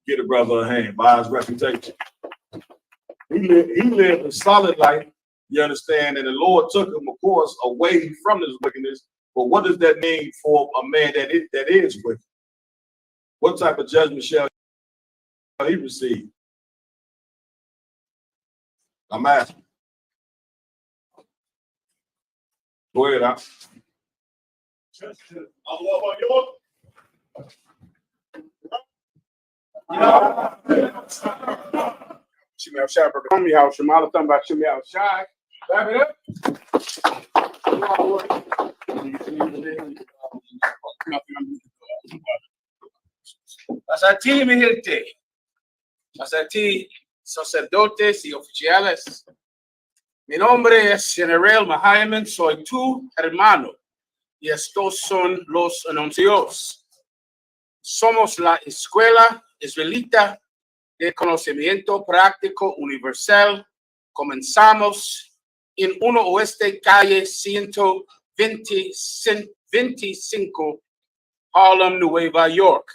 Get a brother a hand by his reputation. He lived a solid life, you understand, and the Lord took him, of course, away from his wickedness. But what does that mean for a man that is wicked? What type of judgment shall he receive? I'm asking. Go ahead, Al. Shimmy outside, brother. Come here, Shimmy. I'm talking about Shimmy outside. Wrap it up. Pasati, mi gente. Pasati, sacerdotes y oficiales. Mi nombre es General Mahayaman. Soy tu hermano. Y estos son los anuncios. Somos la escuela israelita de conocimiento práctico universal. Comenzamos en 1 Oeste, calle 125, Harlem, Nueva York,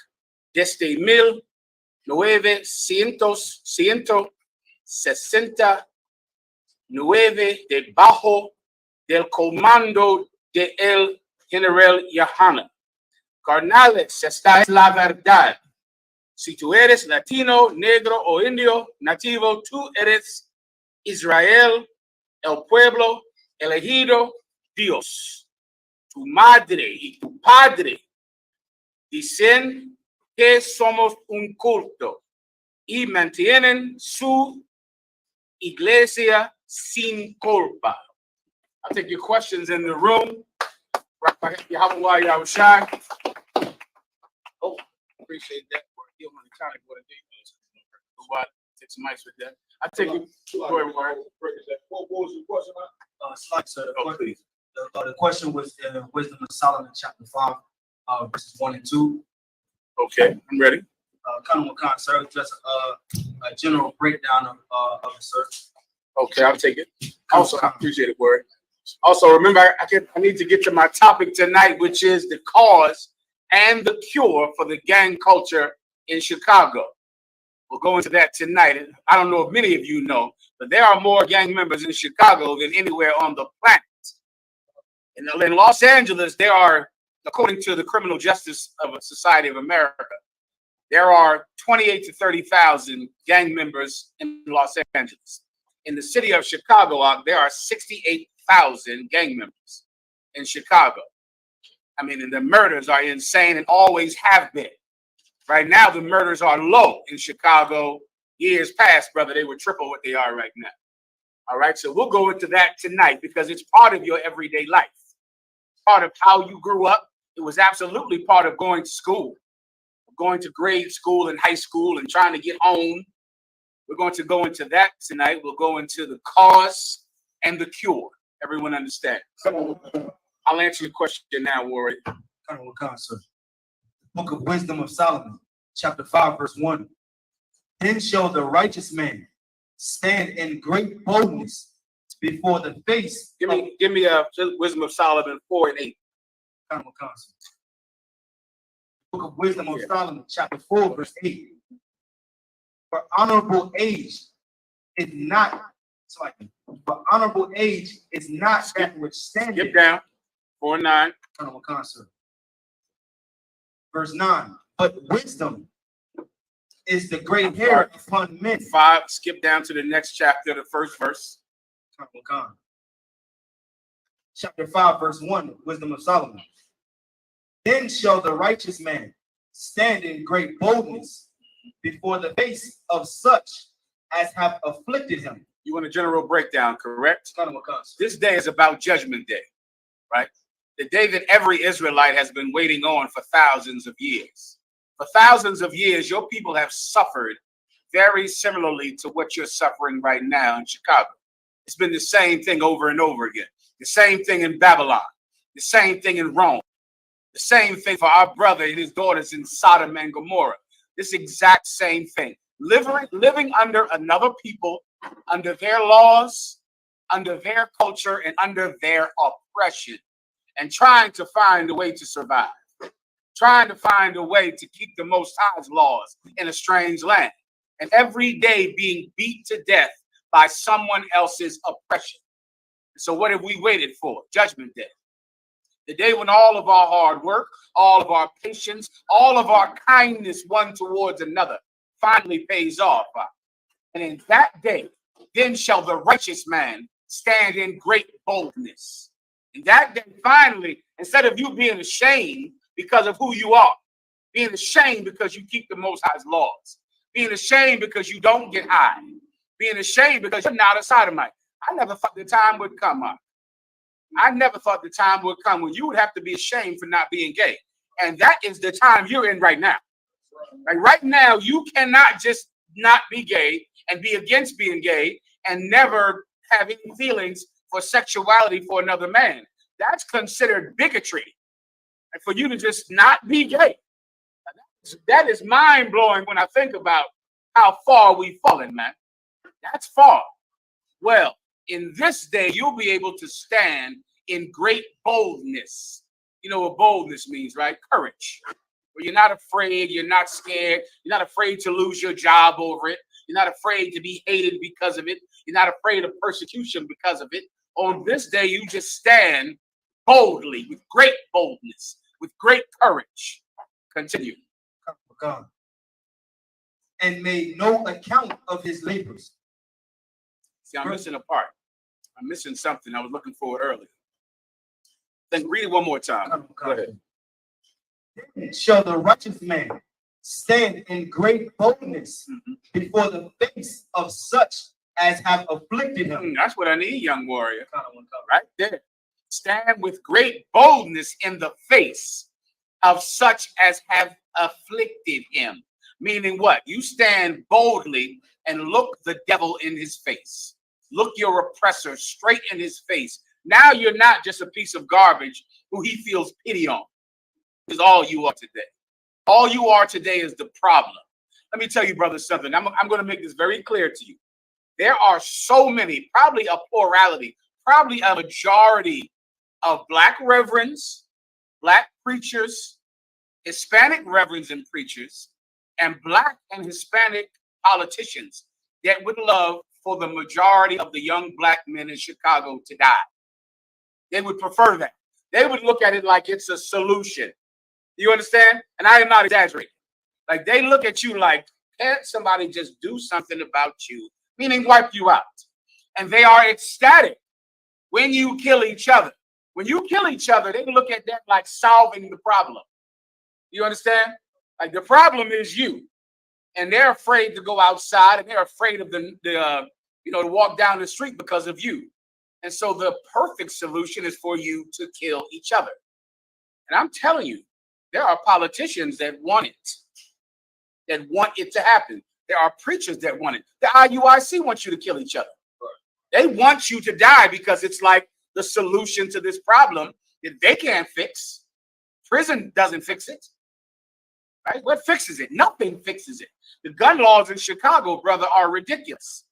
desde 1969, debajo del comando de el general YAHANNA. Carnales, esta es la verdad. Si tú eres latino, negro o indio, nativo, tú eres Israel, el pueblo elegido, Dios. Tu madre y tu padre dicen que somos un culto y mantienen su iglesia sin culpa. I'll take your questions in the room. Oh, appreciate that. Take some ice with that. I take you. What was the question? The question was Wisdom of Solomon, chapter 5, verses 1 and 2. Okay, I'm ready. Sir, just a general breakdown of the search. Okay, I'll take it. Also, I appreciate it, word. Also, remember, I need to get to my topic tonight, which is the cause and the cure for the gang culture in Chicago. We'll go into that tonight. I don't know if many of you know, but there are more gang members in Chicago than anywhere on the planet. In Los Angeles, there are, according to the Criminal Justice Society of America, there are 28 to 30,000 gang members in Los Angeles. In the city of Chicago, there are 68,000 gang members in Chicago. I mean, and the murders are insane and always have been. Right now, the murders are low in Chicago. Years past, brother, they were triple what they are right now. All right, so we'll go into that tonight because it's part of your everyday life. Part of how you grew up. It was absolutely part of going to school, going to grade school and high school and trying to get home. We're going to go into that tonight. We'll go into the cause and the cure. Everyone understand? I'll answer your question now, Warren. Book of Wisdom of Solomon, chapter 5, verse 1. Then shall the righteous man stand in great boldness before the face. Give me a Wisdom of Solomon 4 and 8. Book of Wisdom of Solomon, chapter 4, verse 8. For honorable age is not that which standeth. Skip down. 4 and 9. Verse 9. But wisdom is the great hair upon men. 5. Skip down to the next chapter, the first verse. Chapter 5, verse 1, Wisdom of Solomon. Then shall the righteous man stand in great boldness before the face of such as have afflicted him. You want a general breakdown, correct? This day is about Judgment Day, right? The day that every Israelite has been waiting on for thousands of years. For thousands of years, your people have suffered very similarly to what you're suffering right now in Chicago. It's been the same thing over and over again. The same thing in Babylon. The same thing in Rome. The same thing for our brother and his daughters in Sodom and Gomorrah. This exact same thing. Living under another people, under their laws, under their culture, and under their oppression, and trying to find a way to survive. trying to find a way to keep the Most High's laws in a strange land, and every day being beat to death by someone else's oppression. So what have we waited for? Judgment Day. The day when all of our hard work, all of our patience, all of our kindness one towards another finally pays off. And in that day, then shall the righteous man stand in great boldness. In that day, finally, instead of you being ashamed because of who you are, being ashamed because you keep the Most High's laws, being ashamed because you don't get high, being ashamed because you're not a sodomite. I never thought the time would come up. I never thought the time would come when you would have to be ashamed for not being gay. And that is the time you're in right now. Like right now, you cannot just not be gay and be against being gay and never have any feelings for sexuality for another man. That's considered bigotry. And for you to just not be gay, that is mind-blowing when I think about how far we've fallen, man. That's far. Well, in this day, you'll be able to stand in great boldness. You know what boldness means, right? Courage. Where you're not afraid, you're not scared, you're not afraid to lose your job over it, you're not afraid to be hated because of it, you're not afraid of persecution because of it. On this day, you just stand boldly, with great boldness, with great courage. Continue. God, and made no account of his labors. See, I'm missing a part. I'm missing something I was looking for earlier. Then read it one more time. Go ahead. Then shall the righteous man stand in great boldness before the face of such as have afflicted him. That's what I need, young warrior. Right there. Stand with great boldness in the face of such as have afflicted him. Meaning what? You stand boldly and look the devil in his face. Look your oppressor straight in his face. Now you're not just a piece of garbage who he feels pity on. Is all you are today. All you are today is the problem. Let me tell you, brother, something. I'm going to make this very clear to you. There are so many, probably a plurality, probably a majority of black reverends, black preachers, Hispanic reverends and preachers, and black and Hispanic politicians that would love for the majority of the young black men in Chicago to die. They would prefer that. They would look at it like it's a solution. You understand? And I am not exaggerating. Like they look at you like, can't somebody just do something about you? Meaning wipe you out. And they are ecstatic when you kill each other. When you kill each other, they look at that like solving the problem. You understand? Like the problem is you. And they're afraid to go outside and they're afraid of to walk down the street because of you. And so the perfect solution is for you to kill each other. And I'm telling you, there are politicians that want it to happen. There are preachers that want it. The IUIC wants you to kill each other. They want you to die because it's like the solution to this problem that they can't fix. Prison doesn't fix it. Right? What fixes it? Nothing fixes it. The gun laws in Chicago, brother, are ridiculous.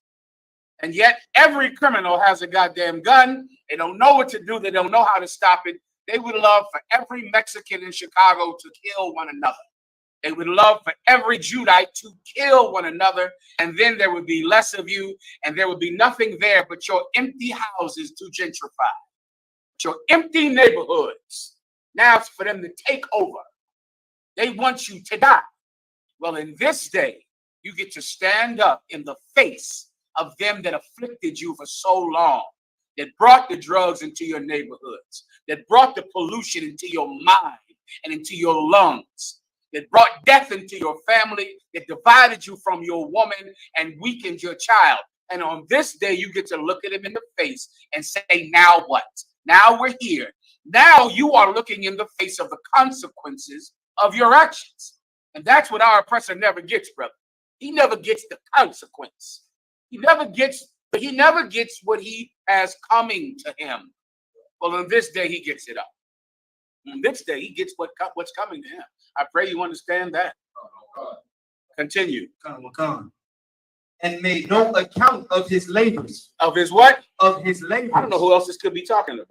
And yet every criminal has a goddamn gun. They don't know what to do. They don't know how to stop it. They would love for every Mexican in Chicago to kill one another. They would love for every Judite to kill one another. And then there would be less of you. And there would be nothing there but your empty houses to gentrify. Your empty neighborhoods. Now it's for them to take over. They want you to die. Well, in this day, you get to stand up in the face of them that afflicted you for so long, that brought the drugs into your neighborhoods, that brought the pollution into your mind and into your lungs, that brought death into your family, that divided you from your woman and weakened your child. And on this day, you get to look at him in the face and say, now what? Now we're here. Now you are looking in the face of the consequences of your actions. And that's what our oppressor never gets, brother. He never gets the consequence. He never gets what he has coming to him. Well, on this day, he gets it up. On this day, he gets what's coming to him. I pray you understand that. Continue. And made no account of his labors. Of his what? Of his labors. I don't know who else this could be talking about.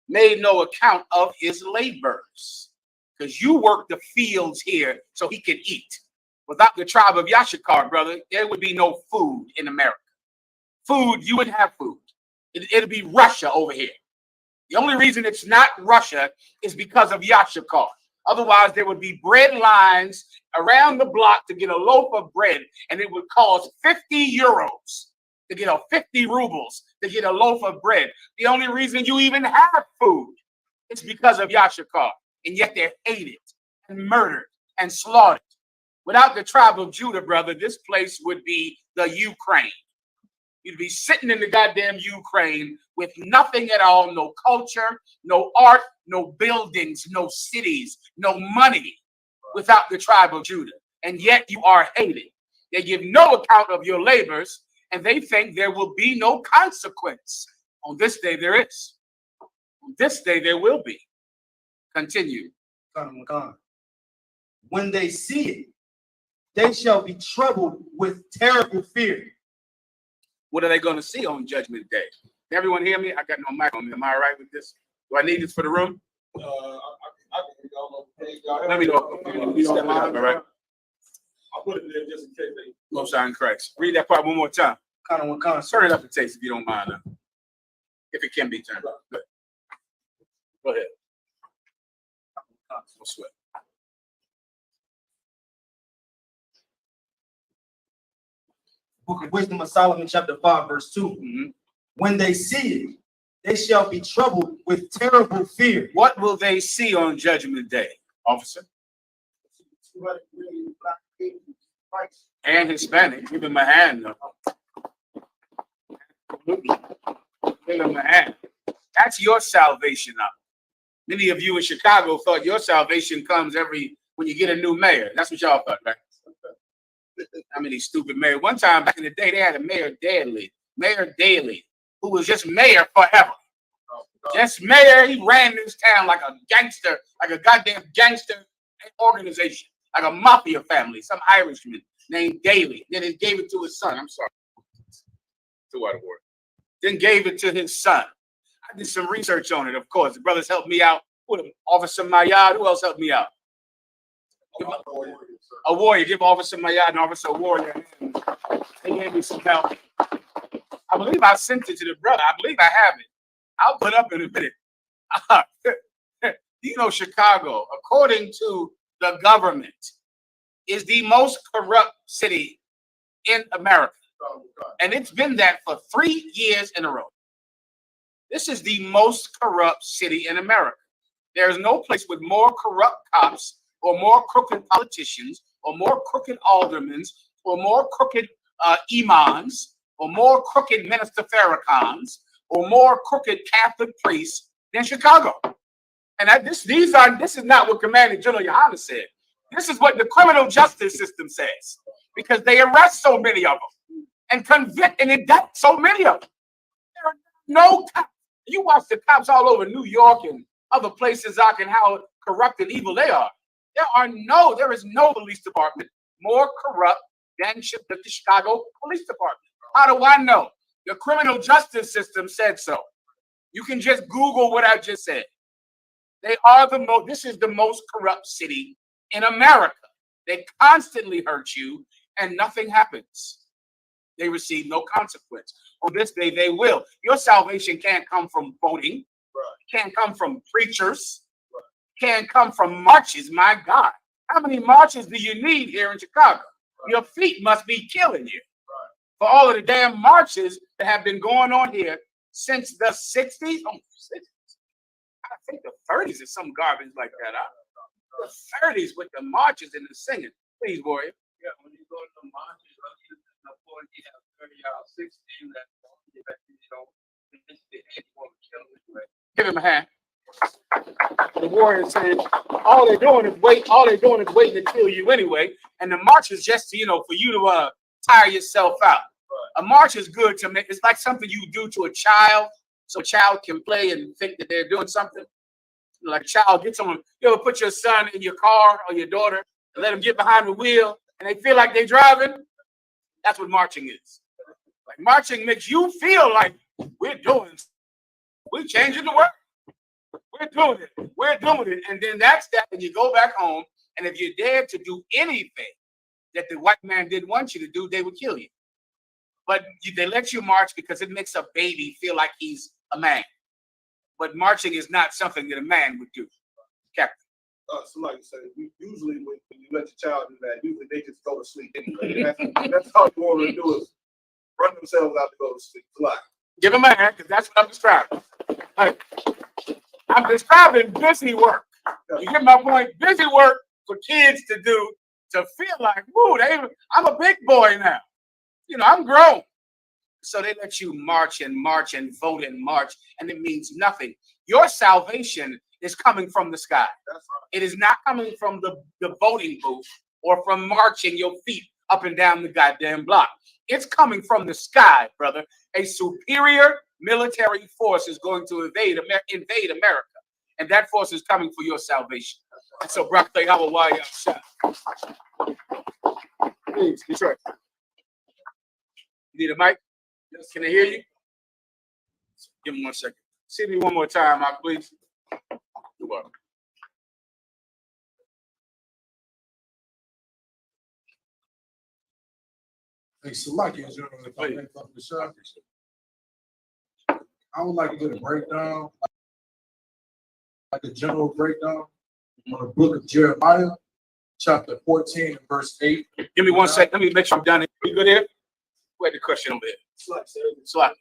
Made no account of his labors. because you work the fields here so he can eat. Without the tribe of Issachar, brother, there would be no food in America. Food, you wouldn't have food. It'd be Russia over here. The only reason it's not Russia is because of Issachar. Otherwise, there would be bread lines around the block to get a loaf of bread, and it would cost 50 euros to get 50 rubles to get a loaf of bread. The only reason you even have food is because of Issachar, and yet they're hated and murdered and slaughtered. Without the tribe of Judah, brother, this place would be the Ukraine. You'd be sitting in the goddamn Ukraine with nothing at all, no culture, no art, no buildings, no cities, no money, without the tribe of Judah. And yet you are hated. They give no account of your labors, and they think there will be no consequence. On this day there is. On this day there will be. Continue. When they see it, they shall be troubled with terrible fear. What are they going to see on Judgment Day? Can everyone hear me? I got no mic on me. Am I all right with this? Do I need this for the room? Let me know. You step it up, all right? I'll put it there just in case they. Most High in Christ. Read that part one more time. Turn it up to taste if you don't mind. If it can be turned up. Go ahead. No sweat. Book of Wisdom of Solomon, chapter 5, verse 2. When they see it, they shall be troubled with terrible fear. What will they see on Judgment Day, officer? And Hispanic. Give him a hand. Give him a hand. That's your salvation now. Many of you in Chicago thought your salvation comes when you get a new mayor. That's what y'all thought, right? I mean, these stupid mayor. One time back in the day, they had a Mayor Daley, who was just mayor forever. Just mayor. He ran this town like a gangster, like a goddamn gangster organization, like a mafia family, some Irishman named Daley. Then he gave it to his son. I'm sorry. Too out of word. Then gave it to his son. I did some research on it, of course. The brothers helped me out. Officer Mayad. Who else helped me out? A warrior. Give Officer Mayad and Officer Warrior. They gave me some help. I believe I sent it to the brother. I believe I have it. I'll put up in a minute. You know, Chicago, according to the government, is the most corrupt city in America. And it's been that for 3 years in a row. This is the most corrupt city in America. There is no place with more corrupt cops or more crooked politicians or more crooked aldermen or more crooked imams or more crooked minister Farrakhan's or more crooked Catholic priests than Chicago. And this is not what Commander General YAHANNA said. This is what the criminal justice system says, because they arrest so many of them and convict and indict so many of them. There are no cops. You watch the cops all over New York and other places, and how corrupt and evil they are. There is no police department more corrupt than the Chicago Police Department. How do I know? The criminal justice system said so. You can just Google what I just said. This is the most corrupt city in America. They constantly hurt you and nothing happens. They receive no consequence. On this day, they will. Your salvation can't come from voting. Can't come from preachers. Can't come from marches. My God. How many marches do you need here in Chicago? Your feet must be killing you. For all of the damn marches that have been going on here since the 60s. Oh, 60s. I think the 30s is some garbage like that. The 30s with the marches and the singing. Please, Warrior. Yeah, when you go to the marches, you have 30 out 16 that give him a hand. The Warrior said, all they're doing is waiting to kill you anyway. And the march is just, for you to tire yourself out. A march is good to make. It's like something you do to a child, so a child can play and think that they're doing something. Like a child gets someone. You ever put your son in your car or your daughter and let them get behind the wheel and they feel like they're driving? That's what marching is. Like marching makes you feel like we're changing the world. We're doing it. We're doing it. And then that's that. And you go back home. And if you dare to do anything that the white man didn't want you to do, they would kill you. But they let you march because it makes a baby feel like he's a man. But marching is not something that a man would do. Captain. So like you said, usually when you let your child do that, usually they just go to sleep anyway. That's all you want to do is run themselves out to go to sleep. Like, give them a hand, because that's what I'm describing. I'm describing busy work. You get my point? Busy work for kids to do, to feel like, woo, I'm a big boy now. You know, I'm grown. So they let you march and march and vote and march, and it means nothing. Your salvation is coming from the sky. that's right. It is not coming from the voting booth or from marching your feet up and down the goddamn block. It's coming from the sky, brother. A superior military force is going to invade America, and that force is coming for your salvation. And so, Brock, they have a wire shot. Please, Detroit. You need a mic? Yes. Can I hear you? Give me 1 second. See me one more time, Mark, please. You're welcome. Hey, Salaki, if I may fuck this up, I would like to get a breakdown, like a general breakdown on the book of Jeremiah, chapter 14, and verse 8. Give me 1 second. Let me make sure I'm done. You good here? Wait, the question over here. Slack.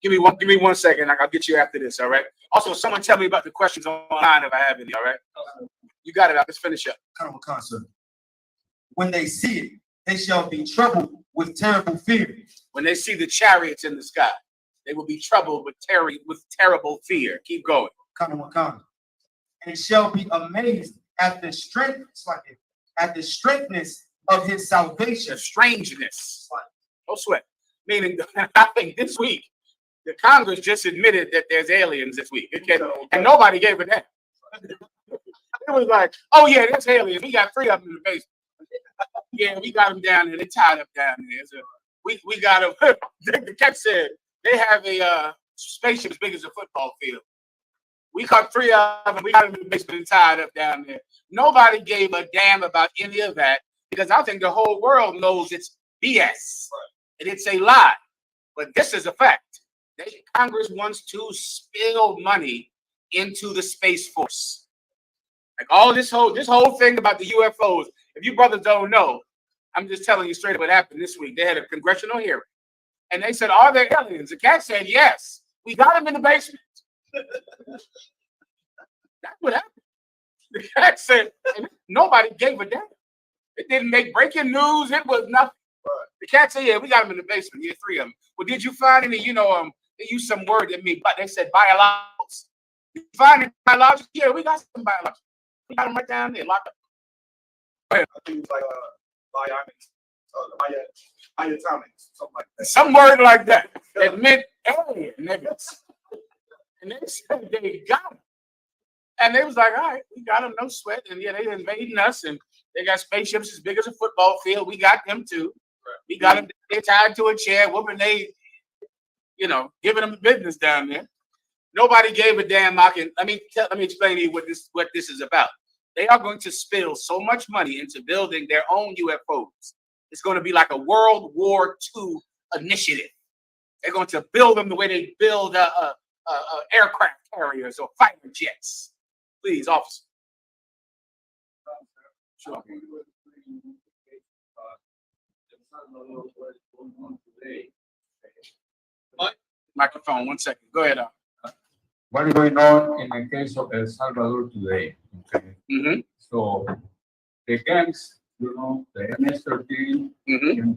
Give me 1 second. I'll get you after this. All right. Also, someone tell me about the questions online if I have any. All right. You got it. I'll just finish up. Kind of a concept. When they see it, they shall be troubled with terrible fear. When they see the chariots in the sky, they will be troubled with terrible fear. Keep going. Kind of a concept. And shall be amazed at the strength, at the strengthness of his salvation. The strangeness. No sweat. Meaning, I think this week, the Congress just admitted that there's aliens this week. And nobody gave a damn. It was like, oh yeah, there's aliens. We got 3 of them in the basement. Yeah, we got them down there. They tied up down there. So we got them. The cat said they have a spaceship as big as a football field. We caught 3 of them. We got them in the basement and tied up down there. Nobody gave a damn about any of that because I think the whole world knows it's BS and it's a lie. But this is a fact. Congress wants to spill money into the Space Force. Like all this whole thing about the UFOs. If you brothers don't know, I'm just telling you straight up what happened this week. They had a congressional hearing, and they said, "Are there aliens?" The cat said, "Yes, we got them in the basement." That's what happened. The cat said, and nobody gave a damn. It didn't make breaking news. It was nothing. The cat said, "Yeah, we got them in the basement. Yeah, 3 of them." Well, did you find any? They used some word that mean, but they said biologics. You find any biologics? Yeah, we got some biologics. We got them right down there, locked up. I think it's like Ionics, something like that. Some word like that. That meant alien niggas. And they said they got them. And they was like, all right, we got them, no sweat. And yeah, they invading us, and they got spaceships as big as a football field. We got them too. We got them. They tied to a chair, whooping they, giving them business down there. Nobody gave a damn. Let me explain to you what this is about. They are going to spill so much money into building their own UFOs. It's going to be like a World War II initiative. They're going to build them the way they build aircraft carriers or fighter jets. Please, officer. Sure. Microphone, 1 second. Go ahead. What is going on in the case of El Salvador today? Okay. Mm-hmm. So the gangs, the MS-13 and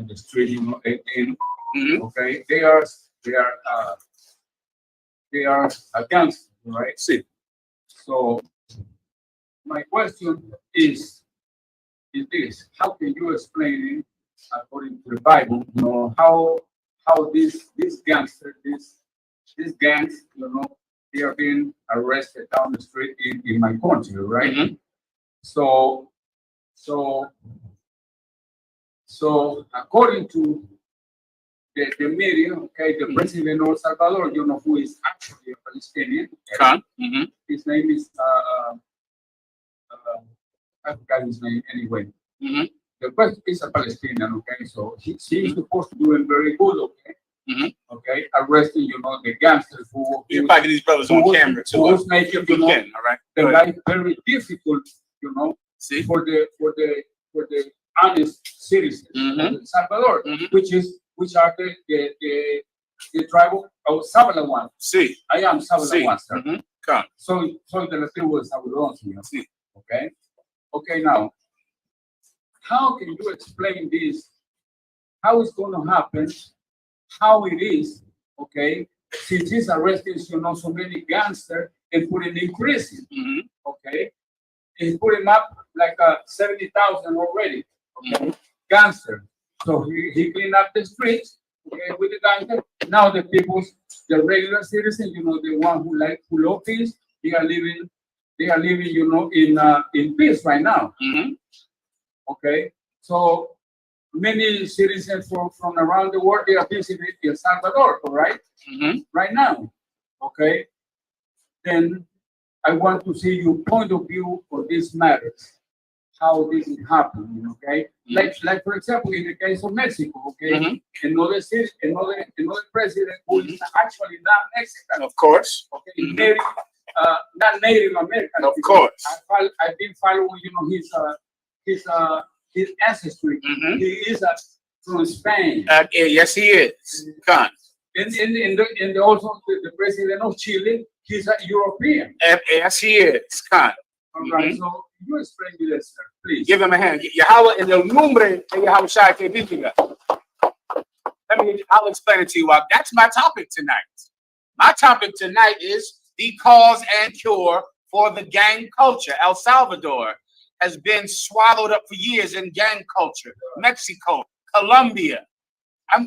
the street, 18. Mm-hmm. Okay, they are against, right? See. So my question is this: how can you explain it according to the Bible? How these gangsters, these gangs, they are being arrested down the street in my country, right? Mm-hmm. So according to the media, okay, the president of El Salvador, you know, who is actually a Palestinian. Con. Mm-hmm. His name is, I forgot his name anyway. Mm-hmm. The president is a Palestinian, okay, so he's supposed to do it very good, okay. Mm-hmm. Okay, arresting, you know, the gangsters who You're fighting these brothers on camera too. who was making, you know, all right. the life very difficult, you know, See? for the honest citizens Mhm. of El Salvador, Mhm. which are the tribe of Sabalawan. See. I am See. Sabalawan, sir. Mm-hmm. Con. So the tribe was Sabalawan, you know. See. Okay. Okay. Now, how can you explain this? How it's going to happen? How it is? Okay. Since he's arresting, you know, so many gangsters and putting in prison. Mm-hmm. Okay. He's putting up like 70,000 already. Okay. Gangster. So he cleaned up the streets, okay, with the gangster. Now the people, the regular citizens, you know, the one who love peace, they are living, you know, in peace right now. Mm-hmm. Okay. So many citizens from around the world, they are visiting El Salvador, all right? Mm-hmm. Right now. Okay. Then I want to see your point of view for this matter. How this is happening, okay? Like for example, in the case of Mexico, okay, another president who is actually not Mexican, Of course. okay, Native, not Native American. Of course. I've been following, you know, his ancestry. Mhm. He is from Spain. Yes, he is. Con. And also the president of Chile, he's a European. Yes, he is. Con. All right, so you explain me this, sir, please. Give him a hand. Yahweh, en el nombre de Yahushua que bendiga. I'll explain it to you. That's my topic tonight. My topic tonight is the cause and cure for the gang culture. El Salvador has been swallowed up for years in gang culture. Mexico, Colombia.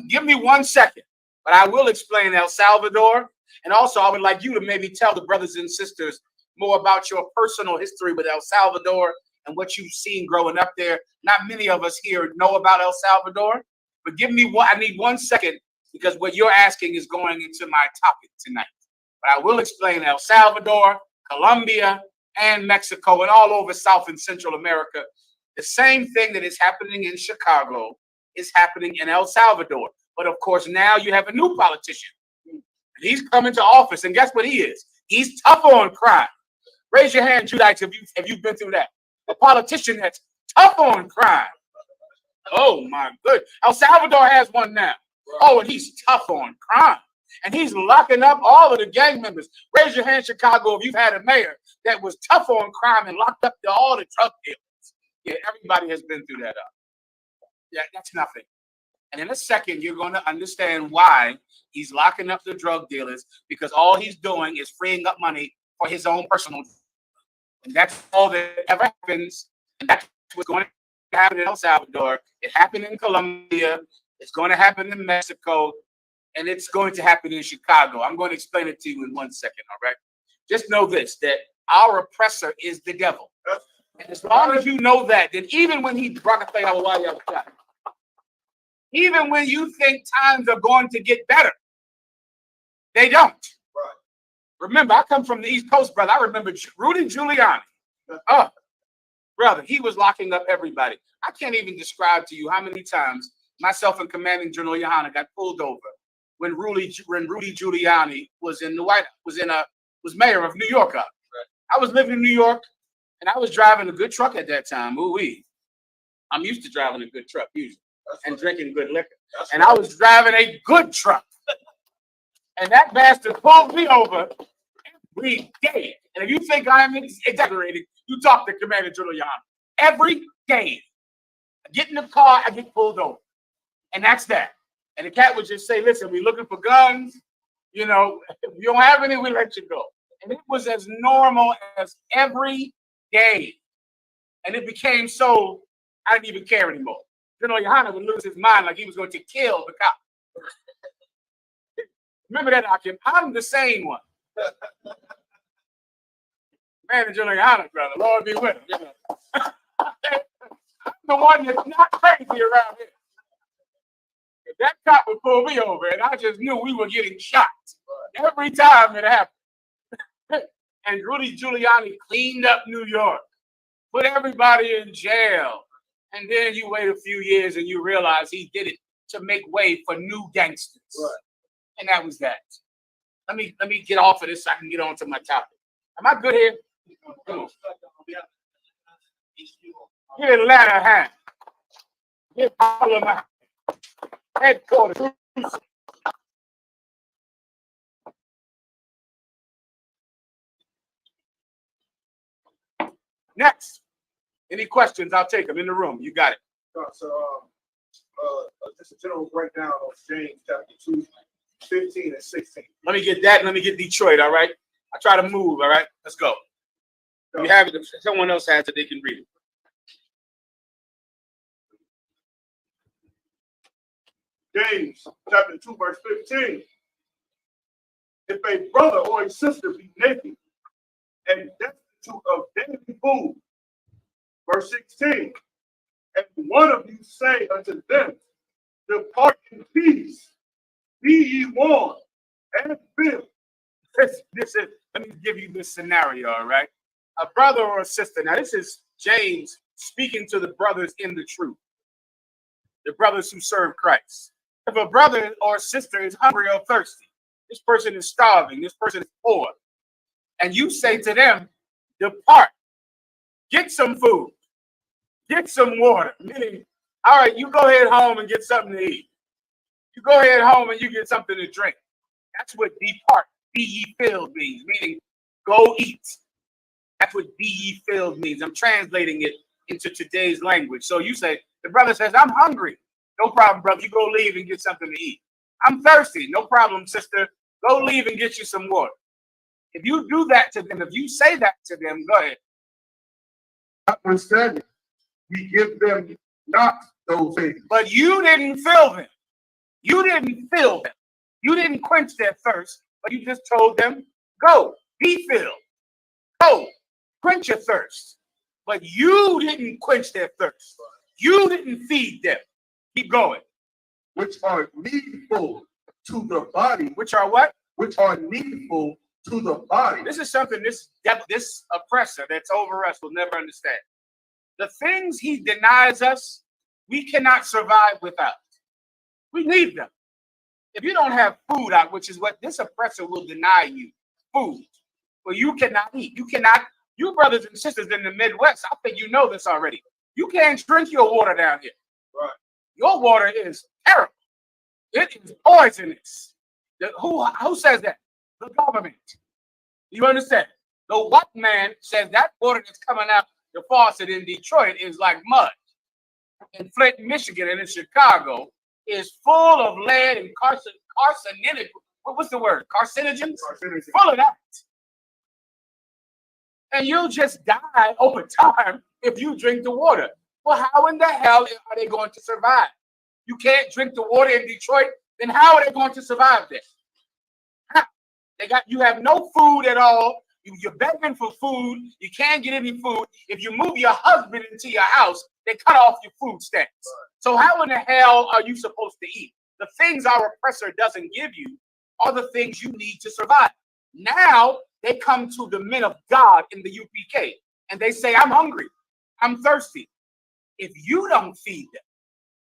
Give me 1 second, but I will explain El Salvador. And also, I would like you to maybe tell the brothers and sisters more about your personal history with El Salvador and what you've seen growing up there. Not many of us here know about El Salvador, but give me I need 1 second, because what you're asking is going into my topic tonight. But I will explain El Salvador, Colombia, and Mexico, and all over South and Central America. The same thing that is happening in Chicago is happening in El Salvador. But of course, now you have a new politician. And he's coming to office, and guess what he is? He's tough on crime. Raise your hand, Judites, if you've been through that. A politician that's tough on crime. Oh my goodness. El Salvador has one now. Oh, and he's tough on crime. And he's locking up all of the gang members. Raise your hand, Chicago, if you've had a mayor that was tough on crime and locked up all the drug dealers. Yeah, everybody has been through that. Yeah, that's nothing. And in a second, you're going to understand why he's locking up the drug dealers, because all he's doing is freeing up money for his own personal. And that's all that ever happens. And that's what's going to happen in El Salvador. It happened in Colombia. It's going to happen in Mexico. And it's going to happen in Chicago. I'm going to explain it to you in 1 second, all right? Just know this, that our oppressor is the devil. And as long as you know that, then even when even when you think times are going to get better, they don't. Right. Remember, I come from the East Coast, brother. I remember Rudy Giuliani. Oh, brother, he was locking up everybody. I can't even describe to you how many times myself and Commanding General YAHANNA got pulled over when Rudy Giuliani was in the White House, was mayor of New York. Right. I was living in New York, and I was driving a good truck at that time. Ooh-wee. I'm used to driving a good truck usually and drinking good liquor. And I was driving a good truck. And that bastard pulled me over every day. And if you think I'm exaggerating, you talk to Commander General YAHANNA. Every day. I get in the car, I get pulled over. And that's that. And the cat would just say, listen, we're looking for guns. You know, if you don't have any, we let you go. And it was as normal as every day. And it became so, I didn't even care anymore. General YAHANNA would lose his mind like he was going to kill the cop. Remember that, Akim? I'm the sane one. Man, General YAHANNA, brother, Lord be with him. You know. I'm the one that's not crazy around here. If that cop would pull me over, and I just knew we were getting shot every time it happened. And Rudy Giuliani cleaned up New York, put everybody in jail, and then you wait a few years and you realize he did it to make way for new gangsters. Right. And that was that. Let me get off of this so I can get on to my topic. Am I good here? Come on. Get Atlanta a hand. Get Parliament headquarters. Next. Any questions? I'll take them in the room. You got it. So, just a general breakdown of James chapter 2, 15 and 16. Let me get that and let me get Detroit, all right? I try to move, all right? Let's go. If you have it, if someone else has it, they can read it. James chapter 2, verse 15. If a brother or a sister be naked and destitute of daily food, verse 16, and one of you say unto them, depart in peace, be ye warned and filled. This is, let me give you this scenario, all right? A brother or a sister. Now, this is James speaking to the brothers in the truth, the brothers who serve Christ. If a brother or sister is hungry or thirsty, this person is starving, this person is poor, and you say to them, depart, get some food, get some water, meaning, all right, you go ahead home and get something to eat. You go ahead home and you get something to drink. That's what depart, be ye filled means, meaning go eat. That's what be ye filled means. I'm translating it into today's language. So you say, the brother says, I'm hungry. No problem, brother. You go leave and get something to eat. I'm thirsty. No problem, sister. Go leave and get you some water. If you do that to them, if you say that to them, go ahead. Notwithstanding, we give them not those things. But you didn't fill them. You didn't fill them. You didn't quench their thirst, but you just told them, go, be filled. Go, quench your thirst. But you didn't quench their thirst. You didn't feed them. Keep going. Which are needful to the body. Which are what? Which are needful to the body. This is something this oppressor that's over us will never understand. The things he denies us, we cannot survive without. We need them. If you don't have food out, which is what this oppressor will deny you, food, well, you cannot eat. You cannot, you brothers and sisters in the Midwest, I think you know this already. You can't drink your water down here. Right. Your water is terrible. It is poisonous. Who says that? The government. You understand? The white man says that water that's coming out the faucet in Detroit is like mud. In Flint, Michigan, and in Chicago is full of lead and carcinogenic. What's the word? Carcinogens? Full of that. And you'll just die over time if you drink the water. Well, how in the hell are they going to survive? You can't drink the water in Detroit, then how are they going to survive there? How? You have no food at all. You're begging for food. You can't get any food. If you move your husband into your house, they cut off your food stamps. So how in the hell are you supposed to eat? The things our oppressor doesn't give you are the things you need to survive. Now they come to the men of God in the UPK and they say, I'm hungry. I'm thirsty. If you don't feed them,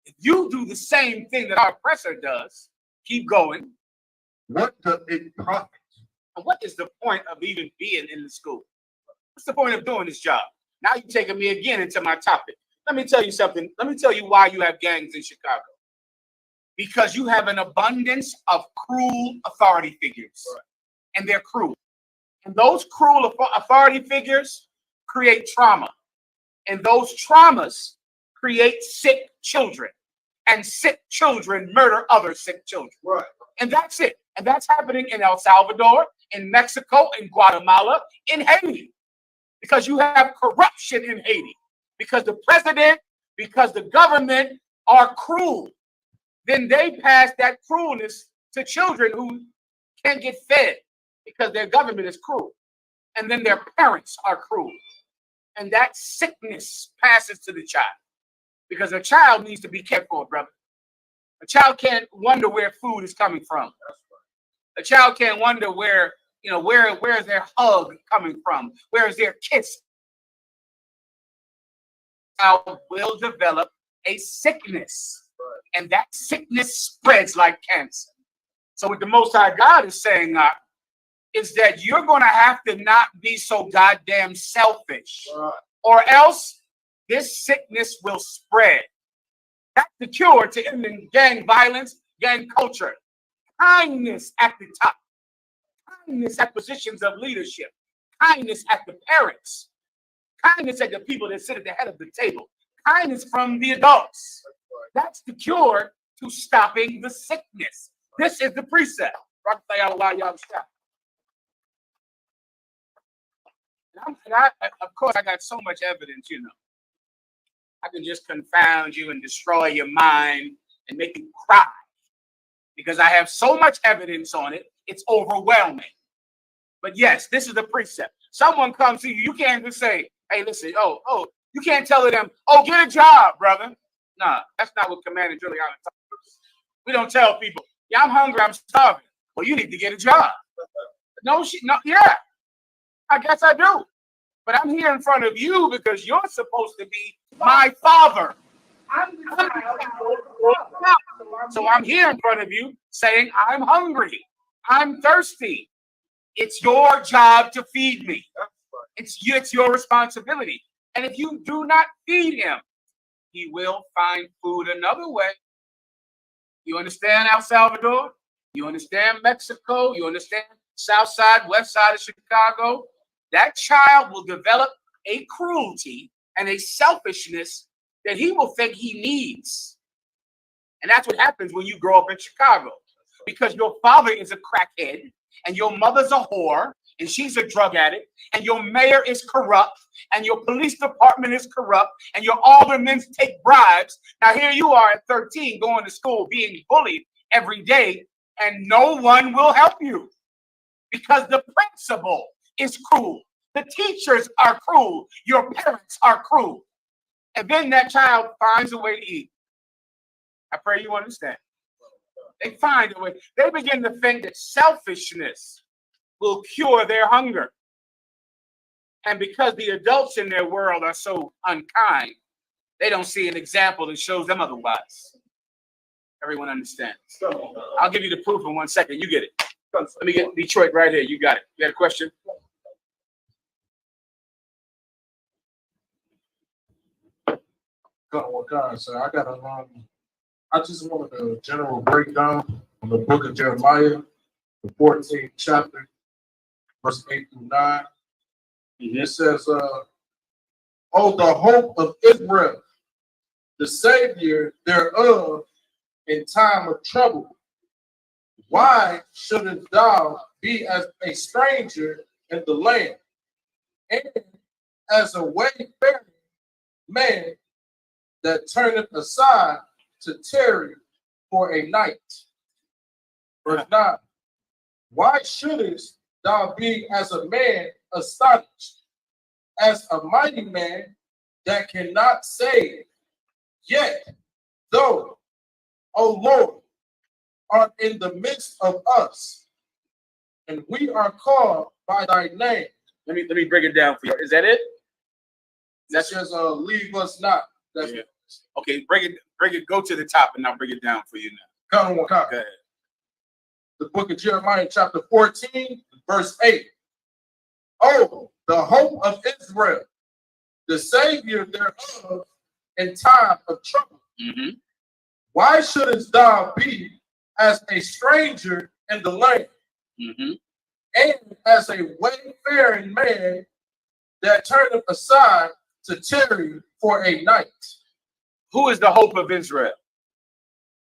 if you do the same thing that our oppressor does, keep going. What does it profit? What is the point of even being in the school? What's the point of doing this job? Now you're taking me again into my topic. Let me tell you something. Let me tell you why you have gangs in Chicago. Because you have an abundance of cruel authority figures. Right. And they're cruel. And those cruel authority figures create trauma. And those traumas create sick children. And sick children murder other sick children. Right. And that's it. And that's happening in El Salvador, in Mexico, in Guatemala, in Haiti. Because you have corruption in Haiti. Because the president, because the government are cruel. Then they pass that cruelness to children who can't get fed because their government is cruel. And then their parents are cruel. And that sickness passes to the child. Because a child needs to be cared for, brother. A child can't wonder where food is coming from. A child can't wonder where, where is their hug coming from? Where is their kiss? Child will develop a sickness, and that sickness spreads like cancer. So what the Most High God is saying is that you're going to have to not be so goddamn selfish, or else this sickness will spread. That's the cure to ending gang violence, gang culture. Kindness at the top, kindness at positions of leadership, kindness at the parents, kindness at the people that sit at the head of the table, kindness from the adults. That's the cure to stopping the sickness. This is the precept. Of course, I got so much evidence, I can just confound you and destroy your mind and make you cry because I have so much evidence on it, it's overwhelming. But yes, this is the precept. Someone comes to you, you can't just say, hey, listen, you can't tell them, oh, get a job, brother. Nah, that's not what Commander Juliana talks about. We don't tell people, yeah, I'm hungry, I'm starving. Well, you need to get a job. No, yeah, I guess I do. But I'm here in front of you because you're supposed to be my father. So I'm here in front of you saying, I'm hungry. I'm thirsty. It's your job to feed me. It's your responsibility. And if you do not feed him, he will find food another way. You understand El Salvador? You understand Mexico? You understand South Side, West Side of Chicago? That child will develop a cruelty and a selfishness that he will think he needs. And that's what happens when you grow up in Chicago. Because your father is a crackhead, and your mother's a whore, and she's a drug addict, and your mayor is corrupt, and your police department is corrupt, and your aldermen take bribes. Now here you are at 13 going to school being bullied every day, and no one will help you. Because the principal is cruel. The teachers are cruel. Your parents are cruel. And then that child finds a way to eat. I pray you understand. They find a way. They begin to think that selfishness will cure their hunger. And because the adults in their world are so unkind, they don't see an example that shows them otherwise. Everyone understands. I'll give you the proof in 1 second. You get it. Let me get Detroit right here. You got it. You got a question? So I got I just wanted a general breakdown on the book of Jeremiah, the 14th chapter, verse 8 through 9. It says, oh, the hope of Israel, the Savior thereof in time of trouble. Why shouldest thou be as a stranger in the land, and as a wayfaring man that turneth aside to tarry for a night? Verse 9. Why shouldest thou be as a man astonished, as a mighty man that cannot save? Yet, though, O Lord, art in the midst of us, and we are called by thy name. Let me break it down for you. Is that it? That says, leave us not. That's yeah. Okay, break it, go to the top, and I'll break it down for you now. Count on one count. Go ahead. The book of Jeremiah, chapter 14, verse 8. Oh, the hope of Israel, the Savior thereof in time of trouble. Why shouldest thou be as a stranger in the land, and as a wayfaring man that turneth aside to tarry for a night? Who is the hope of Israel?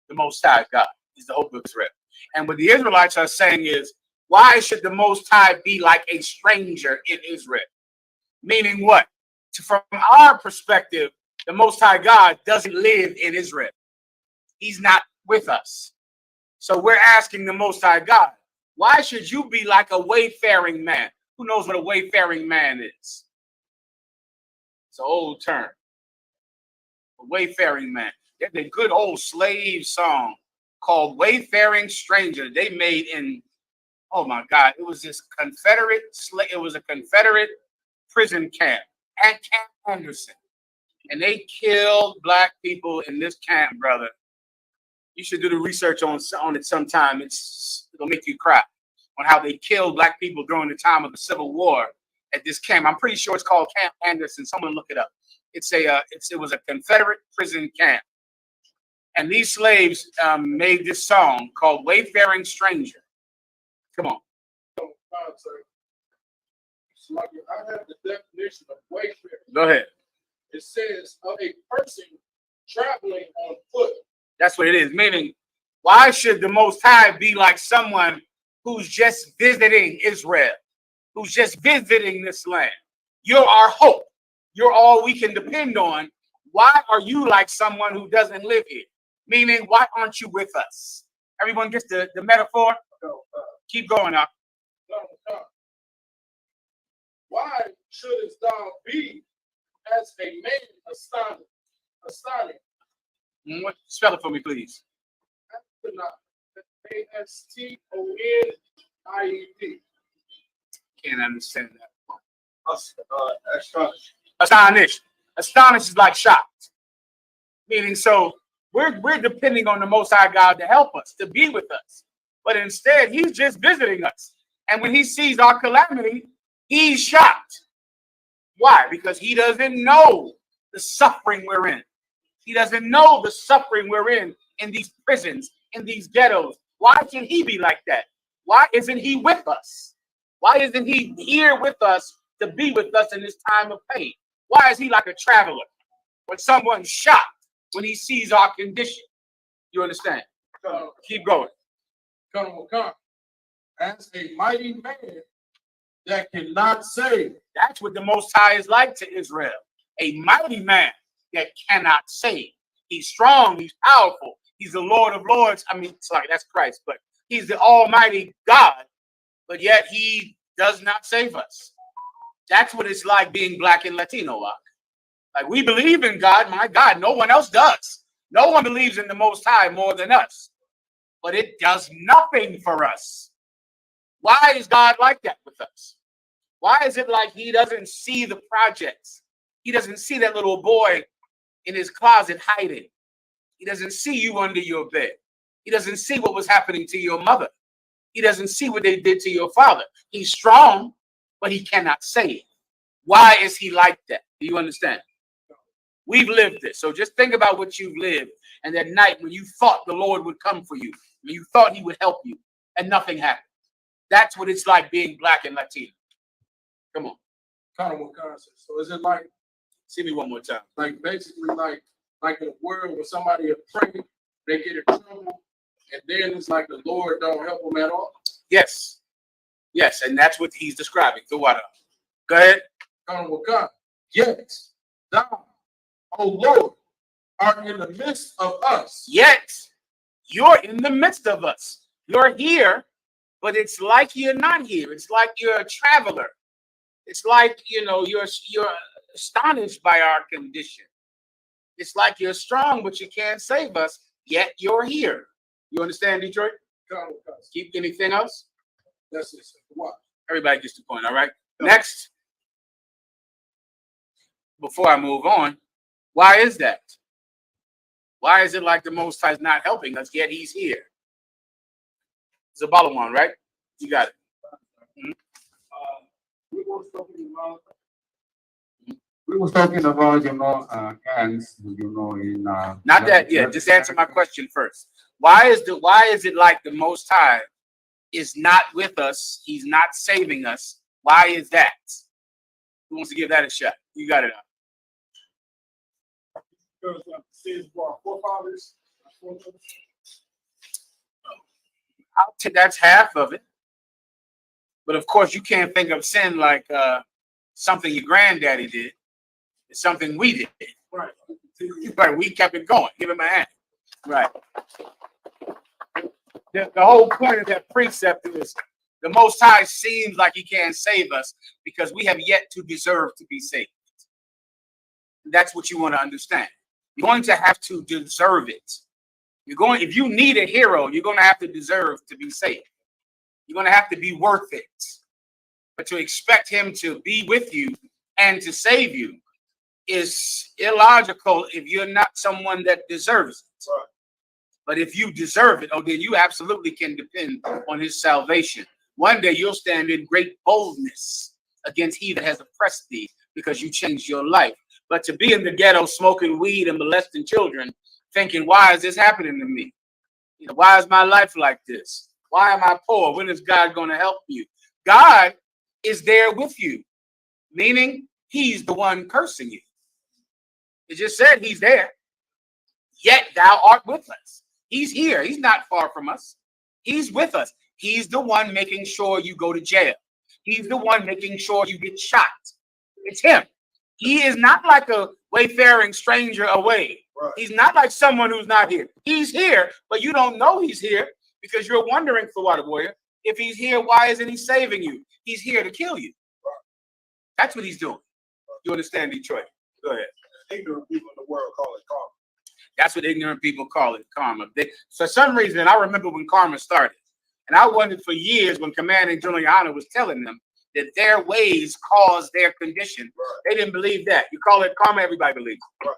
The Most High God is the hope of Israel. And what the Israelites are saying is, why should the Most High be like a stranger in Israel? Meaning what? From our perspective, the Most High God doesn't live in Israel. He's not with us. So we're asking the Most High God, why should you be like a wayfaring man? Who knows what a wayfaring man is? It's an old term. A wayfaring man. There's a good old slave song called Wayfaring Stranger. They made in, oh my God, it was this it was a Confederate prison camp at Camp Anderson. And they killed black people in this camp, brother. You should do the research on it sometime. It'll make you cry on how they killed black people during the time of the Civil War at this camp. I'm pretty sure it's called Camp Anderson. Someone look it up. It was a Confederate prison camp. And these slaves made this song called Wayfaring Stranger. Come on. I have the definition of wayfaring. Go ahead. It says of a person traveling on foot. That's what it is. Meaning, why should the Most High be like someone who's just visiting Israel, who's just visiting this land? You're our hope. You're all we can depend on. Why are you like someone who doesn't live here? Meaning, why aren't you with us? Everyone gets the metaphor? Keep going up. Why shouldst thou be as a man astonished? Spell it for me, please. Astonied. Can't understand that. Astonished. Astonished. Astonished is like shocked. Meaning, so we're depending on the Most High God to help us, to be with us. But instead, he's just visiting us. And when he sees our calamity, he's shocked. Why? Because he doesn't know the suffering we're in. He doesn't know the suffering we're in these prisons, in these ghettos. Why can he be like that? Why isn't he with us? Why isn't he here with us to be with us in this time of pain? Why is he like a traveler? When someone's shocked when he sees our condition. You understand? Keep going. Come. As a mighty man that cannot save. That's what the Most High is like to Israel. A mighty man that cannot save. He's strong. He's powerful. He's the Lord of Lords. I mean, sorry, that's Christ, but he's the Almighty God, but yet he does not save us. That's what it's like being black and Latino. Like, we believe in God. My God, no one else does. No one believes in the Most High more than us, but it does nothing for us. Why is God like that with us? Why is it like he doesn't see the projects? He doesn't see that little boy in his closet hiding. He doesn't see you under your bed. He doesn't see what was happening to your mother. He doesn't see what they did to your father. He's strong, but he cannot save. Why is he like that? Do you understand? We've lived this. So just think about what you've lived. And that night when you thought the Lord would come for you, when you thought he would help you, and nothing happened. That's what it's like being black and Latino. Come on. Kind of what God says. So is it like, See me one more time. like basically like in a world where somebody is praying, they get in trouble, and then it's like the Lord don't help them at all? Yes. Yes, and that's what he's describing. Go ahead. Kind of what God. Yet thou, O Lord, are in the midst of us. Yet you're in the midst of us. You're here, but it's like you're not here. It's like you're a traveler. It's like, you're astonished by our condition. It's like you're strong, but you can't save us, yet you're here. You understand, Detroit? Keep anything else? That's it. What? Everybody gets the point, all right? Next, before I move on, why is that? Why is it like the Most High is not helping us, yet he's here? It's a Balawan, right? You got it. We were talking about, gangs, in Not that yet. Just answer my question first. Why is it like the Most High is not with us? He's not saving us. Why is that? Who wants to give that a shot? You got it. Because sins for our forefathers. That's half of it. But of course, you can't think of sin like something your granddaddy did. It's something we did. Right. Right. We kept it going. Give him a hand. Right. The whole point of that precept is the Most High seems like he can't save us because we have yet to deserve to be saved. That's what you want to understand. You're going to have to deserve it. If you need a hero, you're going to have to deserve to be saved. You're going to have to be worth it. But to expect him to be with you and to save you is illogical if you're not someone that deserves it. Right. But if you deserve it, then you absolutely can depend on his salvation. One day you'll stand in great boldness against he that has oppressed thee because you changed your life. But to be in the ghetto smoking weed and molesting children, thinking, why is this happening to me? Why is my life like this? Why am I poor? When is God going to help you? God is there with you, meaning he's the one cursing you. It just said he's there. Yet thou art with us. He's here. He's not far from us. He's with us. He's the one making sure you go to jail. He's the one making sure you get shot. It's him. He is not like a wayfaring stranger away. Right. He's not like someone who's not here. He's here, but you don't know he's here because you're wondering, for what, warrior, if he's here, why isn't he saving you? He's here to kill you. Right. That's what he's doing. You understand, Detroit? Go ahead. Ignorant people in the world call it karma. That's what ignorant people call it, karma. For some reason, I remember when karma started, and I wondered for years when Commanding General YAHANNA was telling them that their ways caused their condition. Right. They didn't believe that. You call it karma, everybody believes it. Right.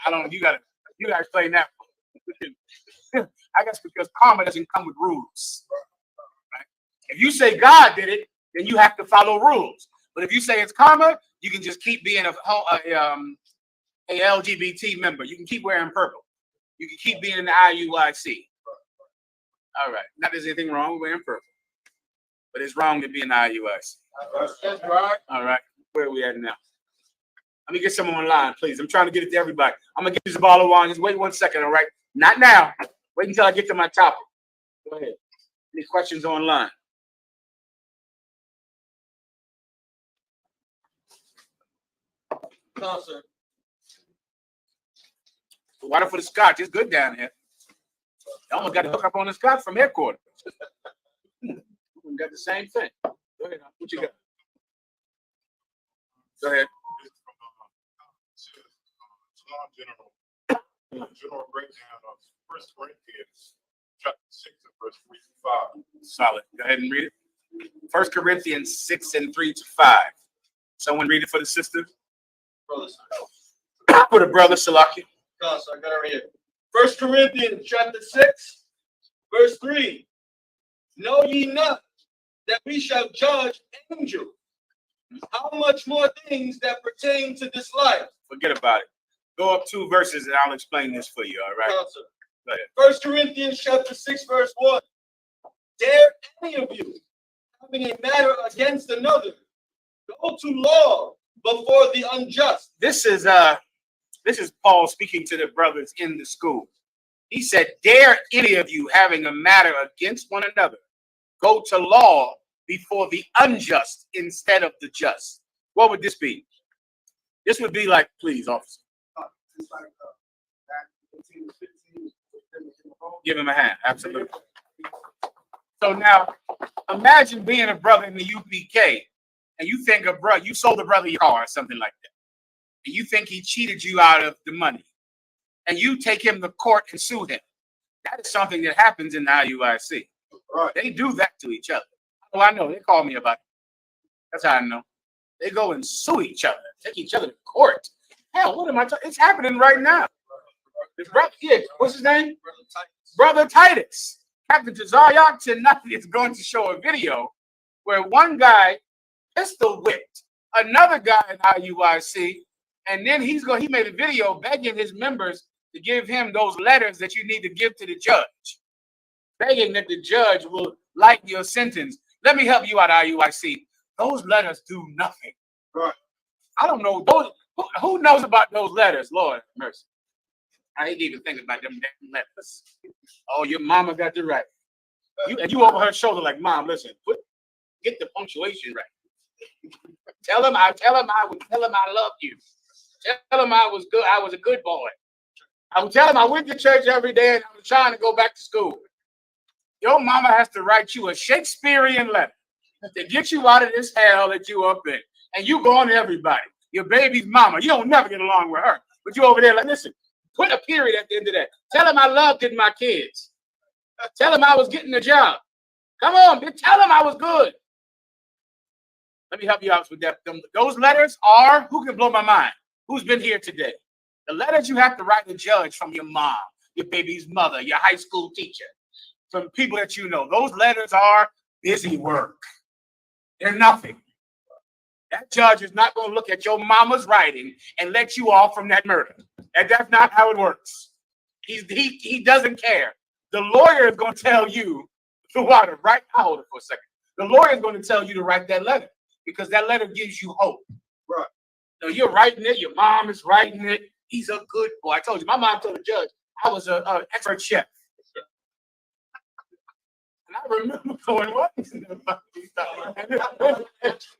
I don't. You gotta explain that. I guess because karma doesn't come with rules. Right? If you say God did it, then you have to follow rules. But if you say it's karma, you can just keep being a LGBT member. You can keep wearing purple. You can keep being in the IUIC. All right. Not there's anything wrong with wearing purple, but it's wrong to be in the IUIC. That's right. All right. Where are we at now? Let me get someone online, please. I'm trying to get it to everybody. I'm gonna get this ball of wine. Just wait 1 second, all right? Not now. Wait until I get to my topic. Go ahead. Any questions online? No, sir. Water for the scotch. It's good down here. I almost got to hook up on the scotch from headquarters. We got the same thing. Go ahead. What you got? Go ahead. General breakdown of 1 Corinthians chapter 6 and verse 3 to 5. Solid. Go ahead and read it. 1 Corinthians 6 and 3 to 5. Someone read it for the sisters. Brothers. For the brother, Salaki. God, so I got it right here. 1 Corinthians chapter 6, verse 3. Know ye not that we shall judge angels? How much more things that pertain to this life? Forget about it. Go up 2 verses and I'll explain this for you, all right? God, sir. Go ahead. 1 Corinthians chapter 6, verse 1. Dare any of you, having a matter against another, go to law before the unjust? This is Paul speaking to the brothers in the school. He said, dare any of you having a matter against one another, go to law before the unjust instead of the just. What would this be? This would be like, please, officer. Give him a hand. Absolutely. So now, imagine being a brother in the UPK, and you think you sold a brother your car or something like that, and you think he cheated you out of the money, and you take him to court and sue him. That is something that happens in the IUIC. Right. They do that to each other. Oh, I know. They call me about it. That's how I know. They go and sue each other, take each other to court. Hell, what am I talking? It's happening right now. His brother, yeah, what's his name? Brother Titus. Captain Tazaryak tonight is going to show a video where one guy pistol whipped another guy in IUIC, and then he made a video begging his members to give him those letters that you need to give to the judge, begging that the judge will lighten your sentence. Let me help you out, IUIC. Those letters do nothing. Right. I don't know those. Who knows about those letters? Lord have mercy. I ain't even thinking about them damn letters. Oh, your mama got the right. And you over her shoulder like, Mom, listen, get the punctuation right. Tell him I loved you. Tell him I was good. I was a good boy. I would tell him I went to church every day and I was trying to go back to school. Your mama has to write you a Shakespearean letter to get you out of this hell that you up in. And you go on to everybody. Your baby's mama. You don't never get along with her. But you over there like, listen, Put a period at the end of that. Tell him I loved getting my kids. Tell him I was getting a job. Come on, bitch, tell him I was good. Let me help you out with that. Those letters are, who can blow my mind? Who's been here today? The letters you have to write to judge from your mom, your baby's mother, your high school teacher, from people that you know. Those letters are busy work. They're nothing. That judge is not going to look at your mama's writing and let you off from that murder. And that's not how it works. He doesn't care. The lawyer is going to tell you to write. Hold it for a second. The lawyer is going to tell you to write that letter because that letter gives you hope. Right. So you're writing it. Your mom is writing it. He's a good boy. I told you, my mom told the judge I was an expert chef. And I remember going, what?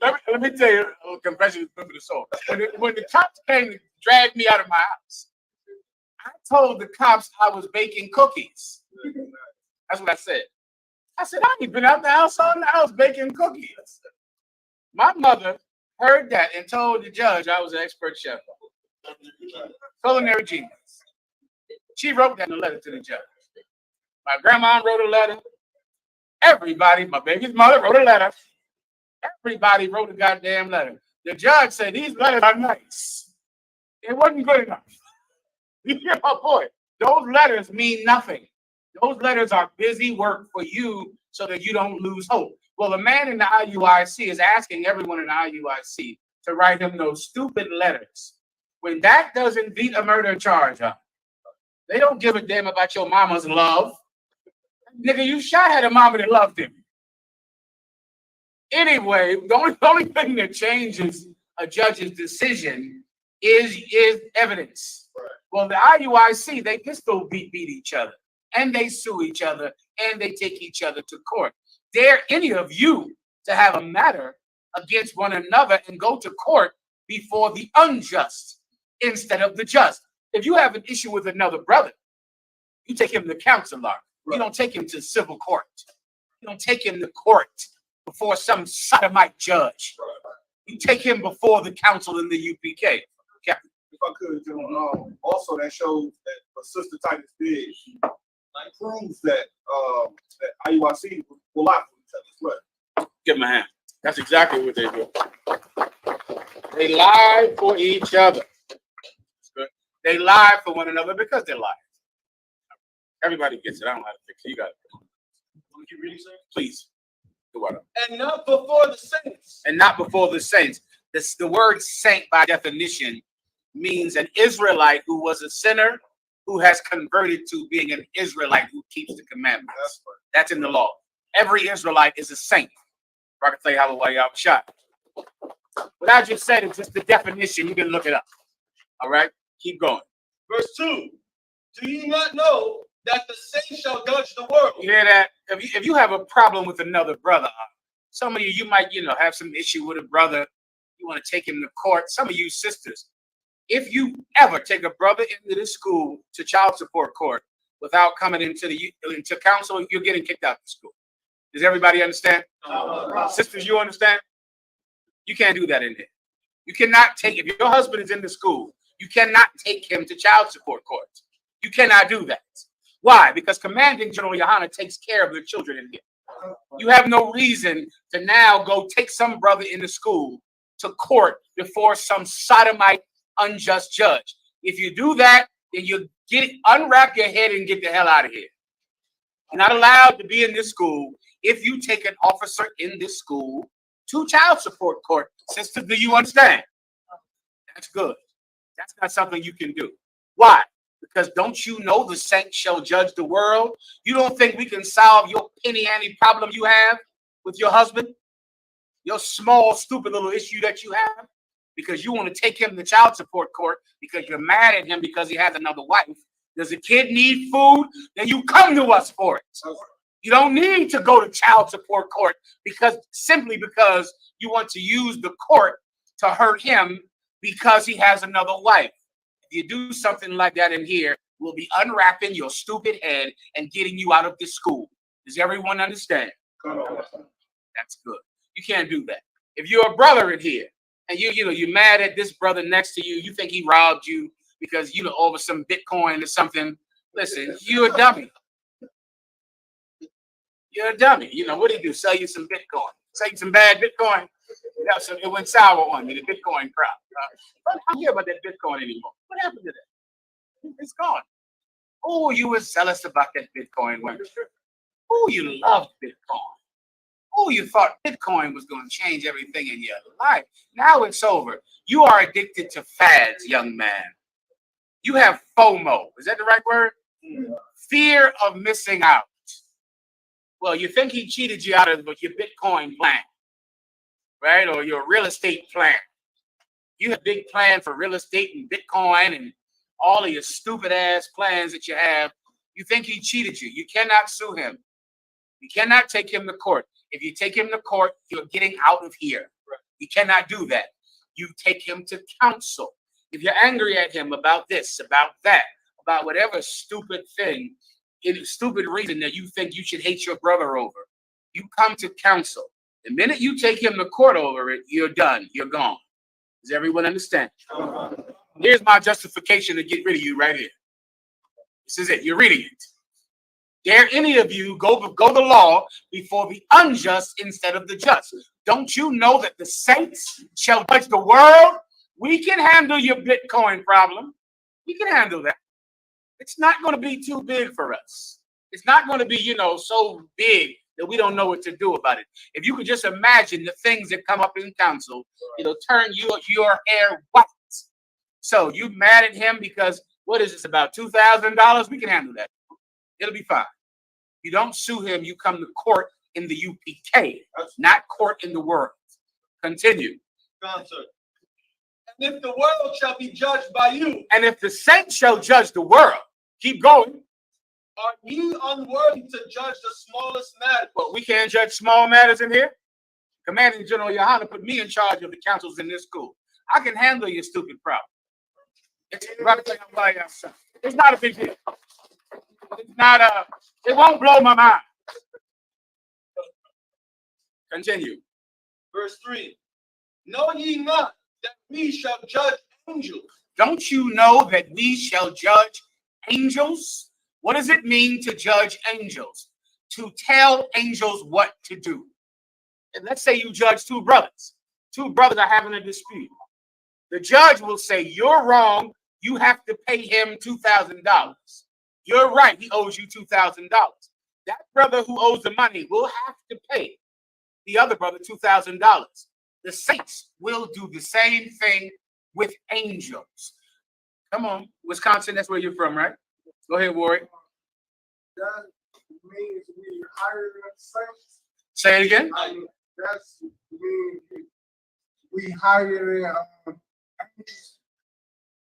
Let me tell you a confession for the soul. When the cops came to drag me out of my house, I told the cops I was baking cookies. That's what I said. I said, I ain't been out the house all night. I was baking cookies. My mother heard that and told the judge I was an expert chef. Culinary genius. She wrote that in a letter to the judge. My grandma wrote a letter. Everybody, my baby's mother wrote a letter. Everybody wrote a goddamn letter. The judge said, these letters are nice. It wasn't good enough. You hear my point? Those letters mean nothing. Those letters are busy work for you so that you don't lose hope. Well, the man in the IUIC is asking everyone in the IUIC to write him those stupid letters. When that doesn't beat a murder charge up, they don't give a damn about your mama's love. Nigga, you shot at a mama that loved him. Anyway, the only thing that changes a judge's decision is evidence. Right. Well, the IUIC, they still beat each other, and they sue each other, and they take each other to court. Dare any of you to have a matter against one another and go to court before the unjust instead of the just. If you have an issue with another brother, you take him to counselor. Right. You don't take him to civil court. You don't take him to court before some sodomite judge. Right. You take him before the council in the UPK. Captain. If I could, also that shows that what Sister Titus did proves that that IUIC will lie for each other as well. Give them a hand. That's exactly what they do. They lie for each other. They lie for one another because they're liars. Everybody gets it. I don't know how to fix it. You got it. Would you read, sir? Please. And not before the saints. And not before the saints. The word saint by definition means an Israelite who was a sinner who has converted to being an Israelite who keeps the commandments. That's in the law. Every Israelite is a saint. I can tell you how I was shot. What I just said is just the definition. You can look it up. All right? Keep going. Verse 2. Do you not know that the saints shall judge the world? You hear that? If you have a problem with another brother, some of you might, have some issue with a brother. You want to take him to court. Some of you sisters, if you ever take a brother into the school to child support court without coming into counsel, you're getting kicked out of the school. Does everybody understand? Sisters, you understand? You can't do that in here. You cannot take, if your husband is in the school, you cannot take him to child support court. You cannot do that. Why? Because Commanding General YAHANNA takes care of the children in here. You have no reason to now go take some brother in the school to court before some sodomite unjust judge. If you do that, then you unwrap your head and get the hell out of here. You're not allowed to be in this school if you take an officer in this school to child support court. Sister, do you understand? That's good. That's not something you can do. Why? Because don't you know the saints shall judge the world? You don't think we can solve your penny-ante problem you have with your husband? Your small, stupid little issue that you have? Because you want to take him to child support court because you're mad at him because he has another wife. Does the kid need food? Then you come to us for it. You don't need to go to child support court simply because you want to use the court to hurt him because he has another wife. If you do something like that in here, we'll be unwrapping your stupid head and getting you out of this school. Does everyone understand? That's good. You can't do that. If you're a brother in here and you're mad at this brother next to you, you think he robbed you because you know over some Bitcoin or something. Listen, you're a dummy. You're a dummy. You know what do you do? Sell you some Bitcoin. Sell you some bad Bitcoin. Yeah, so it went sour on me. The Bitcoin crowd. I don't hear about that Bitcoin anymore. What happened to that? It's gone. Oh, you were zealous about that Bitcoin, weren't you? Oh, you loved Bitcoin. Oh, you thought Bitcoin was going to change everything in your life. Now it's over. You are addicted to fads, young man. You have FOMO. Is that the right word? Fear of missing out. Well, you think he cheated you out of your Bitcoin plan, right? Or your real estate plan. You have a big plan for real estate and Bitcoin and all of your stupid ass plans that you have. You think he cheated you. You cannot sue him. You cannot take him to court. If you take him to court, you're getting out of here. You cannot do that. You take him to counsel. If you're angry at him about this, about that, about whatever stupid thing, any stupid reason that you think you should hate your brother over, you come to counsel. The minute you take him to court over it, you're done. You're gone. Does everyone understand? Here's my justification to get rid of you right here. This is it. You're reading it. Dare any of you go the law before the unjust instead of the just? Don't you know that the saints shall judge the world? We can handle your Bitcoin problem. We can handle that. It's not going to be too big for us. It's not going to be, so big that we don't know what to do about it. If you could just imagine the things that come up in council, it'll turn your hair white. So you mad at him because, what is this, about $2,000? We can handle that. It'll be fine. You don't sue him, you come to court in the UPK, not court in the world. Continue. And if the world shall be judged by you, And if the saints shall judge the world, keep going. are ye unworthy to judge the smallest matter? But we can't judge small matters in here. Commanding General YAHANNA put me in charge of the councils in this school. I can handle your stupid problem. It's not a big deal. It's not it won't blow my mind. Continue. Verse 3. Know ye not that we shall judge angels? Don't you know that we shall judge angels? What does it mean to judge angels? To tell angels what to do. And let's say you judge two brothers. Two brothers are having a dispute. The judge will say, you're wrong. You have to pay him $2,000. You're right. He owes you $2,000. That brother who owes the money will have to pay the other brother $2,000. The saints will do the same thing with angels. Come on, Wisconsin, that's where you're from, right? Go ahead, Warwick. That means we hire saints. Say it again. That's mean we hire angels.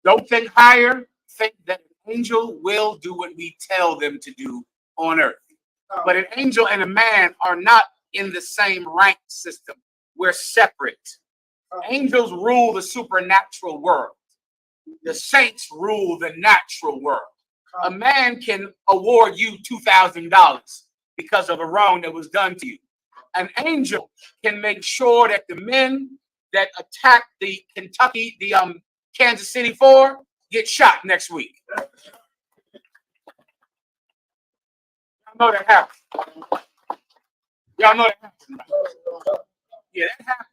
Don't think higher. Think that an angel will do what we tell them to do on earth. But an angel and a man are not in the same rank system. We're separate. Angels rule the supernatural world. The saints rule the natural world. A man can award you $2,000 because of a wrong that was done to you. An angel can make sure that the men that attacked the Kansas City 4 get shot next week. Y'all know that happened. Y'all know that happened. Yeah, that happened.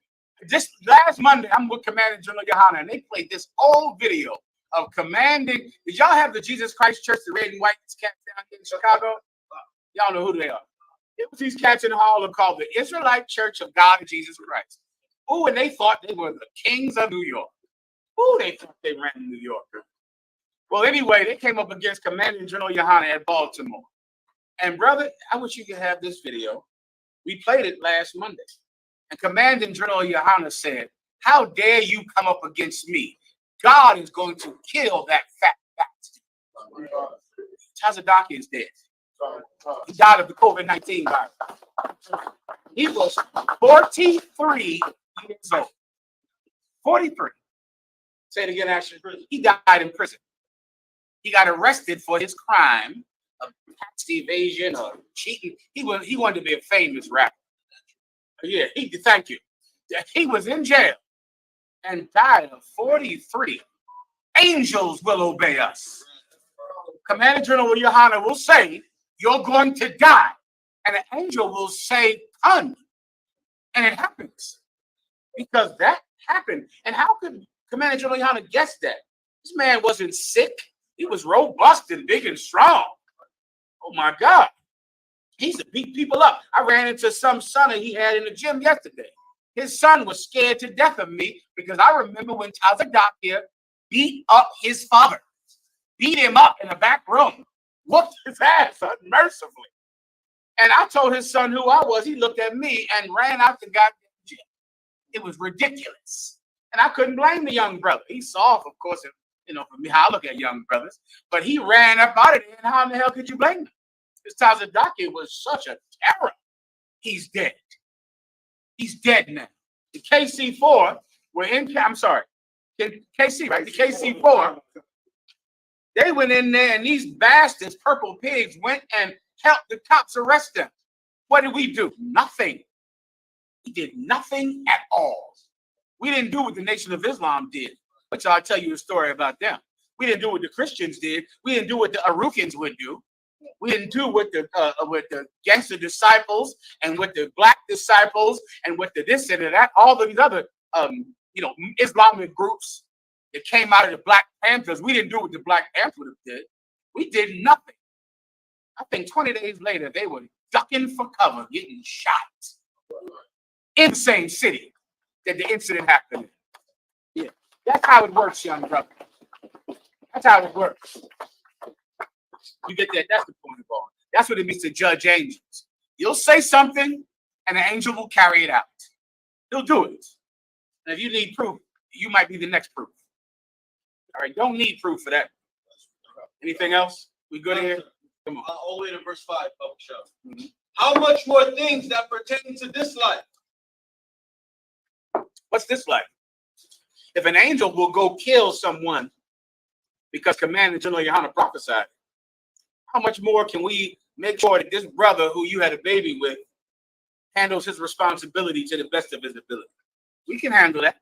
Just last Monday, I'm with Commanding General YAHANNA, and they played this old video of commanding. Did y'all have the Jesus Christ Church, the red and white cats down here in Chicago? Y'all know who they are. It was these cats in Harlem called the Israelite Church of God and Jesus Christ. Ooh, and they thought they were the kings of New York. Ooh, they thought they ran New York. Well, anyway, they came up against Commanding General YAHANNA at Baltimore. And brother, I wish you could have this video. We played it last Monday. And Commanding General YAHANNA said, how dare you come up against me? God is going to kill that fat bastard. Tazadaki is dead. He died of the COVID-19 virus. He was 43 years old. 43. Say it again, Ashley. He died in prison. He got arrested for his crime of tax evasion or cheating. He wanted to be a famous rapper. Yeah, thank you. He was in jail and died of 43. Angels will obey us. Commander General YAHANNA will say, you're going to die. And an angel will say, come. And it happens. Because that happened. And how could Commander General YAHANNA guess that? This man wasn't sick. He was robust and big and strong. Oh my God. He used to beat people up. I ran into some son he had in the gym yesterday. His son was scared to death of me because I remember when TITHES beat up his father. Beat him up in the back room. Whooped his ass unmercifully. And I told his son who I was. He looked at me and ran out the goddamn gym. It was ridiculous. And I couldn't blame the young brother. He's soft, of course, you know, for me, how I look at young brothers. But he ran up out of there, and how in the hell could you blame him? This TITHES was such a terror. He's dead. He's dead now. The KC4 were in, I'm sorry, KC, right? The KC4, they went in there, and these bastards, purple pigs, went and helped the cops arrest them. What did we do? Nothing. We did nothing at all. We didn't do what the Nation of Islam did, which I'll tell you a story about them. We didn't do what the Christians did. We didn't do what the Arukans would do. We didn't do what the gangster disciples and with the black disciples and with the this and that, all of these other you know, Islamic groups that came out of the Black Panthers. We didn't do what the Black Panthers did. We did nothing. I think 20 days later, they were ducking for cover, getting shot in the same city that the incident happened in. Yeah, that's how it works, young brother. That's how it works. You get that? That's the point of all. That's what it means to judge angels. You'll say something, and the angel will carry it out. He'll do it. And if you need proof, you might be the next proof. All right, don't need proof for that. Anything else? We good here? Come on. All the way to verse 5, Bubba Show. How much more things that pertain to this life? What's this like? If an angel will go kill someone because Commander General YAHANNA prophesied, how much more can we make sure that this brother who you had a baby with handles his responsibility to the best of his ability? We can handle that.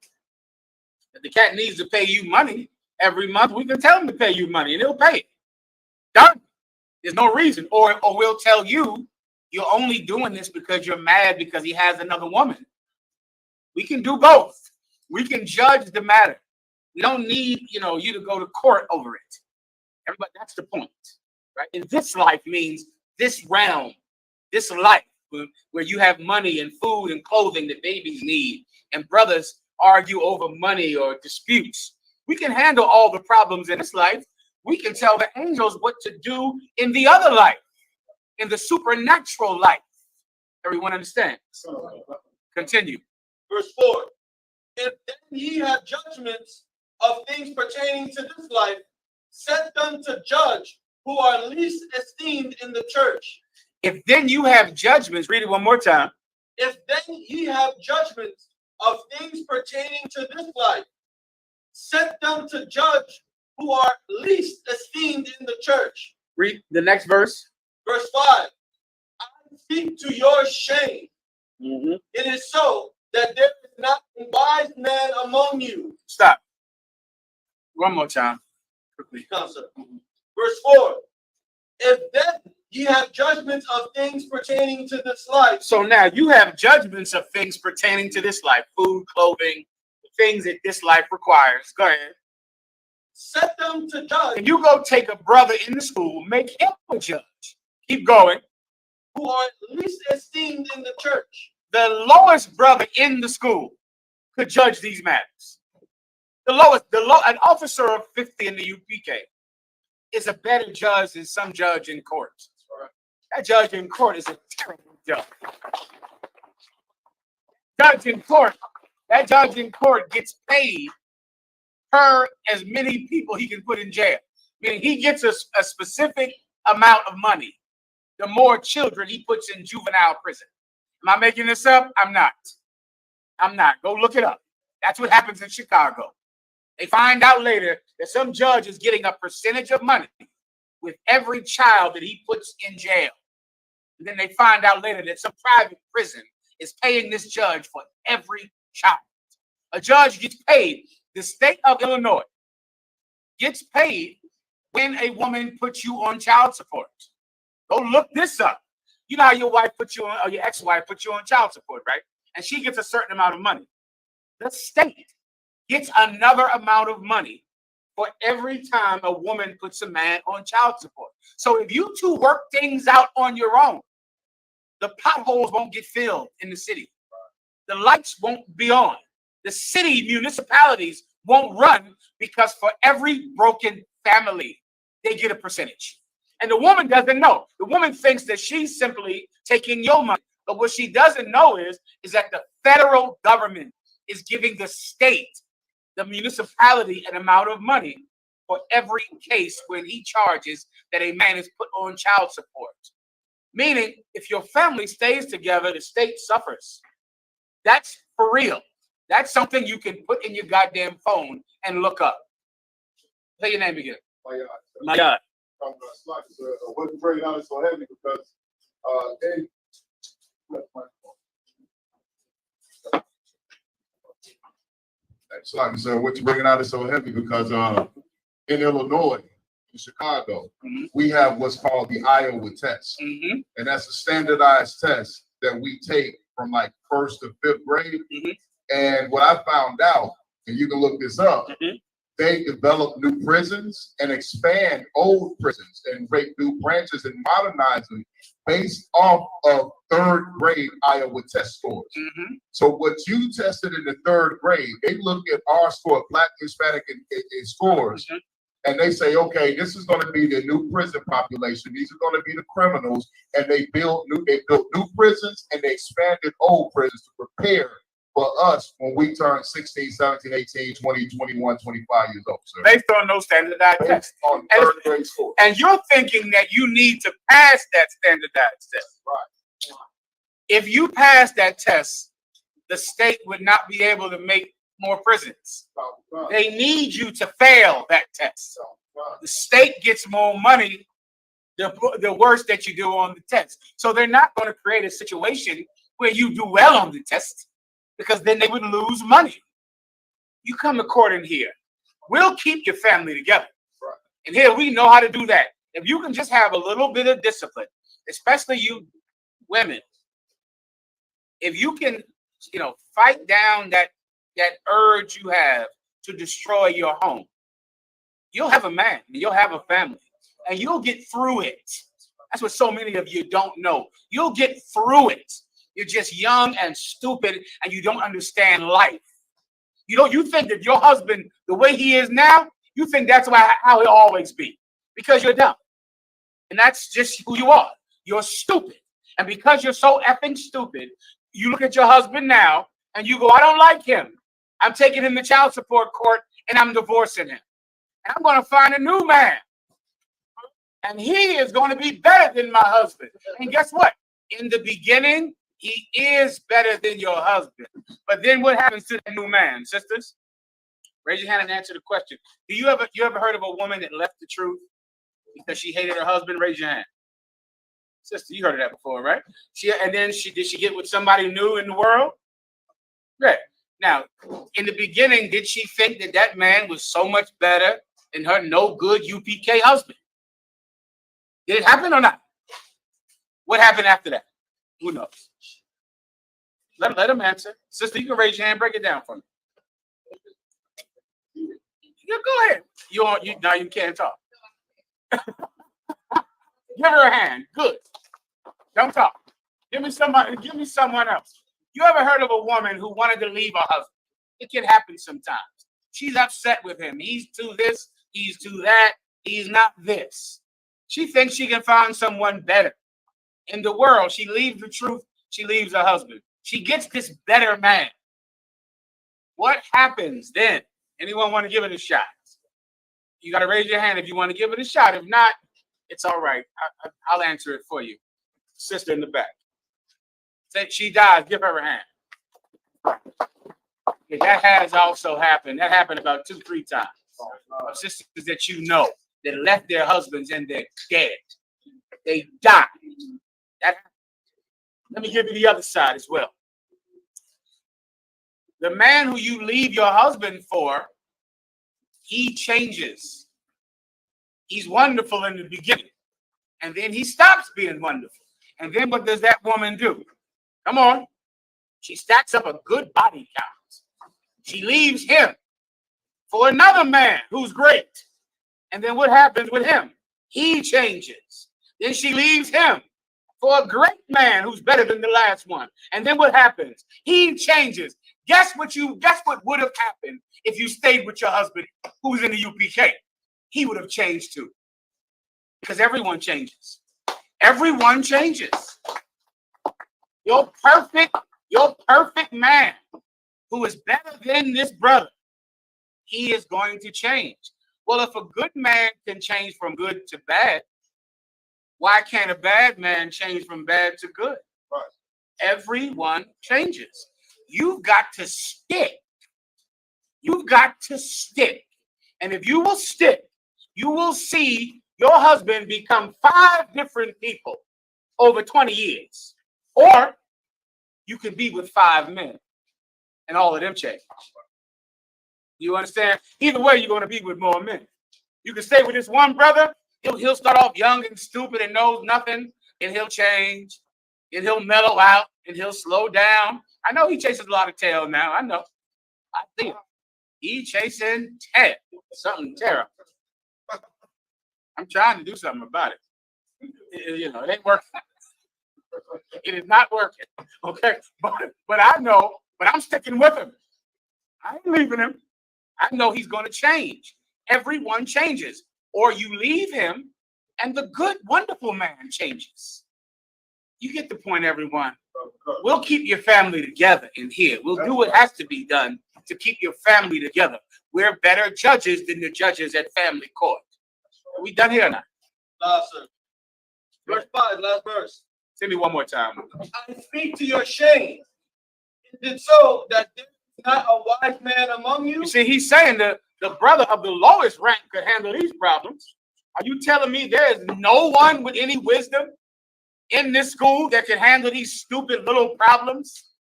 If the cat needs to pay you money every month, we can tell him to pay you money and he'll pay it. Done. There's no reason. Or we'll tell you, you're only doing this because you're mad because he has another woman. We can do both. We can judge the matter. We don't need, you know, you to go to court over it. Everybody, that's the point. Right? And this life means this realm, this life where you have money and food and clothing that babies need, and brothers argue over money or disputes. We can handle all the problems in this life. We can tell the angels what to do in the other life, in the supernatural life. Everyone understands? Continue. Verse 4. If then ye have judgments of things pertaining to this life, set them to judge who are least esteemed in the church. If then you have judgments, read it one more time. If then ye have judgments of things pertaining to this life, set them to judge who are least esteemed in the church. Read the next verse. Verse 5. I speak to your shame. It is so that there is not a wise man among you. Stop. One more time. Quickly. Verse 4. If then ye have judgments of things pertaining to this life. So now you have judgments of things pertaining to this life, food, clothing, things that this life requires. Go ahead. Set them to judge. And you go take a brother in the school, make him a judge. Keep going. Who are least esteemed in the church. The lowest brother in the school could judge these matters. An officer of 50 in the UPK is a better judge than some judge in court. That judge in court is a terrible judge. That judge in court gets paid per as many people he can put in jail. Meaning he gets a specific amount of money, the more children he puts in juvenile prison. Am I making this up? I'm not. Go look it up. That's what happens in Chicago. They find out later that some judge is getting a percentage of money with every child that he puts in jail. And then they find out later that some private prison is paying this judge for every child. A judge gets paid. The state of Illinois gets paid when a woman puts you on child support. Go look this up. You know how your wife puts you on, or your ex-wife puts you on child support, right? And she gets a certain amount of money. The state gets another amount of money for every time a woman puts a man on child support. So if you two work things out on your own, the potholes won't get filled in the city. The lights won't be on. The city municipalities won't run, because for every broken family, they get a percentage. And the woman doesn't know. The woman thinks that she's simply taking your money. But what she doesn't know is that the federal government is giving the state, the municipality, an amount of money for every case when he charges that a man is put on child support. Meaning, if your family stays together, the state suffers. That's for real. That's something you can put in your goddamn phone and look up. Say your name again. Mahayaman. What you bring out is so heavy because what you bringing out is so heavy because in Illinois, in Chicago, we have what's called the Iowa test, and that's a standardized test that we take from like 1st to 5th grade. And what I found out, and you can look this up, they develop new prisons and expand old prisons and create new branches and modernize them based off of 3rd grade Iowa test scores. So what you tested in the 3rd grade, they look at our score, Black, Hispanic, and scores, and they say, okay, this is going to be the new prison population. These are going to be the criminals, and they built new prisons and they expanded old prisons to prepare for us when we turn 16, 17, 18, 20, 21, 25 years old, sir. Based on those standardized tests. On 3rd grade score. And you're thinking that you need to pass that standardized test. Right. If you pass that test, the state would not be able to make more prisons. They need you to fail that test. The state gets more money the worse that you do on the test. So they're not going to create a situation where you do well on the test, because then they would lose money. You come to court in here, we'll keep your family together. And here we know how to do that. If you can just have a little bit of discipline, especially you women, if you can, fight down that urge you have to destroy your home, you'll have a man, you'll have a family, and you'll get through it. That's what so many of you don't know. You'll get through it. You're just young and stupid, and you don't understand life. You think that your husband, the way he is now, you think that's how he'll always be, because you're dumb. And that's just who you are. You're stupid. And because you're so effing stupid, you look at your husband now and you go, I don't like him. I'm taking him to child support court and I'm divorcing him. And I'm going to find a new man. And he is going to be better than my husband. And guess what? In the beginning, he is better than your husband. But then what happens to the new man, sisters? Raise your hand and answer the question. Do you ever heard of a woman that left the truth because she hated her husband? Raise your hand. Sister, you heard of that before, right? Did she get with somebody new in the world? Right. Now, in the beginning, did she think that man was so much better than her no good UPK husband? Did it happen or not? What happened after that? Who knows? Let him answer. Sister, you can raise your hand. Break it down for me. Yeah, go ahead. Now you can't talk. Give her a hand. Good. Don't talk. Give me someone else. You ever heard of a woman who wanted to leave her husband? It can happen sometimes. She's upset with him. He's to this, he's to that, he's not this. She thinks she can find someone better. In the world, she leaves the truth, she leaves her husband. She gets this better man. What happens then? Anyone want to give it a shot? You got to raise your hand if you want to give it a shot. If not, it's all right. I'll answer it for you. Sister in the back. Say she dies, give her a hand. Yeah, that has also happened. That happened about 2-3 times. Of sisters that you know that left their husbands and they're dead. They died. Let me give you the other side as well. The man who you leave your husband for, he changes. He's wonderful in the beginning. And then he stops being wonderful. And then what does that woman do? Come on. She stacks up a good body count. She leaves him for another man who's great. And then what happens with him? He changes. Then she leaves him for a great man who's better than the last one. And then what happens? He changes. Guess what would have happened if you stayed with your husband who's in the UPK? He would have changed too. Because everyone changes. Everyone changes. Your perfect man who is better than this brother, he is going to change. Well, if a good man can change from good to bad, why can't a bad man change from bad to good? Right. Everyone changes. You've got to stick. You've got to stick. And if you will stick, you will see your husband become 5 different people over 20 years. Or you can be with 5 men and all of them change. You understand? Either way, you're going to be with more men. You can stay with this one brother. He'll start off young and stupid and knows nothing, and he'll change, and he'll mellow out, and he'll slow down. I know he chases a lot of tail now. I know. I think he chasing tail. Something terrible. I'm trying to do something about it. You know, it ain't working. It is not working. Okay, but I know. But I'm sticking with him. I ain't leaving him. I know he's going to change. Everyone changes. Or you leave him, and the good, wonderful man changes. You get the point, everyone. We'll keep your family together in here. We'll do what has to be done to keep your family together. We're better judges than the judges at family court. Are we done here now? Last, sir. Verse 5, last verse. Tell me one more time. I speak to your shame. Is it so that there is not a wise man among you? You see, he's saying that the brother of the lowest rank could handle these problems. Are you telling me there is no one with any wisdom in this school that can handle these stupid little problems?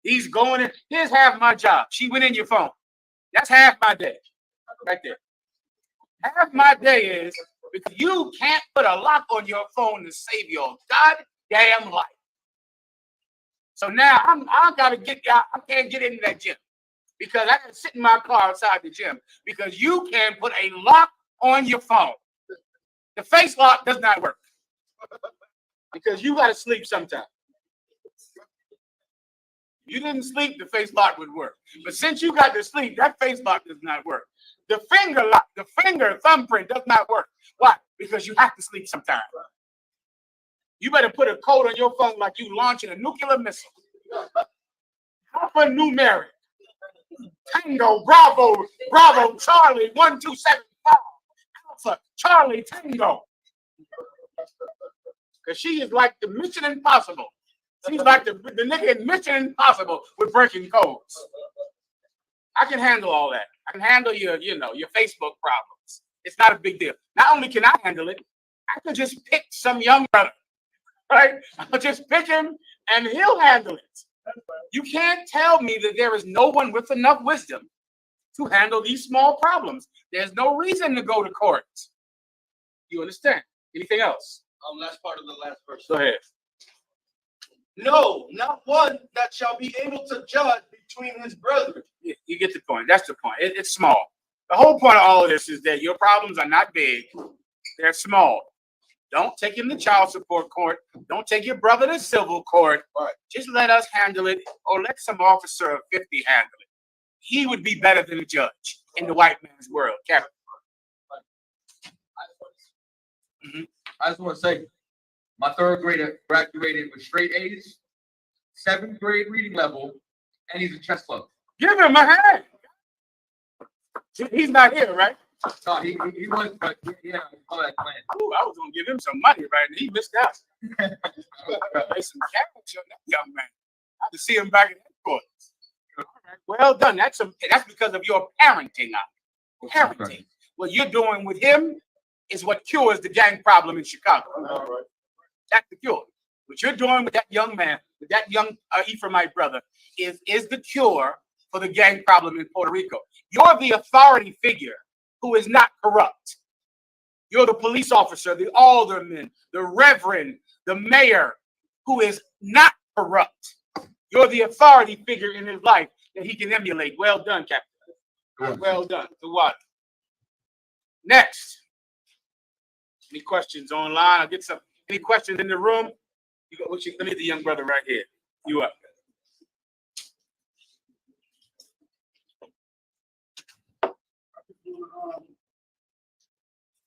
He's going in. Here's half my job. She went in your phone. That's half my day. Right there. Half my day is because you can't put a lock on your phone to save your goddamn life. So now I gotta get out. I can't get into that gym because I gotta sit in my car outside the gym because you can't put a lock on your phone. The face lock does not work because you gotta sleep sometime. You didn't sleep, the face lock would work. But since you got to sleep, that face lock does not work. The finger lock, the finger thumbprint does not work. Why? Because you have to sleep sometime. You better put a code on your phone like you launching a nuclear missile. Alphanumeric. Tango, Bravo, Charlie, 1275. Alpha, Charlie, Tango. Because she is like the Mission Impossible. She's like the nigga in Mission Impossible with breaking codes. I can handle all that. I can handle your Facebook problems. It's not a big deal. Not only can I handle it, I can just pick some young brother, right? I'll just pick him and he'll handle it. You can't tell me that there is no one with enough wisdom to handle these small problems. There's no reason to go to court. You understand? Anything else? Last part of the last verse. Go ahead. No, not one that shall be able to judge between his brethren. Yeah, you get the point. That's the point. It's small. The whole point of all of this is that your problems are not big. They're small. Don't take him to child support court. Don't take your brother to civil court. Right. Just let us handle it, or let some officer of 50 handle it. He would be better than a judge in the white man's world. Captain. I just want to say, my third grader graduated with straight A's, 7th grade reading level, and he's a chess club. Give him a hand. He's not here, right? No, he was, but yeah, all that plan. Ooh, I was gonna give him some money, right? And he missed out. Play some cash on that young man. I have to see him back in headquarters. Well done. That's because of your parenting. Parenting. What you're doing with him is what cures the gang problem in Chicago. That's the cure. What you're doing with that young man, with that young Ephraimite brother, is the cure for the gang problem in Puerto Rico. You're the authority figure who is not corrupt. You're the police officer, the alderman, the reverend, the mayor, who is not corrupt. You're the authority figure in his life that he can emulate. Well done, Captain. Well done. The what? Next. Any questions online? I'll get some. Any questions in the room? You got what you? Let me get the young brother right here. You up?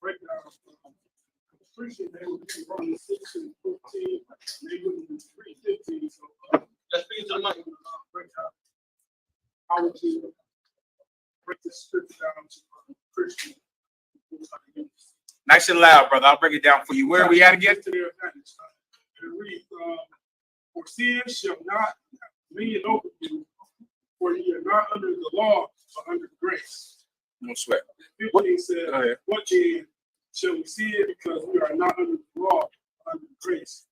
Break down. Appreciate they would be running 6 and 15. They would be 3:15. So Let's speak to the mic. break down. How would you break the scripture down to Christian? Nice and loud, brother. I'll break it down for you. Where are we at again? To their advantage. It reads, for sin shall not have dominion over you, for you are not under the law, but under grace. No sweat. 15 said, Go ahead. what then shall we see it, because we are not under the law, but under grace.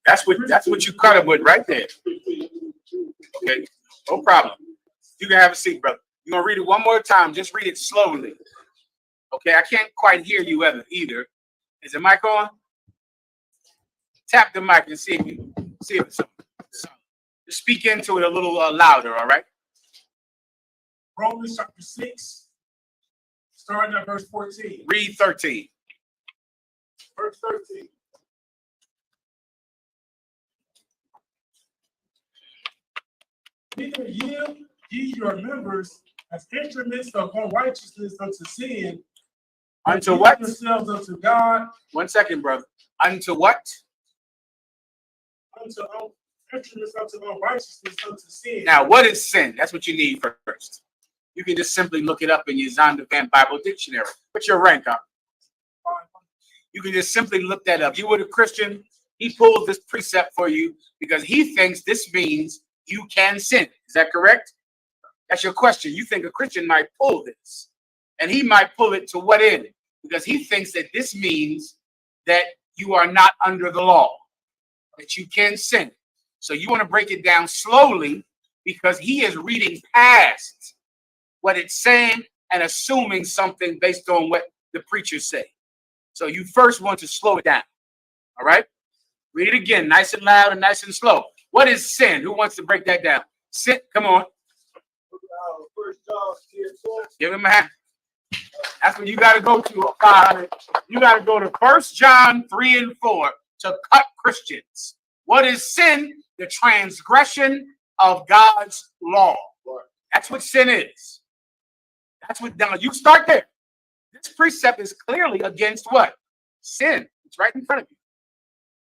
That's what you cut him with right there. Okay, no problem. You can have a seat, brother. You're gonna read it one more time. Just read it slowly. Okay, I can't quite hear you either. Is the mic on? Tap the mic and see if it's on. Just speak into it a little louder, all right? Romans chapter 6, starting at verse 14. Read 13. Verse 13. Neither yield ye your members as instruments of unrighteousness unto sin, but Unto yield what? yourselves unto God, 1 second, brother. Unto what? unto instruments unto unrighteousness unto sin. Now, what is sin? That's what you need first. You can just simply look it up in your Zondervan Bible Dictionary. What's your rank up? You can just simply look that up. You were a Christian. He pulled this precept for you because he thinks this means you can sin. Is that correct? That's your question. You think a Christian might pull this, and he might pull it to what end? Because he thinks that this means that you are not under the law, that you can sin. So you want to break it down slowly because he is reading past what it's saying and assuming something based on what the preachers say. So you first want to slow it down. All right? Read it again, nice and loud and nice and slow. What is sin? Who wants to break that down? Sin, come on. Give him a hand. That's what you got to go to. You got to go to 1 John 3 and 4 to cut Christians. What is sin? The transgression of God's law. That's what sin is. That's what, now you start there. This precept is clearly against what? Sin. It's right in front of you.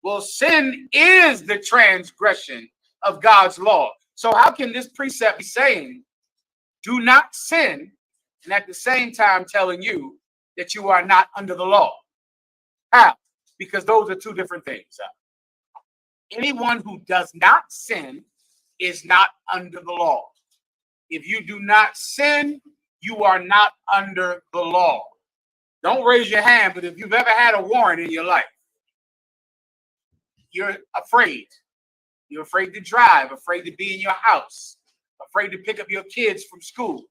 Well, sin is the transgression of God's law. So how can this precept be saying, do not sin, and at the same time telling you that you are not under the law? How? Because those are two different things. Anyone who does not sin is not under the law. If you do not sin, you are not under the law. Don't raise your hand, but if you've ever had a warrant in your life, you're afraid. You're afraid to drive, afraid to be in your house, afraid to pick up your kids from school.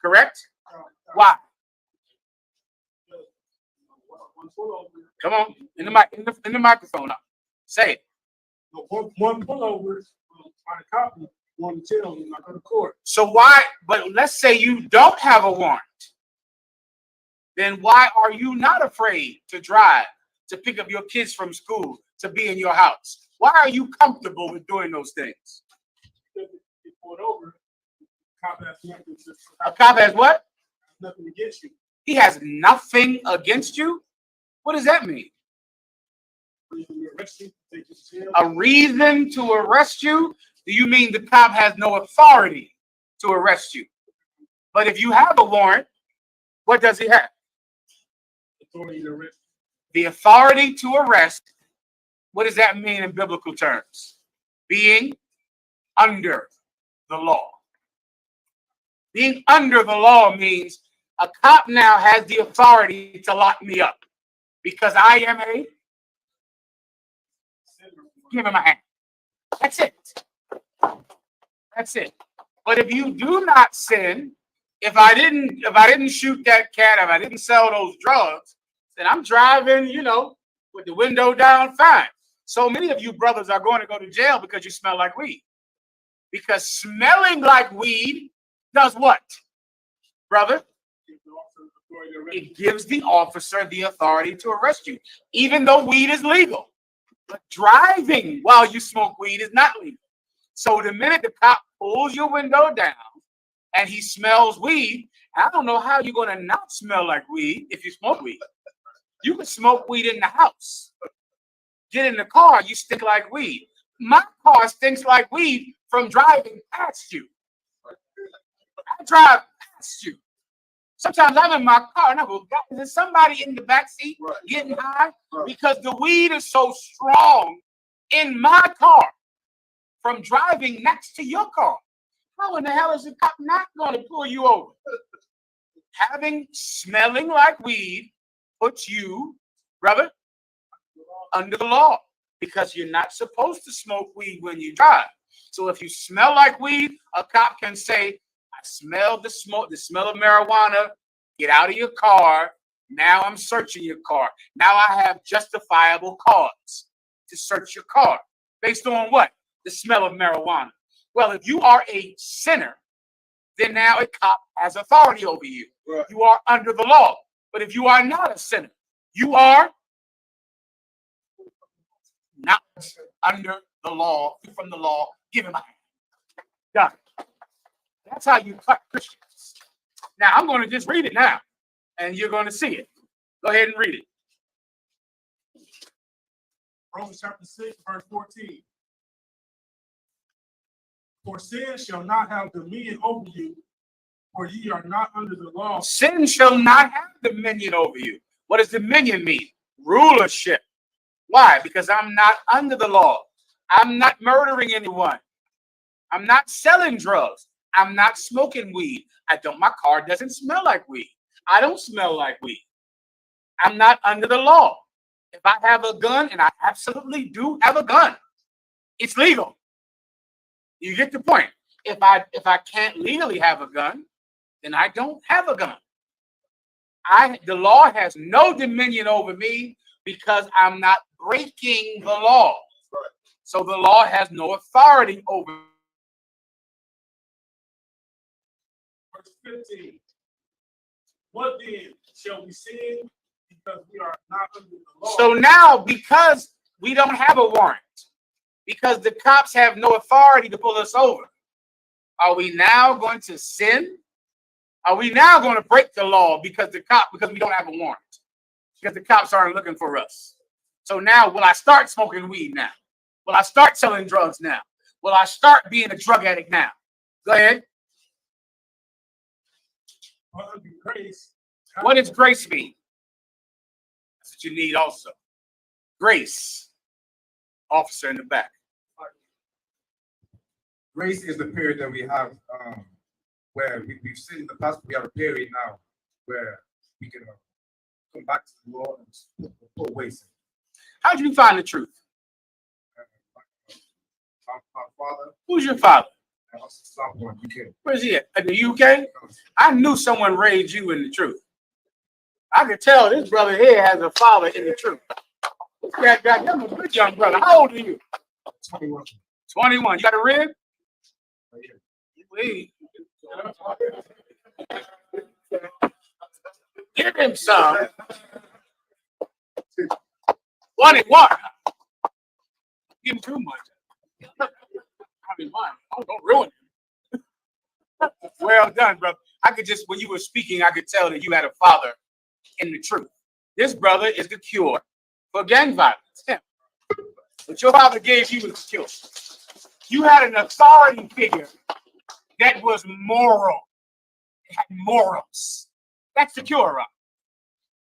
Correct? Why? Come on, in the microphone now. Say it. One pullover by the cop want to tell me not go to court. So why, but let's say you don't have a warrant. Then why are you not afraid to drive, to pick up your kids from school, to be in your house? Why are you comfortable with doing those things? A cop has what? Nothing against you. He has nothing against you? What does that mean? A reason to arrest you? Do you mean the cop has no authority to arrest you? But if you have a warrant, what does he have? Authority to arrest. The authority to arrest. What does that mean in biblical terms? Being under the law. Being under the law means a cop now has the authority to lock me up because I am a. Give him a hand. That's it. That's it. But if you do not sin, if I didn't shoot that cat, if I didn't sell those drugs, then I'm driving, you know, with the window down, fine. So many of you brothers are going to go to jail because you smell like weed. Because smelling like weed does what, brother? It gives the officer the authority to arrest you, even though weed is legal. But driving while you smoke weed is not legal. So the minute the cop pulls your window down and he smells weed, I don't know how you're going to not smell like weed if you smoke weed. You can smoke weed in the house. Get in the car, you stink like weed. My car stinks like weed from driving past you. I drive past you. Sometimes I'm in my car and I go, God, is there somebody in the back seat getting high? Because the weed is so strong in my car from driving next to your car. How in the hell is the cop not going to pull you over? Smelling like weed puts you, brother, under the law, because you're not supposed to smoke weed when you drive. So if you smell like weed, a cop can say, I smell the smoke, the smell of marijuana. Get out of your car. Now I'm searching your car. Now I have justifiable cause to search your car. Based on what? The smell of marijuana. Well, if you are a sinner, then now a cop has authority over you. Right. You are under the law. But if you are not a sinner, you are not under the law, from the law, give him a hand. Done. That's how you cut Christians. Now, I'm going to just read it now, and you're going to see it. Go ahead and read it. Romans chapter 6, verse 14. For sin shall not have dominion over you, for ye are not under the law. Sin shall not have dominion over you. What does dominion mean? Rulership. Why? Because I'm not under the law. I'm not murdering anyone. I'm not selling drugs. I'm not smoking weed. My car doesn't smell like weed. I don't smell like weed. I'm not under the law. If I have a gun, and I absolutely do have a gun, it's legal. You get the point. If I can't legally have a gun, then I don't have a gun. The law has no dominion over me because I'm not breaking the law. So the law has no authority over me. Verse 15. What then shall we sin because we are not under the law? So now, because we don't have a warrant, because the cops have no authority to pull us over, are we now going to sin? Are we now going to break the law because we don't have a warrant? Because the cops aren't looking for us. So now, will I start smoking weed now? Will I start selling drugs now? Will I start being a drug addict now? Go ahead. What does grace mean? That's what you need also. Grace. Officer in the back. Grace is the period that we have where we've seen in the past. We have a period now where we can come back to the Lord and put away sin. How did you find the truth? My father. Who's your father? UK. Where's he at? In the UK? I knew someone raised you in the truth. I could tell this brother here has a father in the truth. This guy got him a good young brother. How old are you? 21. 21. You got a rib? Give him some. 21. Give him too much. 21. Don't ruin him. Well done, brother. When you were speaking, I could tell that you had a father in the truth. This brother is the cure for gang violence. Him. What your father gave you was the cure. You had an authority figure that was moral. It had morals. That's the cure, right?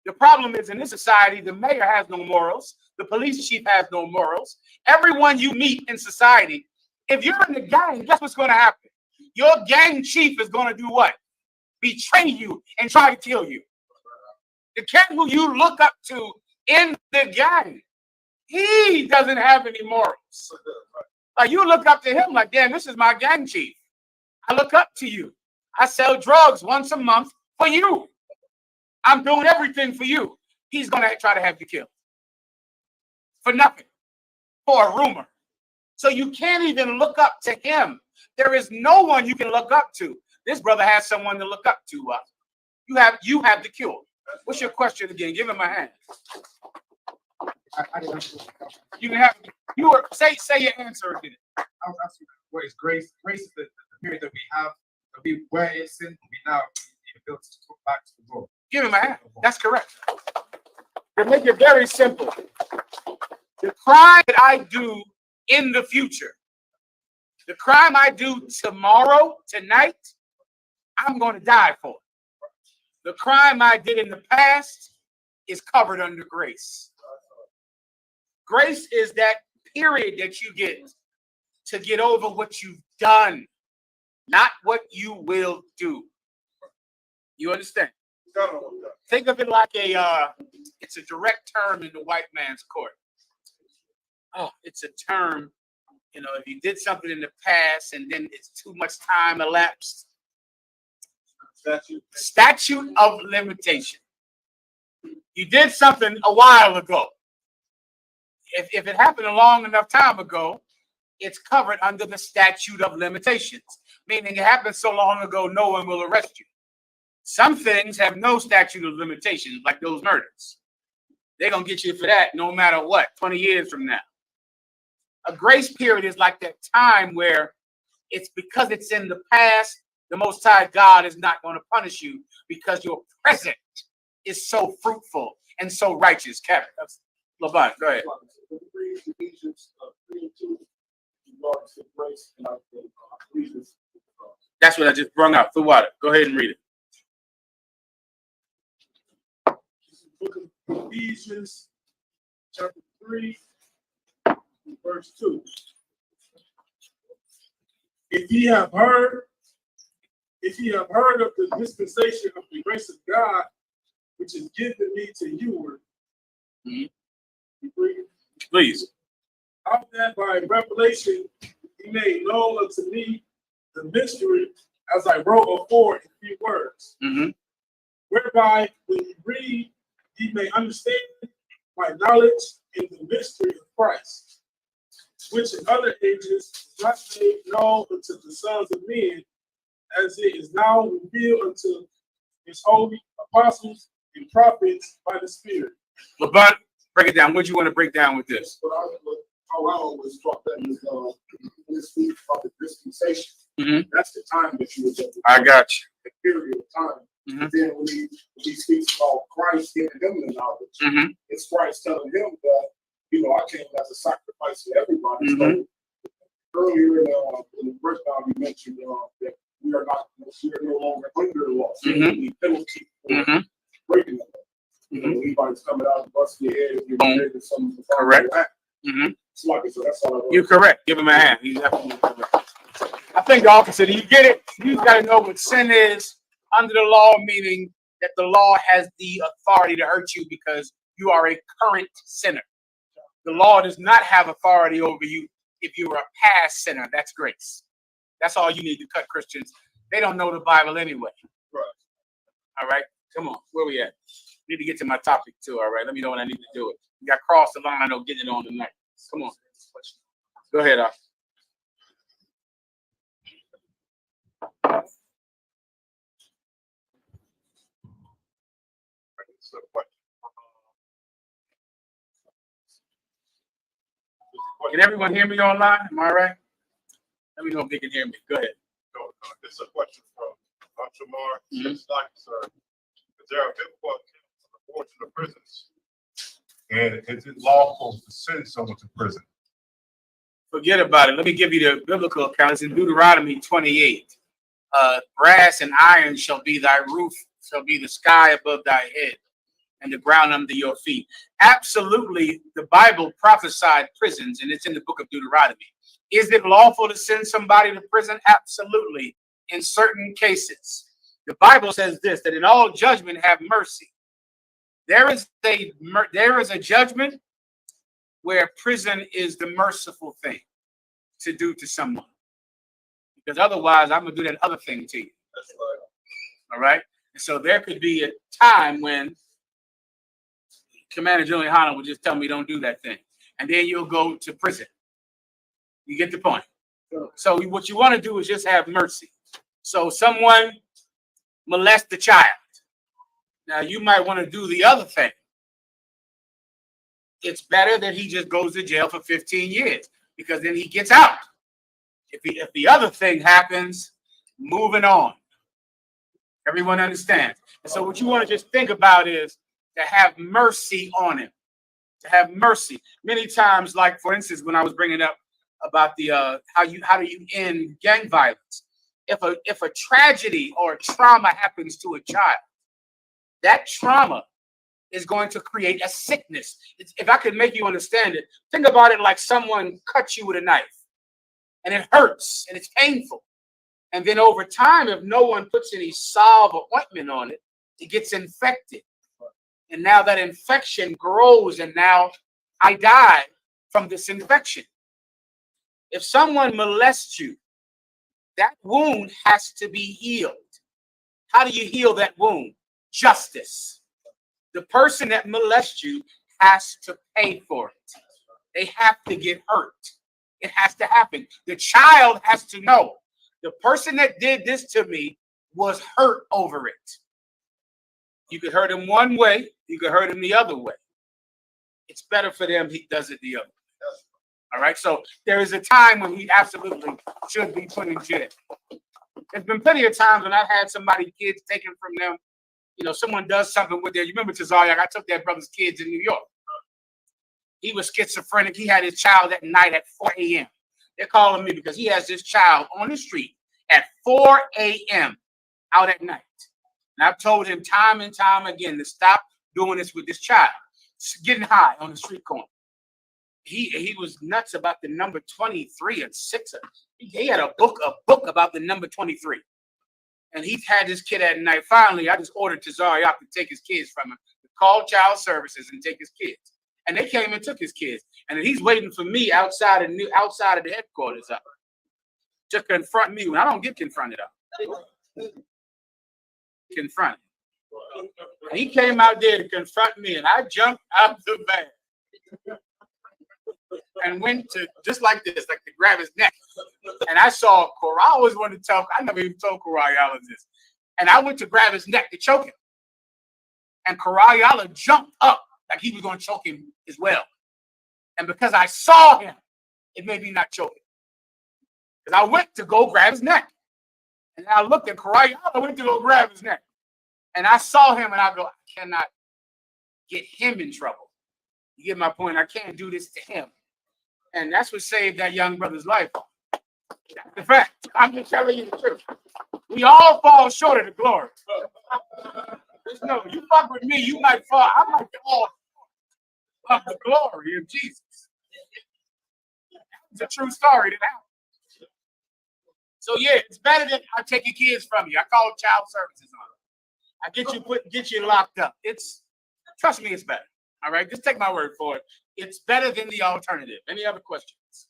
The problem is in this society, the mayor has no morals. The police chief has no morals. Everyone you meet in society, if you're in the gang, guess what's going to happen? Your gang chief is going to do what? Betray you and try to kill you. The cat who you look up to in the gang, he doesn't have any morals. Like you look up to him like, damn, this is my gang chief. I look up to you. I sell drugs once a month for you. I'm doing everything for you. he's going to try to have you killed for nothing, for a rumor. So you can't even look up to him. There is no one you can look up to. This brother has someone to look up to. You have the cure. What's your question again? Give him a hand. You can have say your answer again. I was asking what is grace? Grace is the period that we have, that we were in sin, we now able to go back to the Lord. Give him a hand. That's correct. To make it very simple, the crime that I do in the future, the crime I do tomorrow, tonight, I'm going to die for it. The crime I did in the past is covered under grace. Grace is that period that you get to get over what you've done, not what you will do. You understand? Think of it like it's a direct term in the white man's court. Oh, it's a term, you know, if you did something in the past and then it's too much time elapsed. Statute of limitation. You did something a while ago. If it happened a long enough time ago, it's covered under the statute of limitations, meaning it happened so long ago, no one will arrest you. Some things have no statute of limitations, like those murders. They're going to get you for that no matter what, 20 years from now. A grace period is like that time where it's because it's in the past, the Most High God is not going to punish you because your present is so fruitful and so righteous. Laban, go ahead. That's what I just brought out. The water. Go ahead and read it. Book of Ephesians, chapter 3, verse 2. If ye have heard of the dispensation of the grace of God, which is given me to you, Please. How that by revelation he made known unto me the mystery, as I wrote before in few words, whereby when you read, ye may understand my knowledge in the mystery of Christ, which in other ages was not made known unto the sons of men, as it is now revealed unto his holy apostles and prophets by the Spirit. Laban, break it down. What do you want to break down with this? How I always thought that was when it speaks about the dispensation. That's the time that you were. I got you. The period of time. Then when he speaks about Christ giving him the knowledge, it's Christ telling him that, you know, I came as a sacrifice for everybody. So earlier in the first time you mentioned that we are no longer under the law. So the penalty for breaking the law. You know, anybody's coming out and busting your head if you're making some correct. So that's all You're correct. Give him a hand. He's absolutely correct. I think the opposite. You get it? You got to know what sin is under the law, meaning that the law has the authority to hurt you because you are a current sinner. The law does not have authority over you if you're a past sinner. That's grace. That's all you need to cut Christians. They don't know the Bible anyway. Right. All right. Come on. Where we at? Need to get to my topic too. All right. Let me know when I need to do it. You got crossed the line. I don't get it on tonight. Come on. Go ahead, Can everyone hear me online? Am I right? Let me know if they can hear me. Go ahead. This is a question from Shamar. Sir, is there a biblical account of the portion of prisons? And is it lawful to send someone to prison? Forget about it. Let me give you the biblical account. It's in Deuteronomy 28. Brass and iron shall be thy roof, shall be the sky above thy head, and the ground under your feet. Absolutely, the Bible prophesied prisons, and it's in the book of Deuteronomy. Is it lawful to send somebody to prison? Absolutely, in certain cases. The Bible says this, that in all judgment have mercy. There is a judgment where prison is the merciful thing to do to someone. Because otherwise, I'm going to do that other thing to you. That's right. All right? And so there could be a time when Commander General YAHANNA will just tell me don't do that thing. And then you'll go to prison. You get the point. So what you want to do is just have mercy. So someone molests the child. Now you might want to do the other thing. It's better that he just goes to jail for 15 years because then he gets out. If the other thing happens, moving on. Everyone understands. And so what you want to just think about is to have mercy on him. To have mercy. Many times, like for instance, when I was bringing up about the how do you end gang violence? If a tragedy or a trauma happens to a child, that trauma is going to create a sickness. If I could make you understand it, think about it like someone cut you with a knife, and it hurts and it's painful. And then over time, if no one puts any salve or ointment on it, it gets infected. And now that infection grows, and now I die from this infection. If someone molests you, that wound has to be healed. How do you heal that wound? Justice. The person that molests you has to pay for it. They have to get hurt. It has to happen. The child has to know the person that did this to me was hurt over it. You could hurt him one way, you could hurt him the other way. It's better for them he does it the other way. All right, so there is a time when he absolutely should be put in jail. There's been plenty of times when I've had somebody's kids taken from them. You know, someone does something with their, you remember Tazariak, I took that brother's kids in New York. He was schizophrenic. He had his child at night at 4 a.m. They're calling me because he has this child on the street at 4 a.m. out at night. And I've told him time and time again to stop doing this with this child. Getting high on the street corner. He was nuts about the number 23 and 6. He had a book about the number 23. And he had this kid at night. Finally, I just ordered Tazariak to take his kids from him, to call child services and take his kids. And they came and took his kids. And he's waiting for me outside of the headquarters to confront me when I don't get confronted confronted. And he came out there to confront me, and I jumped out the van and went to just like this, like to grab his neck. And I saw Corral. I always wanted to tell. I never even told Corral this. And I went to grab his neck to choke him. And Corral jumped up like he was going to choke him as well. And because I saw him, it made me not choke him. Because I went to go grab his neck. And I looked at Corral. I went to go grab his neck. And I saw him, and I go, I cannot get him in trouble. You get my point? I can't do this to him. And that's what saved that young brother's life. That's the fact. I'm just telling you the truth. We all fall short of the glory. Just know, you fuck with me, you might fall. I might fall of the glory of Jesus. It's a true story that happened. So yeah, it's better than I take your kids from you. I call child services on them. I get you locked up. Trust me, it's better. All right, just take my word for it. It's better than the alternative. Any other questions?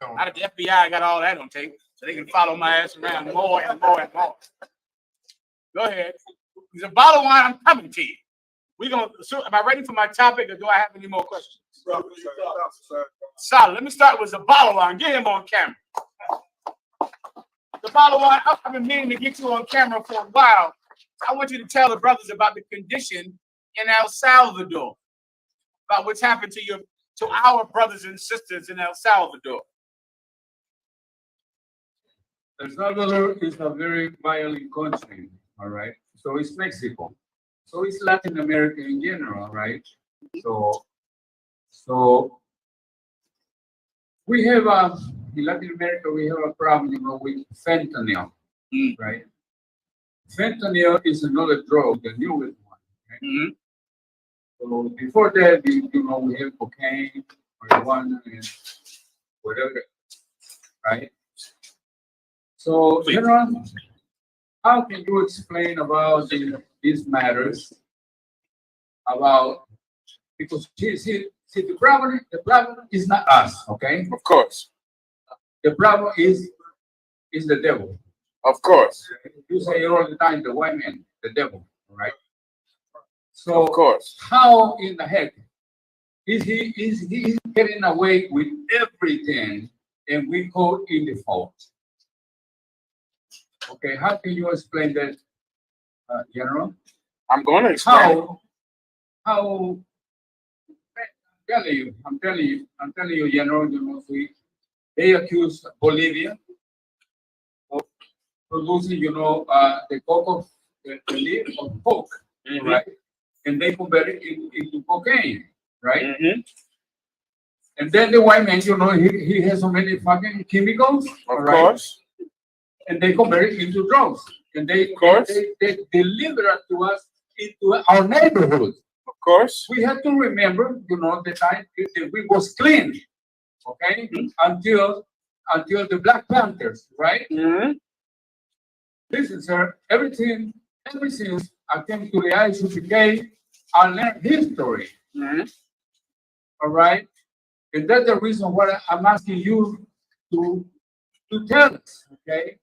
Out of the FBI, got all that on tape, so they can follow my ass around more and more and more. Go ahead. The bottom line, I'm coming to you. Am I ready for my topic, or do I have any more questions? Solid. Let me start with the bottom line. Get him on camera. The bottom line, I've been meaning to get you on camera for a while. I want you to tell the brothers about the condition in El Salvador, about what's happened to our brothers and sisters in El Salvador. El Salvador is a very violent country, all right? So is Mexico. So is Latin America in general, right? So we have in Latin America, we have a problem, with fentanyl, right? Fentanyl is another drug, the newest one, right? So before that, we have cocaine, marijuana, and whatever, right? So, General, how can you explain about these matters? Because see, the problem is not us, okay? Of course. The problem is the devil. Of course. You say all the time, the white man, the devil, right? Of course. how in the heck is he getting away with everything and we go in default? Okay, how can you explain that, General? I'm going to explain. How I'm telling you, General, you know, they accuse Bolivia of producing, you know, the coke of the leaf of coke, right? And they convert it into cocaine, right? And then the white man, you know, he has so many fucking chemicals, Of course. and they convert it into drugs, and they deliver it to us into our neighborhood. Of course. We have to remember, you know, the time that we was clean, okay, until the Black Panthers, right? Listen, sir, ever since I came to the I.S.U.P.K, I learned history. All right, and that's the reason why I'm asking you to tell us, okay?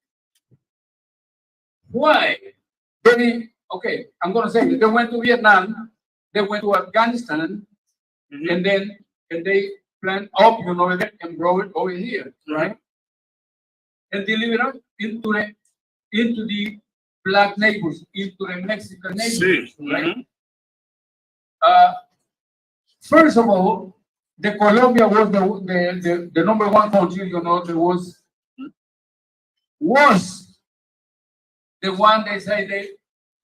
Why? Okay, I'm gonna say they went to Vietnam, they went to Afghanistan, and they planned up, you know, and brought it over here, right? And delivered it into the black neighbors, into the Mexican neighbors, right? First of all, the Colombia was the number one country, you know, there was the one they say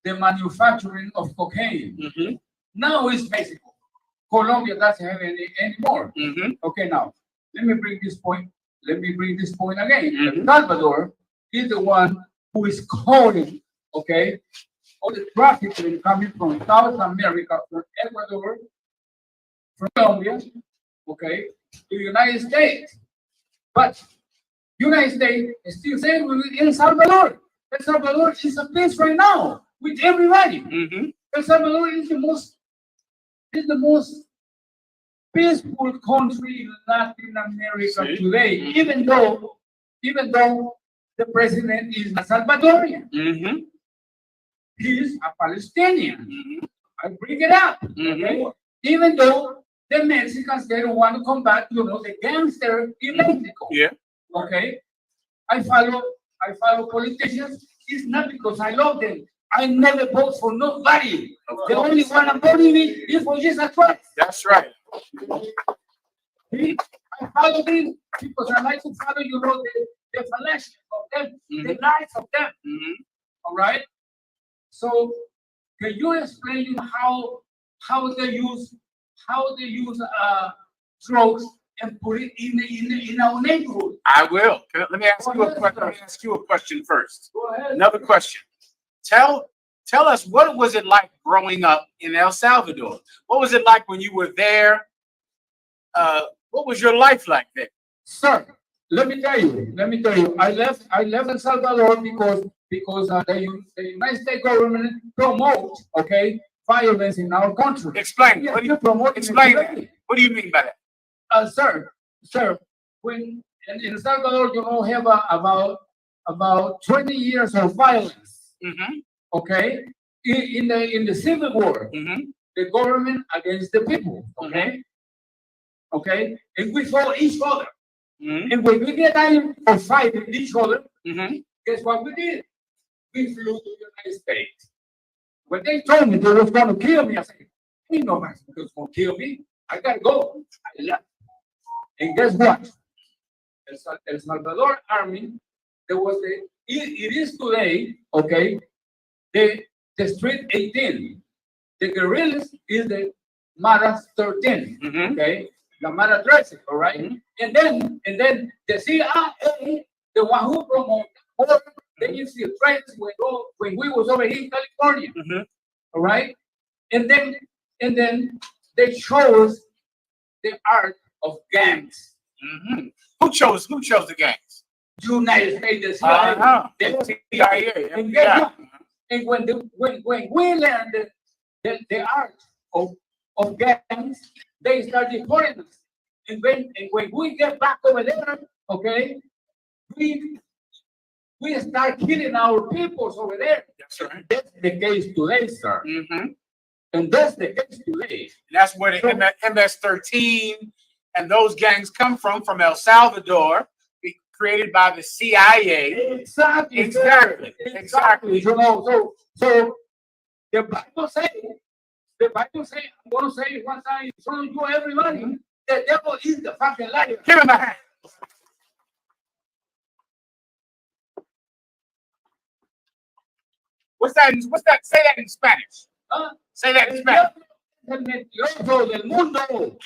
the manufacturing of cocaine. Now it's Mexico. Colombia doesn't have any anymore. Okay, now let me bring this point again. El Salvador is the one who is calling, okay, all the trafficking coming from South America, from Ecuador, from Colombia, okay, to the United States. But United States is still saying we're in El Salvador. El Salvador is a place right now with everybody. El Salvador is the most peaceful country in Latin America today, even though the president is a Salvadorian. He's a Palestinian. I bring it up. Okay? Even though the Mexicans, they don't want to combat, you know, the gangster in Mexico. Okay. I follow politicians. It's not because I love them. I never vote for nobody. The only one I'm voting is for Jesus Christ. That's right. I follow them because I like to follow, you know, the flesh of them, the lives of them. All right. So, can you explain how they use drugs and put it in our neighborhood? I will. Let me ask you a question first. Go ahead. Another question. Tell us, what was it like growing up in El Salvador? What was it like when you were there? What was your life like there? Sir, let me tell you. I left El Salvador because the United States government promotes, okay, violence in our country. Explain. Yes, What do you promote explain that? What do you mean by that? Sir, when in El Salvador, you know, have about 20 years of violence. Okay, in the civil war, the government against the people. Okay, and we fought each other. And when we get time of fighting each other, guess what we did? We flew to the United States. When they told me they was going to kill me, I said, ain't no Mexicans going to kill me. I got to go. I left. And guess what? El Salvador Army, there was it is today, okay, the Street 18. The guerrillas is the Mara 13, okay? The Mara 13, all right? And then the CIA, the one who promoted the infiltrates when we was over here in California, all right? And then they show us the art of gangs. Who chose the gangs? United States, the CIA. And guess what? And when we learned the art of gangs, they start deporting us. And when we get back over there, okay, we start killing our peoples over there. That's right. That's the case today, sir. And that's the case today. That's where the MS-13 and those gangs come from El Salvador, created by the CIA. Exactly. Exactly. So the Bible says, I'm going to say it one time in front of you, everybody, the devil is the fucking liar. Give him a hand. What's that? Say that in Spanish. Huh? Say that in Spanish. El mentiroso del mundo.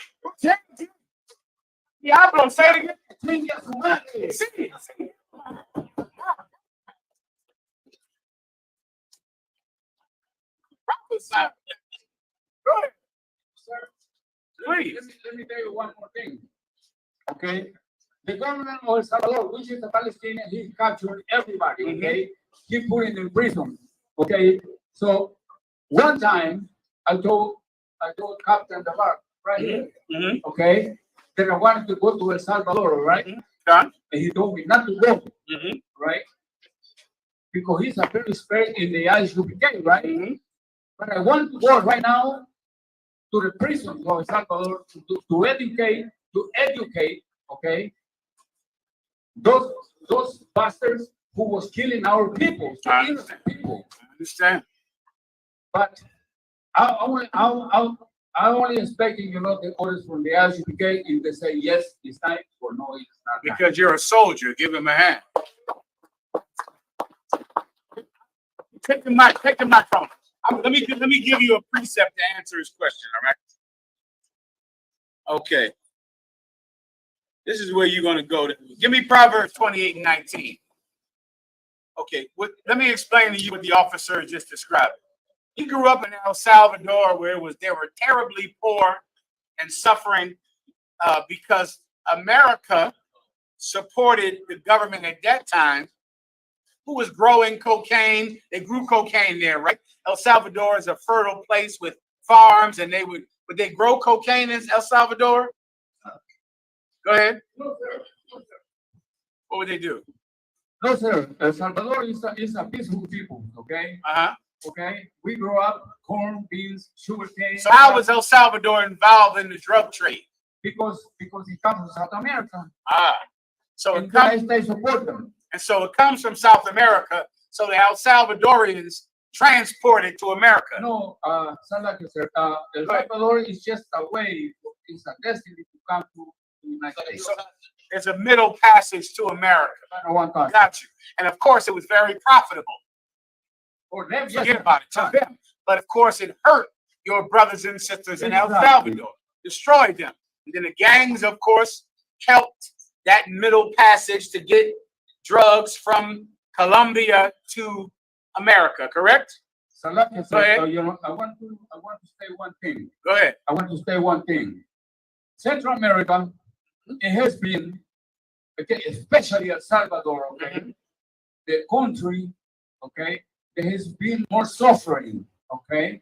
Diablo, say it again. Chingue a su madre. Sí. Go ahead. Sir, Please. let me tell you one more thing. Okay? The government of El Salvador, which is the Palestinian, he captured everybody, okay? He put it in prison. Okay? So one time I told Captain Davar right here, okay, that I wanted to go to El Salvador, right? And he told me not to go, right? Because he's a very expert in the I.S.U.P.K, right? But I want to go right now to the prison of El Salvador to educate, okay, those bastards who was killing our people, innocent people. I understand. But I only expecting, the orders from the I.S.U.P.K. if they say yes, it's time, or no, it's not time. Because you're a soldier, give him a hand. Take the mic from him. Let me give you a precept to answer his question, all right? Okay. This is where you're going to go. Give me Proverbs 28:19. Okay, let me explain to you what the officer just described. He grew up in El Salvador, where they were terribly poor and suffering because America supported the government at that time, who was growing cocaine. They grew cocaine there, right? El Salvador is a fertile place with farms, and would they grow cocaine in El Salvador? Go ahead. No, sir. No, sir. What would they do? No, sir. El Salvador is a peaceful people, okay? Okay? We grew up corn, beans, sugarcane. So how was El Salvador involved in the drug trade? Because it comes from South America. So And it comes, they support them. and so it comes from South America. So the El Salvadorians transport it to America. No, sir. El Salvador is just a way, it's a destiny to come to the United States. So it's a middle passage to America. One country. Got you. And of course, it was very profitable. For them, yes, Forget sir. about it. To them. But of course, it hurt your brothers and sisters in El Exactly. Salvador, destroyed them. And then the gangs, of course, helped that middle passage to get drugs from Colombia to America, correct? So, like I Go ahead. said, I want to say one thing. Go ahead. I want to say one thing. Central America, it has been, okay, especially El Salvador, okay, the country, okay, there has been more suffering, okay,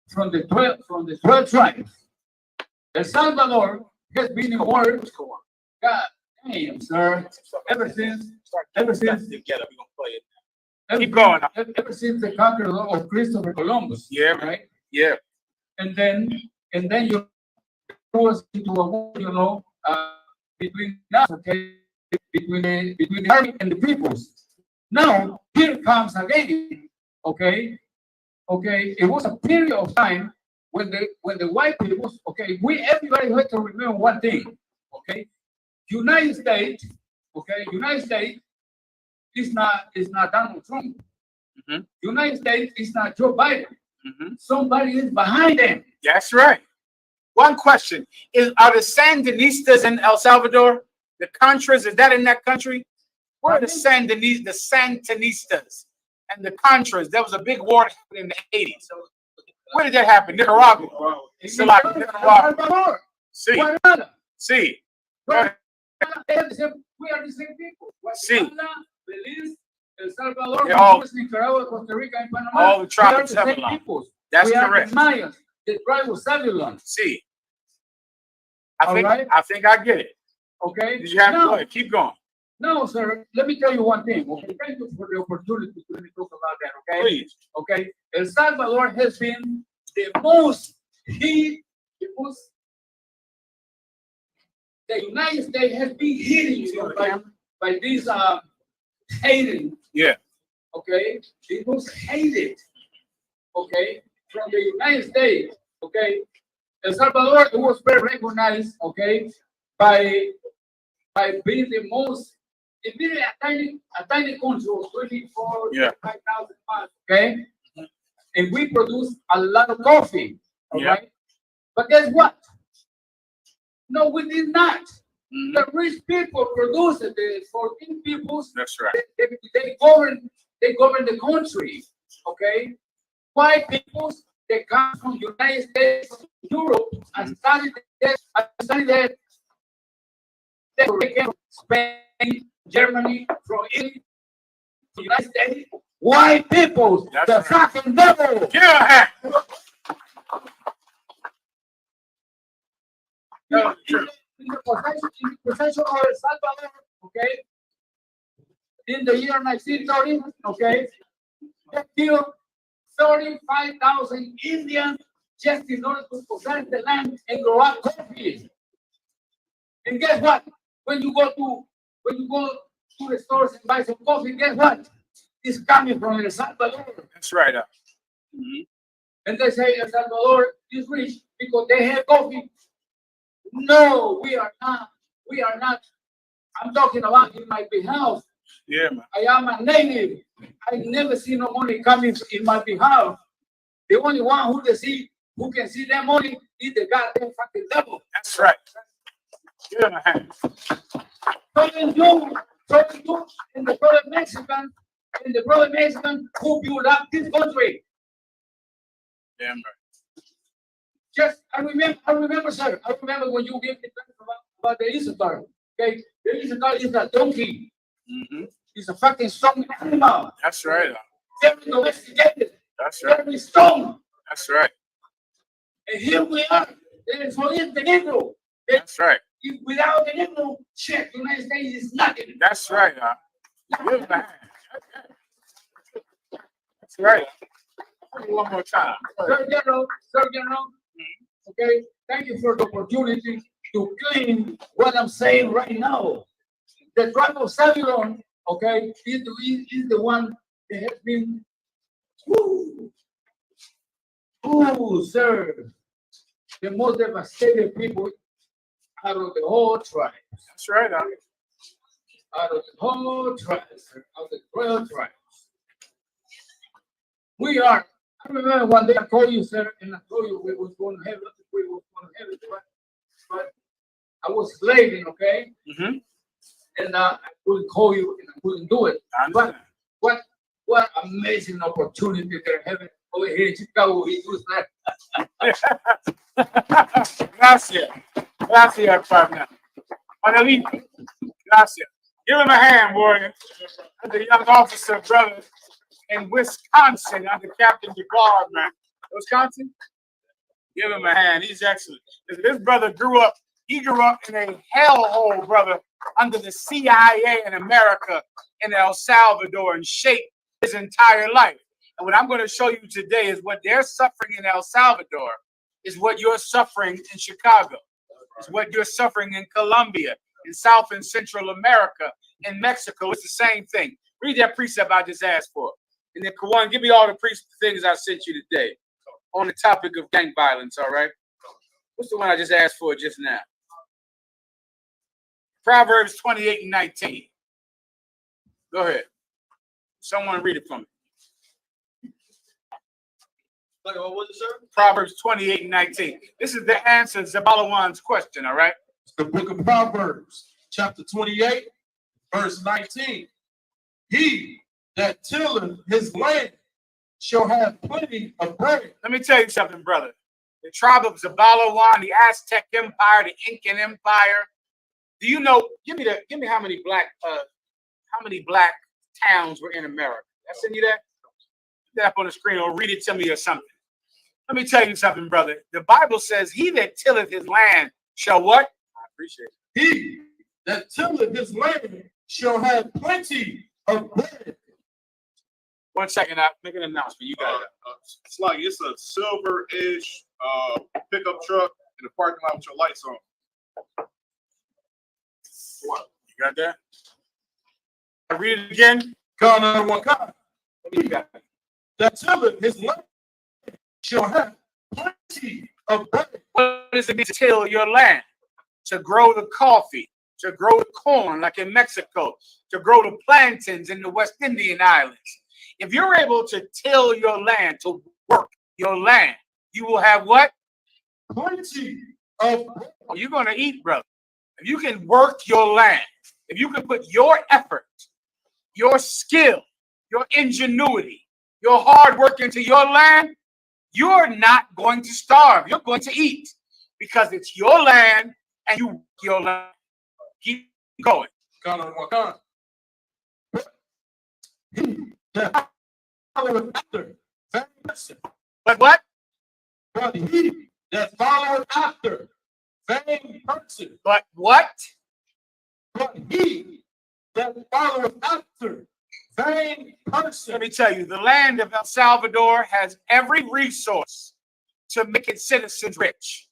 from the 12 tribes. El Salvador has been in war. God damn, sir. Ever since Together, we're gonna play it. Keep going. Ever since the conquest of Christopher Columbus. Yeah, right. Yeah. And then you was into a war, between us, okay, between the army and the peoples. Now here comes again, okay. It was a period of time when the white peoples, okay, everybody had to remember one thing, okay. United States is not Donald Trump. United States is not Joe Biden. Somebody is behind them. That's right. One question are the Sandinistas in El Salvador? The Contras, is that in that country? Where are the Sandinistas and the Contras? There was a big war that happened in the 80s. Where did that happen? Nicaragua. It's like Nicaragua. See. See. We are the same people. See. Guatemala, Belize, El Salvador, They're all- Nicaragua, Costa Rica, and Panama. all the tribes We are the have same a lot. peoples. That's We are correct. the Mayans, the tribe of Zebulon. See. All right. I think I get it. Okay. Did you have Now- go ahead, keep going. No, sir. Let me tell you one thing. Okay, thank you for the opportunity to let me talk about that. Okay. Please. Okay. El Salvador has been the most the United States has been hitting by these hating. Yeah. Okay, it was hated. Okay, from the United States. Okay, El Salvador it was very recognized. Okay, by being the most. It being a tiny country of 25,000 miles. Okay, and we produce a lot of coffee. All right, but guess what? No, we did not. The rich people produced it. The 14 peoples. That's right. They govern the country. Okay, white peoples they come from United States, Europe, and studied there. They came from Spain, Germany, from Italy, the United States. White peoples, the fucking devil. Yeah. In the possession of El Salvador, okay, in the year 1930, okay, they killed 35,000 Indians just in order to possess the land and grow up coffee. And guess what? When you go to the stores and buy some coffee, guess what? It's coming from El Salvador. That's right. And they say El Salvador is rich because they have coffee. No, we are not. We are not. I'm talking about in my behalf. Yeah, man. I am a native. I never see no money coming in my behalf. The only one who can see that money is the goddamn fucking devil. That's right. Give him a hand. So you, and the brother Mexican who built up this country. Damn right. Just I remember, sir. I remember when you gave me about the ISUPK. Okay, the ISUPK is a donkey. It's a fucking strong animal. That's right. Very domesticated. That's right. Very strong. That's right. And here we are. And forget the Negro. That's right. Without the Negro, shit, the United States is nothing. That's right. Give him a hand. That's right. One more time. Sir General, okay, thank you for the opportunity to claim what I'm saying right now. The tribe of Zebulon, okay, is the one that has been, sir, the most devastated people out of the whole tribe. That's right. Out of the whole tribe, sir, out of the royal tribes. We are. I remember one day I called you, sir, and I told you we was going to have it, but I was slaving, okay? And I couldn't call you and I couldn't do it. But what amazing opportunity they're having over here in Chicago. He was Gracias. Gracias, partner. Manolito. Gracias. Give him a hand, boy. The young officer, brother, in Wisconsin, under Captain DeGard, man. Wisconsin? Give him a hand. He's excellent. This brother grew up in a hellhole, brother, under the CIA in America in El Salvador and shaped his entire life. And what I'm going to show you today is what they're suffering in El Salvador is what you're suffering in Chicago. It's what you're suffering in Colombia, in South and Central America, in Mexico. It's the same thing. Read that precept I just asked for. And then, Kawan, give me all the things I sent you today on the topic of gang violence, all right? What's the one I just asked for just now? Proverbs 28 and 19. Go ahead. Someone read it for me. What was it, sir? Proverbs 28 and 19. This is the answer to Zabalawan's question, all right? It's the book of Proverbs, chapter 28, verse 19. He that tilleth his land shall have plenty of bread. Let me tell you something, brother. The tribe of Zabalawan, the Aztec Empire, the Incan Empire. Do you know? Give me how many black towns were in America. I send you that. Put that up on the screen or read it to me or something. Let me tell you something, brother. The Bible says, "He that tilleth his land shall what?" I appreciate it. He that tilleth his land shall have plenty of bread. 1 second, I'll make an announcement. You got it. It's like it's a silver-ish pickup truck in the parking lot with your lights on. What? You got that? I read it again. Count on one count. You got it. That tilleth his land shall have plenty of bread. What does it mean to till your land? To grow the coffee, to grow the corn like in Mexico, to grow the plantains in the West Indian Islands. If you're able to till your land, to work your land, you will have what? Plenty of bread. Oh, you're going to eat, brother. If you can work your land, if you can put your effort, your skill, your ingenuity, your hard work into your land, you're not going to starve. You're going to eat because it's your land and you work your land. Keep going. Count on one count. He that followeth after vain person. But what? But he that followeth after vain person. But what? But he that followeth after vain person. Let me tell you, the land of El Salvador has every resource to make its citizens rich.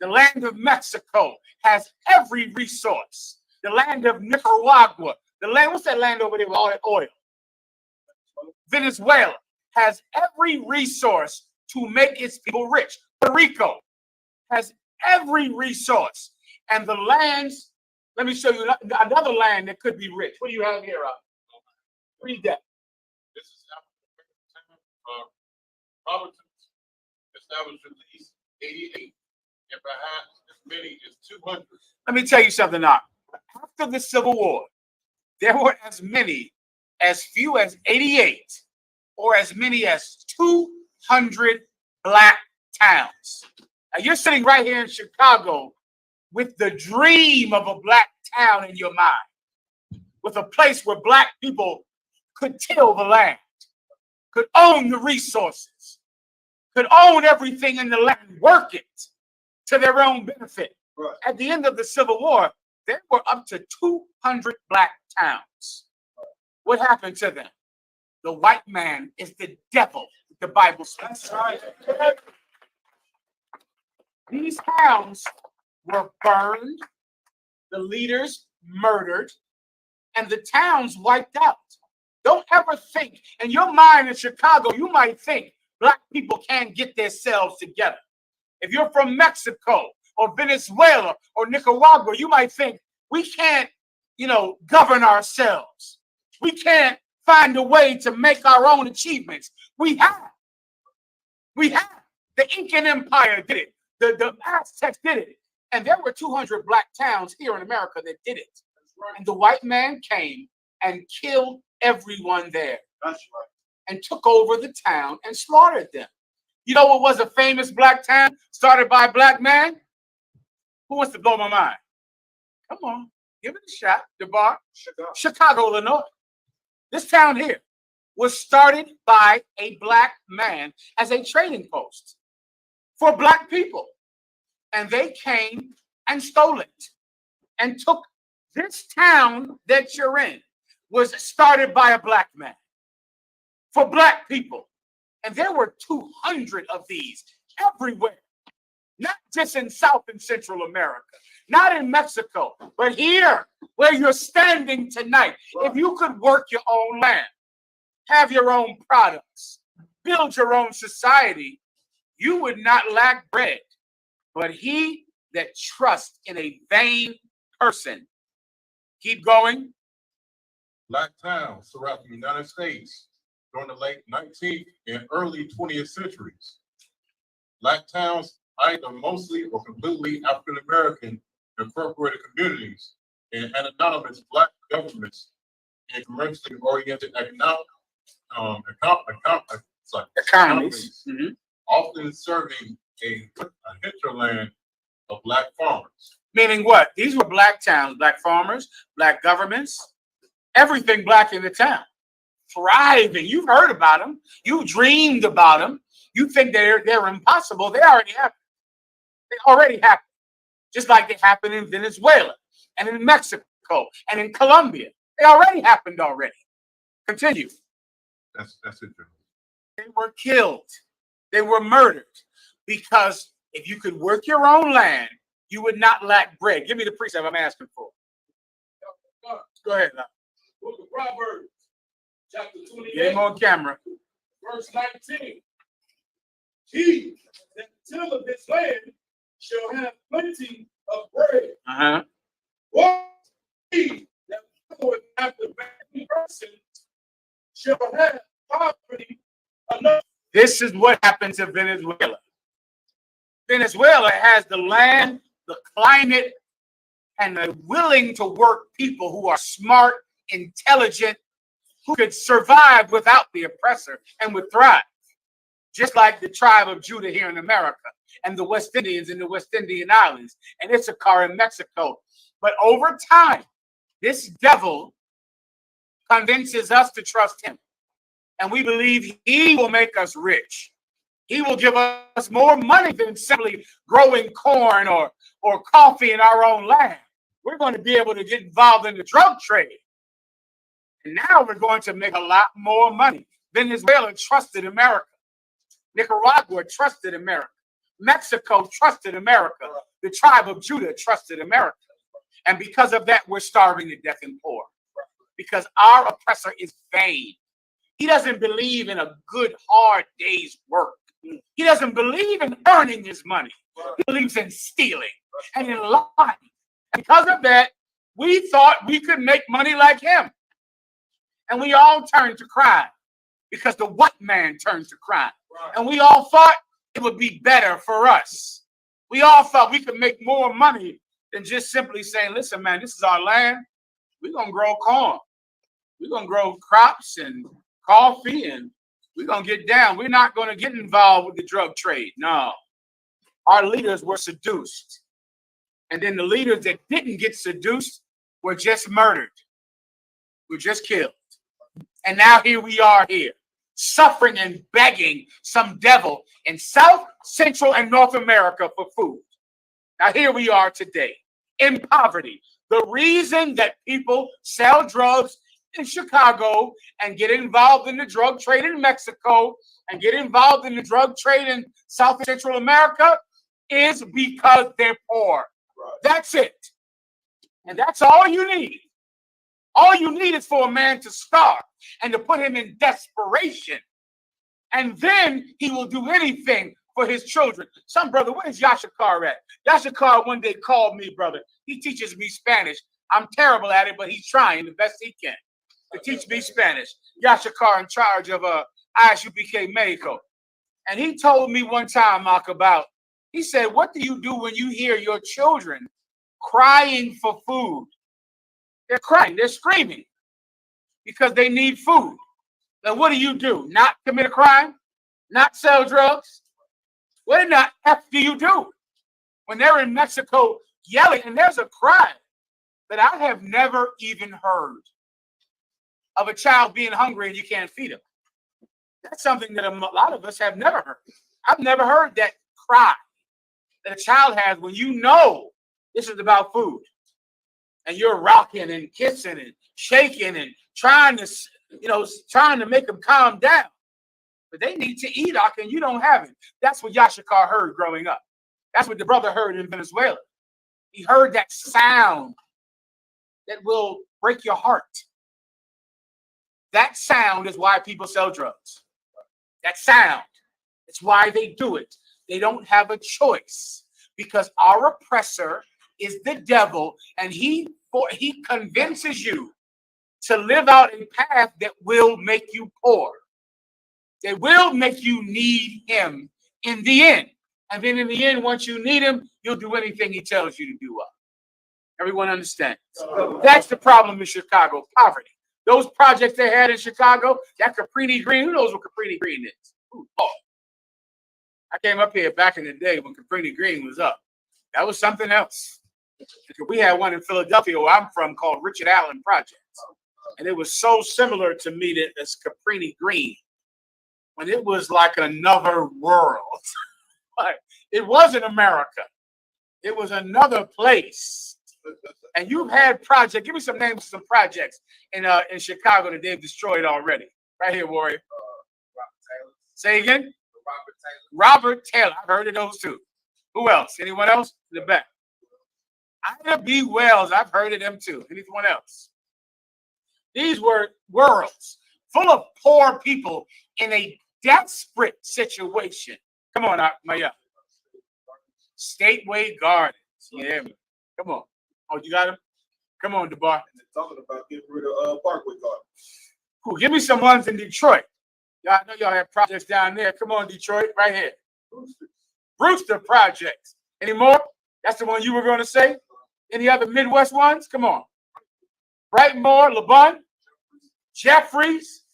The land of Mexico has every resource. The land of Nicaragua, the land, what's that land over there with all that oil? Venezuela has every resource to make its people rich. Puerto Rico has every resource. And the lands, let me show you another land that could be rich. What do you have here, Rob? Read that. This is Robertson established at least 88, and perhaps as many as 200. Let me tell you something now. After the Civil War, there were as few as 88 or as many as 200 black towns. Now you're sitting right here in Chicago with the dream of a black town in your mind, with a place where black people could till the land, could own the resources, could own everything in the land, work it to their own benefit. Right. At the end of the Civil War, there were up to 200 black towns. What happened to them? The white man is the devil, the Bible says. These towns were burned, the leaders murdered, and the towns wiped out. Don't ever think, in your mind in Chicago, you might think black people can't get themselves together. If you're from Mexico or Venezuela or Nicaragua, you might think we can't, govern ourselves. We can't find a way to make our own achievements. We have. The Incan Empire did it. The Aztecs did it. And there were 200 black towns here in America that did it. And the white man came and killed everyone there. That's right. And took over the town and slaughtered them. You know what was a famous black town started by a black man? Who wants to blow my mind? Come on, give it a shot. DeBar, Chicago, Illinois. This town here was started by a black man as a trading post for black people. And they came and stole it and took this town that you're in was started by a black man for black people. And there were 200 of these everywhere, not just in South and Central America, not in Mexico, but here where you're standing tonight. If you could work your own land, have your own products, build your own society, you would not lack bread. But he that trusts in a vain person, keep going. Black towns throughout the United States during the late 19th and early 20th centuries. Black towns either mostly or completely African American incorporated communities and anonymous black governments and commercially oriented economies, often serving a hinterland of black farmers. Meaning what? These were black towns, black farmers, black governments, everything black in the town. Thriving. You've heard about them. You dreamed about them. You think they're impossible. They already happened. They already happened. Just like they happened in Venezuela and in Mexico and in Colombia. They already happened already. Continue. That's it. They were killed. They were murdered. Because if you could work your own land, you would not lack bread. Give me the precept I'm asking for. Go ahead now. Book of Proverbs, chapter Get 28, him on camera. verse 19. He that tilleth his land shall have plenty of bread. Uh-huh. What he that followeth after bad person shall have poverty enough. This is what happened to Venezuela. Venezuela has the land, the climate, and the willing to work people who are smart, intelligent, who could survive without the oppressor and would thrive. Just like the tribe of Judah here in America, and the West Indians in the West Indian Islands, and Issachar in Mexico. But over time, this devil convinces us to trust him. And we believe he will make us rich. He will give us more money than simply growing corn or coffee in our own land. We're going to be able to get involved in the drug trade. And now we're going to make a lot more money. Venezuela trusted America. Nicaragua trusted America. Mexico trusted America. The tribe of Judah trusted America. And because of that, we're starving to death and poor. Because our oppressor is vain. He doesn't believe in a good, hard day's work. He doesn't believe in earning his money. He believes in stealing and in lying. And because of that, we thought we could make money like him. And we all turned to crime because the white man turned to crime. And we all thought it would be better for us. We all thought we could make more money than just simply saying, listen, man, this is our land. We're going to grow corn. We're going to grow crops and coffee, and we're going to get down. We're not going to get involved with the drug trade. No. Our leaders were seduced. And then the leaders that didn't get seduced were just murdered. Were just killed. And now here we are here, suffering and begging some devil in South, Central, and North America for food. Now here we are today, in poverty. The reason that people sell drugs in Chicago and get involved in the drug trade in Mexico and get involved in the drug trade in South and Central America is because they're poor. That's it. And that's all you need. All you need is for a man to starve and to put him in desperation. And then he will do anything for his children. Some brother, where's Yashakar at? Yashakar one day called me, brother. He teaches me Spanish. I'm terrible at it, but he's trying the best he can to teach me Spanish. Yashakar in charge of I.S.U.P.K. Mexico. And he told me one time, Mark, he said, what do you do when you hear your children crying for food? They're crying, they're screaming because they need food. Then what do? Not commit a crime? Not sell drugs? What in the F do you do when they're in Mexico yelling? And there's a cry that I have never even heard of a child being hungry and you can't feed him. That's something that a lot of us have never heard. I've never heard that cry that a child has when you know this is about food. And you're rocking and kissing and shaking and trying to make them calm down. But they need to eat, and you don't have it. That's what Yashakar heard growing up. That's what the brother heard in Venezuela. He heard that sound that will break your heart. That sound is why people sell drugs. That sound. It's why they do it. They don't have a choice because our oppressor is the devil, and he convinces you to live out a path that will make you poor. That will make you need him in the end. And then in the end, once you need him, you'll do anything he tells you to do. Everyone understands? That's the problem in Chicago, poverty. Those projects they had in Chicago, that Caprini Green, who knows what Caprini Green is? Ooh, Lord. I came up here back in the day when Caprini Green was up. That was something else. We had one in Philadelphia where I'm from called Richard Allen Projects. And it was so similar to me as Caprini Green. When it was like another world. It wasn't America. It was another place. And you've had projects. Give me some names of some projects in Chicago that they've destroyed already. Right here, Warrior. Say again. Robert Taylor. I've heard of those too. Who else? Anyone else? In the back. Ida B. Wells. I've heard of them too. Anyone else? These were worlds full of poor people in a desperate situation. Come on, Maya. Stateway Gardens. Yeah, man. Come on. Oh, you got him? Come on, DeBar. Talking about getting rid of Parkway Gardens. Cool. Give me some ones in Detroit. Y'all I know y'all have projects down there. Come on, Detroit, right here. Brewster projects. Any more? That's the one you were going to say? Any other Midwest ones? Come on. Brightmore, LeBun, Jeffries.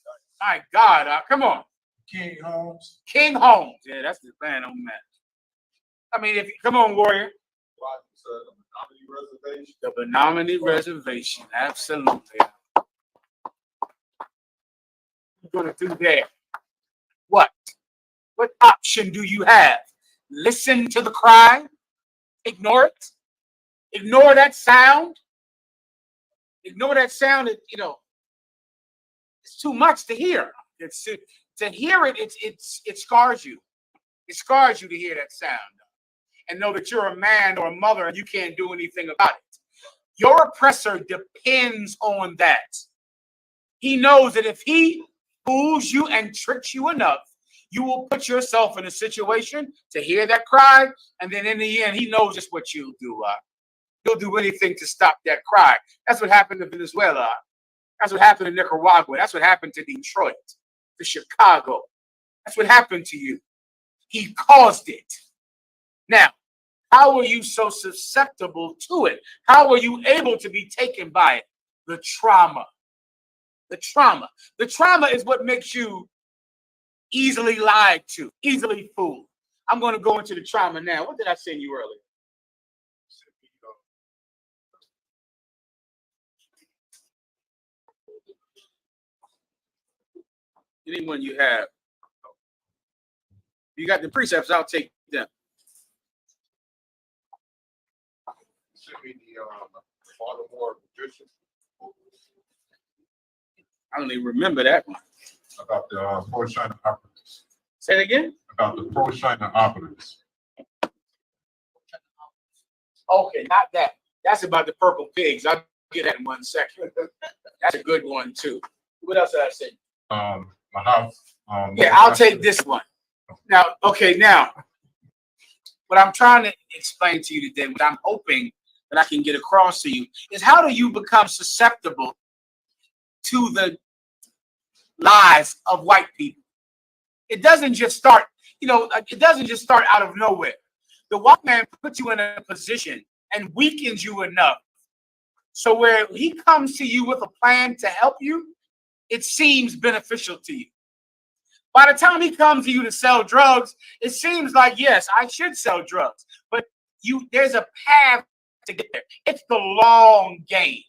My God, come on. King Homes. King Homes. Yeah, that's the plan on that. I mean, if you come on, Warrior. The Menominee Reservation. Absolutely. What are you going to do there? What? What option do you have? Listen to the cry? Ignore it? Ignore that sound? Ignore that sound, it's too much to hear. It's to hear it, it scars you. It scars you to hear that sound and know that you're a man or a mother and you can't do anything about it. Your oppressor depends on that. He knows that if he fools you and tricks you enough, you will put yourself in a situation to hear that cry, and then in the end, he knows just what you'll do. He'll do anything to stop that cry. That's what happened to Venezuela. That's what happened to Nicaragua. That's what happened to Detroit, to Chicago. That's what happened to you. He caused it. Now, how are you so susceptible to it? How are you able to be taken by it? The trauma. The trauma. The trauma is what makes you easily lied to, easily fooled. I'm going to go into the trauma now. What did I send you earlier? Anyone you have. You got the precepts, I'll take them. Send me the Baltimore Bishop I don't even remember that one. about the pro-China operatives. Say it again. About the pro-China operatives. Okay, not that. That's about the purple pigs. I'll get that in 1 second. That's a good one too. What else did I say? My house. Yeah, I'll take this one. Now, okay, now, what I'm trying to explain to you today, what I'm hoping that I can get across to you, is how do you become susceptible to the lies of white people? It doesn't just start, it doesn't just start out of nowhere. The white man puts you in a position and weakens you enough so where he comes to you with a plan to help you, it seems beneficial to you. By the time he comes to you to sell drugs, it seems like, yes, I should sell drugs, but there's a path to get there. It's the long game.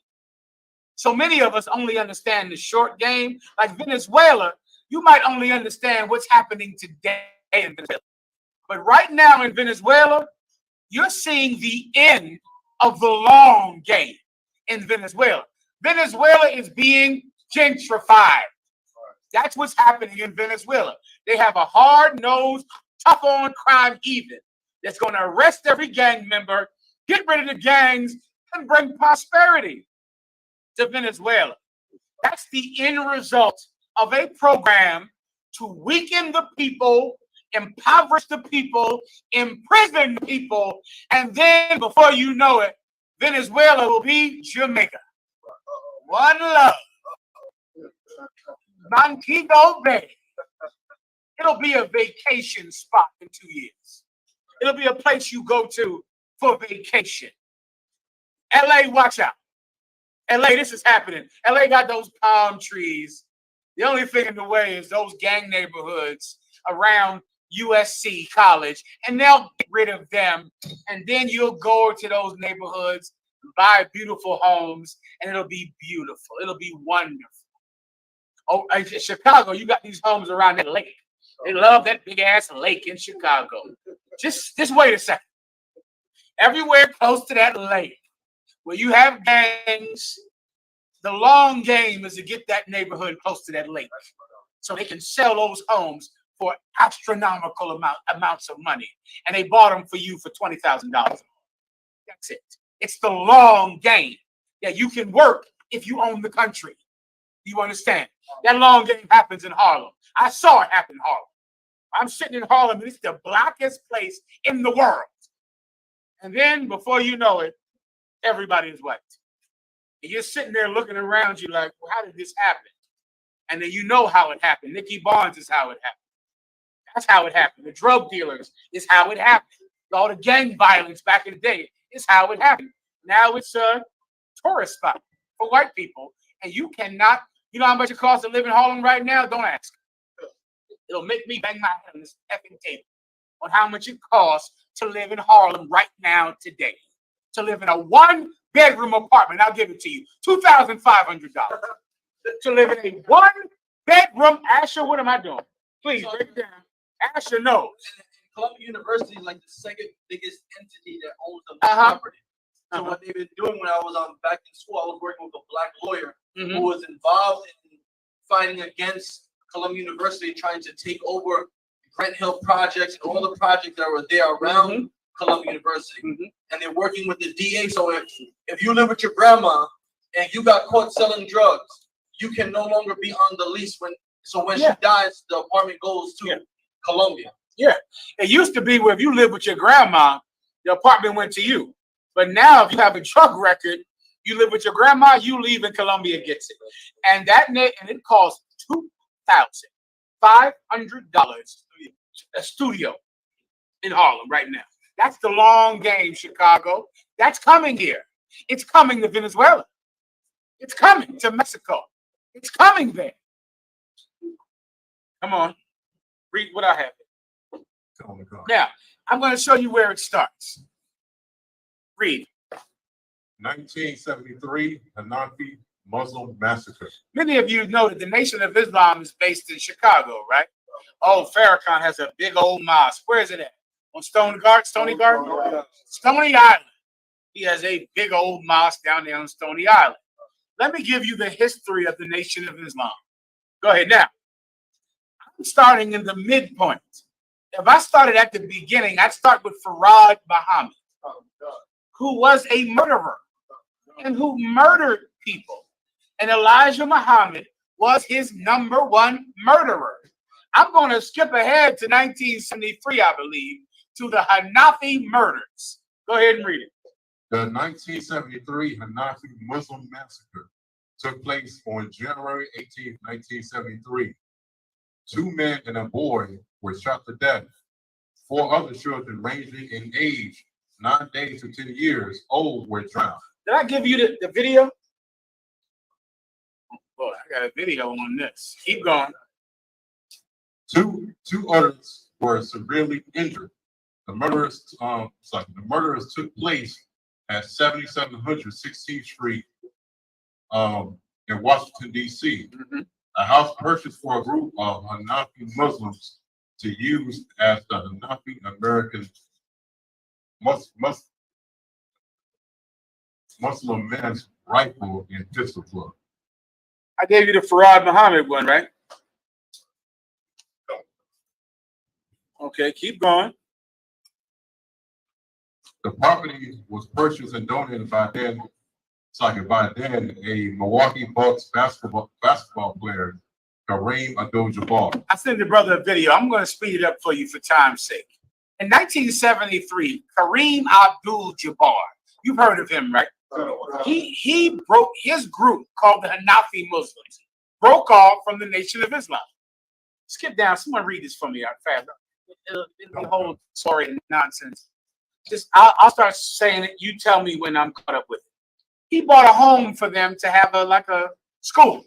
So many of us only understand the short game. Like Venezuela, you might only understand what's happening today in Venezuela. But right now in Venezuela, you're seeing the end of the long game in Venezuela. Venezuela is being gentrified. That's what's happening in Venezuela. They have a hard-nosed, tough-on-crime heathen that's going to arrest every gang member, get rid of the gangs, and bring prosperity to Venezuela. That's the end result of a program to weaken the people, impoverish the people, imprison the people, and then before you know it, Venezuela will be Jamaica. One love. Montego Bay. It'll be a vacation spot in 2 years. It'll be a place you go to for vacation. LA, watch out. LA, this is happening. LA got those palm trees. The only thing in the way is those gang neighborhoods around USC College, and they'll get rid of them. And then you'll go to those neighborhoods, buy beautiful homes, and it'll be beautiful. It'll be wonderful. Oh, in Chicago, you got these homes around that lake. They love that big ass lake in Chicago. Just wait a second. Everywhere close to that lake, where you have gangs, the long game is to get that neighborhood close to that lake. so they can sell those homes for astronomical amounts of money. And they bought them for you for $20,000. That's it. It's the long game. Yeah, you can work if you own the country. You understand? That long game happens in Harlem. I saw it happen in Harlem. I'm sitting in Harlem, and it's the blackest place in the world. And then, before you know it, everybody is white. And you're sitting there looking around you like, well, how did this happen? And then you know how it happened. Nicky Barnes is how it happened. That's how it happened. The drug dealers is how it happened. All the gang violence back in the day is how it happened. Now it's a tourist spot for white people. And you cannot, you know how much it costs to live in Harlem right now? Don't ask. It'll make me bang my head on this effing table on how much it costs to live in Harlem right now today. To live in a 1-bedroom apartment, I'll give it to you, $2,500. To live in a 1-bedroom, Asher, what am I doing? Please break it down. Asher knows. Columbia University is like the second biggest entity that owns the property. So what they've been doing when I was back in school, I was working with a black lawyer who was involved in fighting against Columbia University, trying to take over Grant Hill projects and all the projects that were there around Columbia University. And they're working with the DA. So if you live with your grandma and you got caught selling drugs, you can no longer be on the lease when she dies, the apartment goes to Columbia. Yeah. It used to be where if you live with your grandma, the apartment went to you. But now if you have a drug record, you live with your grandma, you leave and Columbia gets it. And it costs $2,500 a studio in Harlem right now. That's the long game, Chicago. That's coming here. It's coming to Venezuela. It's coming to Mexico. It's coming there. Come on. Read what I have. Now, I'm going to show you where it starts. Read. 1973, Hanafi Muslim massacre. Many of you know that the Nation of Islam is based in Chicago, right? Oh, Farrakhan has a big old mosque. Where is it at? On Stony Garden? Stony Island. He has a big old mosque down there on Stony Island. Let me give you the history of the Nation of Islam. Go ahead. Now, I'm starting in the midpoint. If I started at the beginning, I'd start with Farad Muhammad, who was a murderer and who murdered people. And Elijah Muhammad was his #1 murderer. I'm going to skip ahead to 1973, I believe, to the Hanafi murders. Go ahead and read it. The 1973 Hanafi Muslim massacre took place on January 18, 1973. 2 men and a boy were shot to death. 4 other children ranging in age 9 days to 10 years old were drowned. Did I give you the video? Boy, I got a video on this. Keep going. Two others were severely injured. The murders took place at 7700 16th Street in Washington, D.C. A house purchased for a group of Hanafi Muslims to use as the Hanafi American Muslim men's rifle and pistol club. I gave you the Farad Muhammad one, right? Okay, keep going. The property was purchased and donated by then a Milwaukee Bucks basketball player, Kareem Abdul-Jabbar. I sent the brother a video. I'm going to speed it up for you for time's sake. In 1973, Kareem Abdul-Jabbar, you've heard of him, right? He broke his group called the Hanafi Muslims, broke off from the Nation of Islam. Skip down. Someone read this for me out fast. The whole story and nonsense. I'll start saying it. You tell me when I'm caught up with it. He bought a home for them to have a school.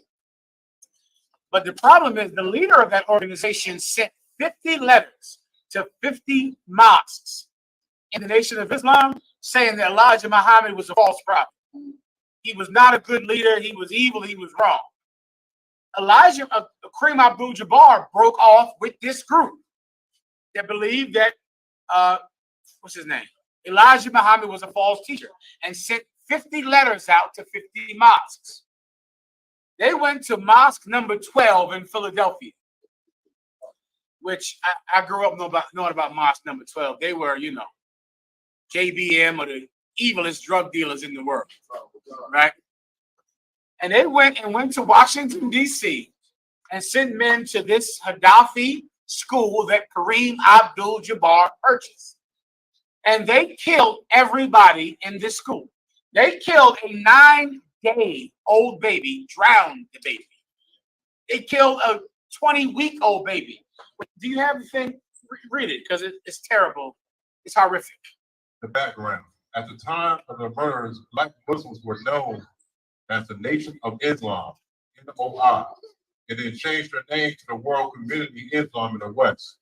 But the problem is the leader of that organization sent 50 letters to 50 mosques in the Nation of Islam saying that Elijah Muhammad was a false prophet. He was not a good leader. He was evil. He was wrong. Kareem Abdul-Jabbar broke off with this group that believed that, what's his name? Elijah Muhammad was a false teacher and sent 50 letters out to 50 mosques. They went to mosque number 12 in Philadelphia. which I grew up knowing about Mosque number 12. They were, you know, JBM or the evilest drug dealers in the world, right? And they went to Washington, D.C. and sent men to this Gaddafi school that Kareem Abdul-Jabbar purchased. And they killed everybody in this school. They killed a 9-day-old baby, drowned the baby. They killed a 20-week-old baby. Do you have the thing? Read it, because it's terrible. It's horrific. The background. At the time of the murders, Black Muslims were known as the Nation of Islam, NOI, and then changed their name to the World Community Islam in the West.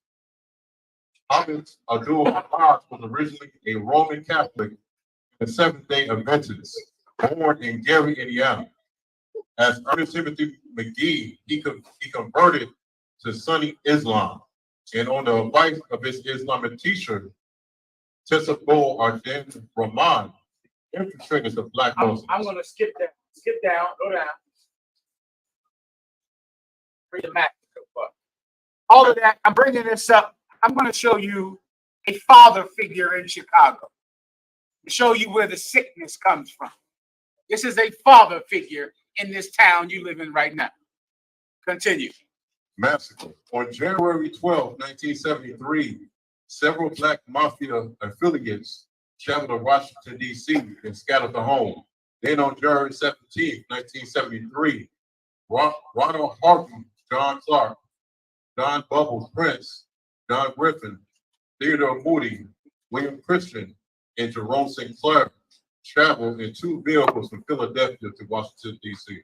Muhammad Abdul-Ahad was originally a Roman Catholic and a Seventh-day Adventist, born in Gary, Indiana. As Ernest Timothy McGee, he converted to Sunni Islam, and on the advice of his Islamic teacher, Tesabul Arden Rahman, infiltrated the Black Muslims. I'm going to skip that. Skip down. Go down. Bring the map. All of that. I'm bringing this up. I'm going to show you a father figure in Chicago to show you where the sickness comes from. This is a father figure in this town you live in right now. Continue. Massacre. On January 12, 1973, several Black Mafia affiliates traveled to Washington, D.C. and scattered the home. Then on January 17, 1973, Ronald Harvey, John Clark, Don Bubbles Prince, John Griffin, Theodore Moody, William Christian, and Jerome St. Clair traveled in 2 vehicles from Philadelphia to Washington, D.C.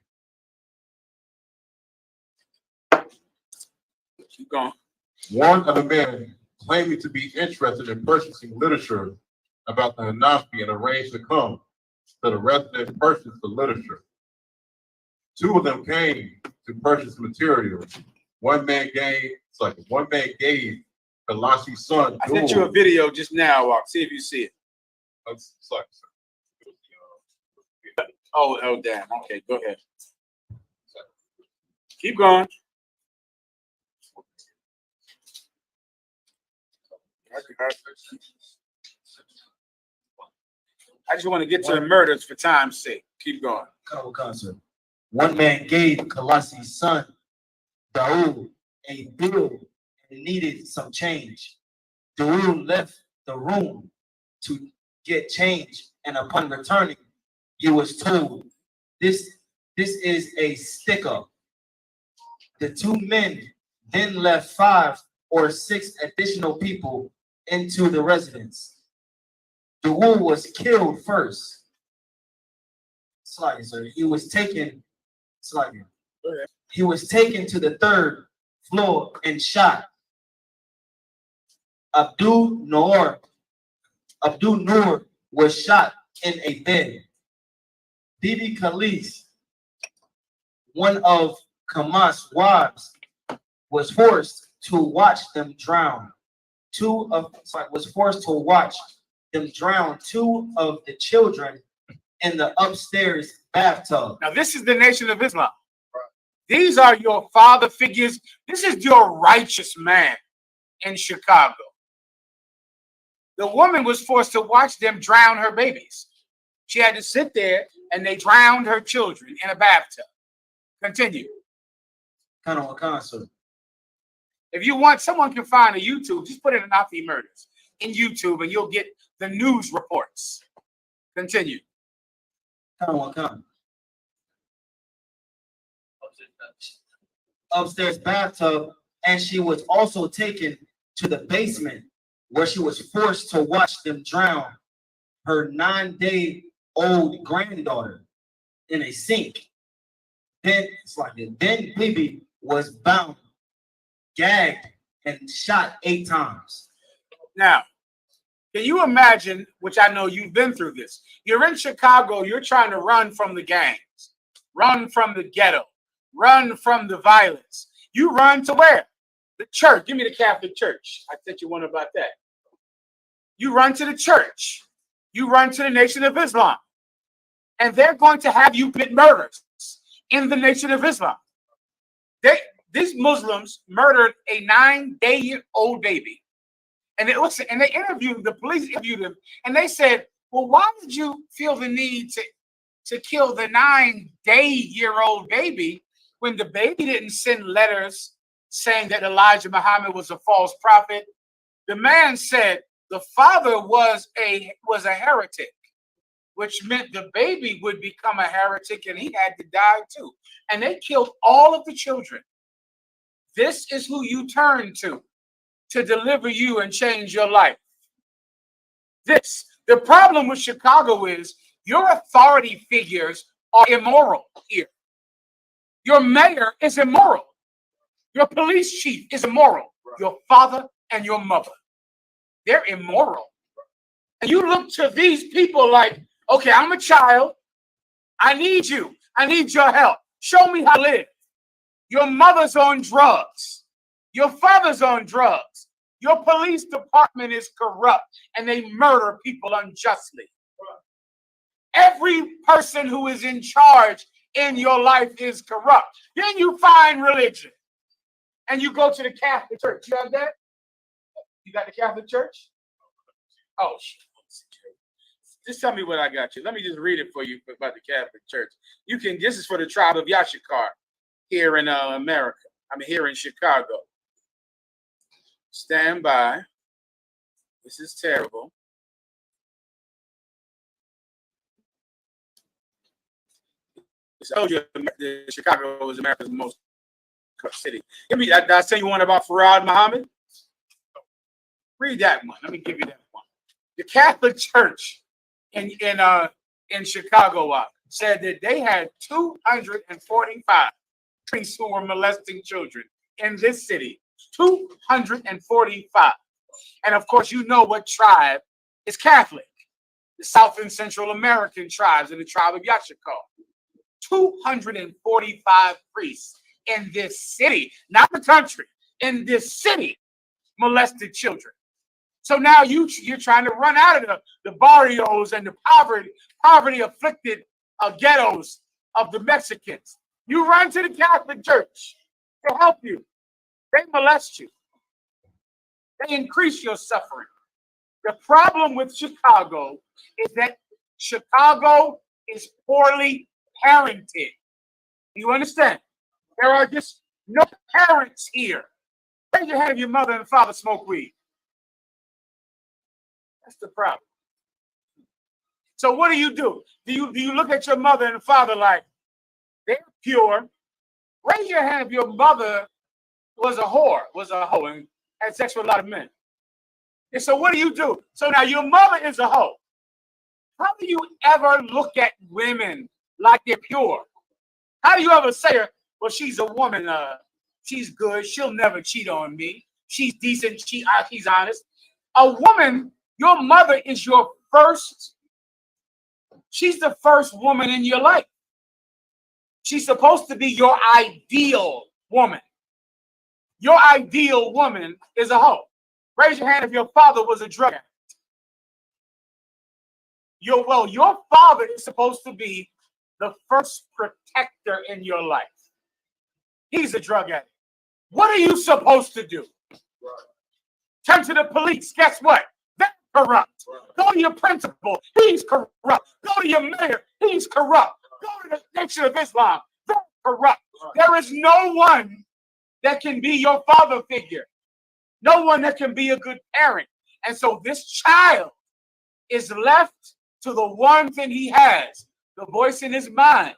Keep going. One of the men claiming to be interested in purchasing literature about the Hanafi and arranged to come to the residence to purchase the literature. 2 of them came to purchase material. One man gave Kalasi's son. I sent you a video just now, Walk. See if you see it. Oh, damn. Okay, go ahead. Keep going. I just want to get to the murders for time's sake. Keep going. One man gave Kalasi's son, Daoud, a bill and needed some change. Daoud left the room to get change, and upon returning, he was told, this is a stick-up. The 2 men then left 5 or 6 additional people into the residence. Daoud was killed first. Slightly, sir. He was taken to the 3rd floor and shot. Abdul Noor was shot in a bed. Bibi Khalis, one of Kamas' wives, was forced to watch them drown. 2 of the children in the upstairs bathtub. Now, this is the Nation of Islam. These are your father figures. This is your righteous man in Chicago. The woman was forced to watch them drown her babies. She had to sit there and they drowned her children in a bathtub. Continue. If you want, someone can find a YouTube. Just put in Hanafi murders in YouTube and you'll get the news reports. Continue. Upstairs bathtub, and she was also taken to the basement where she was forced to watch them drown her 9-day-old granddaughter in a sink. Then Bibi was bound, gagged, and shot 8 times. Now, can you imagine, which I know you've been through this, you're in Chicago, you're trying to run from the gangs, run from the ghetto, run from the violence. You run to where? The church. Give me the Catholic Church. I sent you one about that. You run to the church. You run to the Nation of Islam. And they're going to have you commit murders in the Nation of Islam. these Muslims murdered a 9-day-old baby. And they interviewed, the police interviewed him, and they said, well, why did you feel the need to kill the 9-day-old baby when the baby didn't send letters saying that Elijah Muhammad was a false prophet? The man said the father was a heretic, which meant the baby would become a heretic and he had to die too. And they killed all of the children. This is who you turn to deliver you and change your life. The problem with Chicago is your authority figures are immoral here. Your mayor is immoral. Your police chief is immoral. Your father and your mother, they're immoral. And you look to these people like, okay, I'm a child. I need you. I need your help. Show me how to live. Your mother's on drugs. Your father's on drugs. Your police department is corrupt and they murder people unjustly. Every person who is in charge in your life is corrupt. Then you find religion and you go to the Catholic Church. You have that? You got the Catholic Church? Oh, shit. Just tell me what I got you. Let me just read it for you about the Catholic Church. This is for the tribe of YAHANNA here in America. Here in Chicago. Stand by. This is terrible. I told you that Chicago is America's most corrupt city. Did I tell you one about Farad Muhammad? Read that one. Let me give you that one. The Catholic Church in Chicago said that they had 245 priests who were molesting children in this city. 245. And of course, you know what tribe is Catholic. The South and Central American tribes and the tribe of YAHANNA. 245 priests in this city, not the country, in this city, molested children. So now you're trying to run out of the barrios and the poverty-afflicted ghettos of the Mexicans. You run to the Catholic Church to help you. They molest you. They increase your suffering. The problem with Chicago is that Chicago is poorly parented. You understand? There are just no parents here. Raise your hand if your mother and father smoke weed. That's the problem. So what do? Do you look at your mother and father like they're pure? Raise your hand if your mother was a whore, was a hoe, and had sex with a lot of men. And so what do? So now your mother is a hoe. How do you ever look at women like they're pure? How do you ever say her, well, she's a woman, she's good, she'll never cheat on me, she's decent, she's honest? A woman, your mother is your first, she's the first woman in your life. She's supposed to be your ideal woman. Your ideal woman is a hoe. Raise your hand if your father was a drug addict. Your father is supposed to be the first protector in your life. He's a drug addict. What are you supposed to do? Turn to the police. Guess what? They're corrupt. Go to your principal. He's corrupt. Go to your mayor. He's corrupt. Go to the Nation of Islam. They're corrupt. There is no one that can be your father figure. No one that can be a good parent. And so this child is left to the one thing he has, the voice in his mind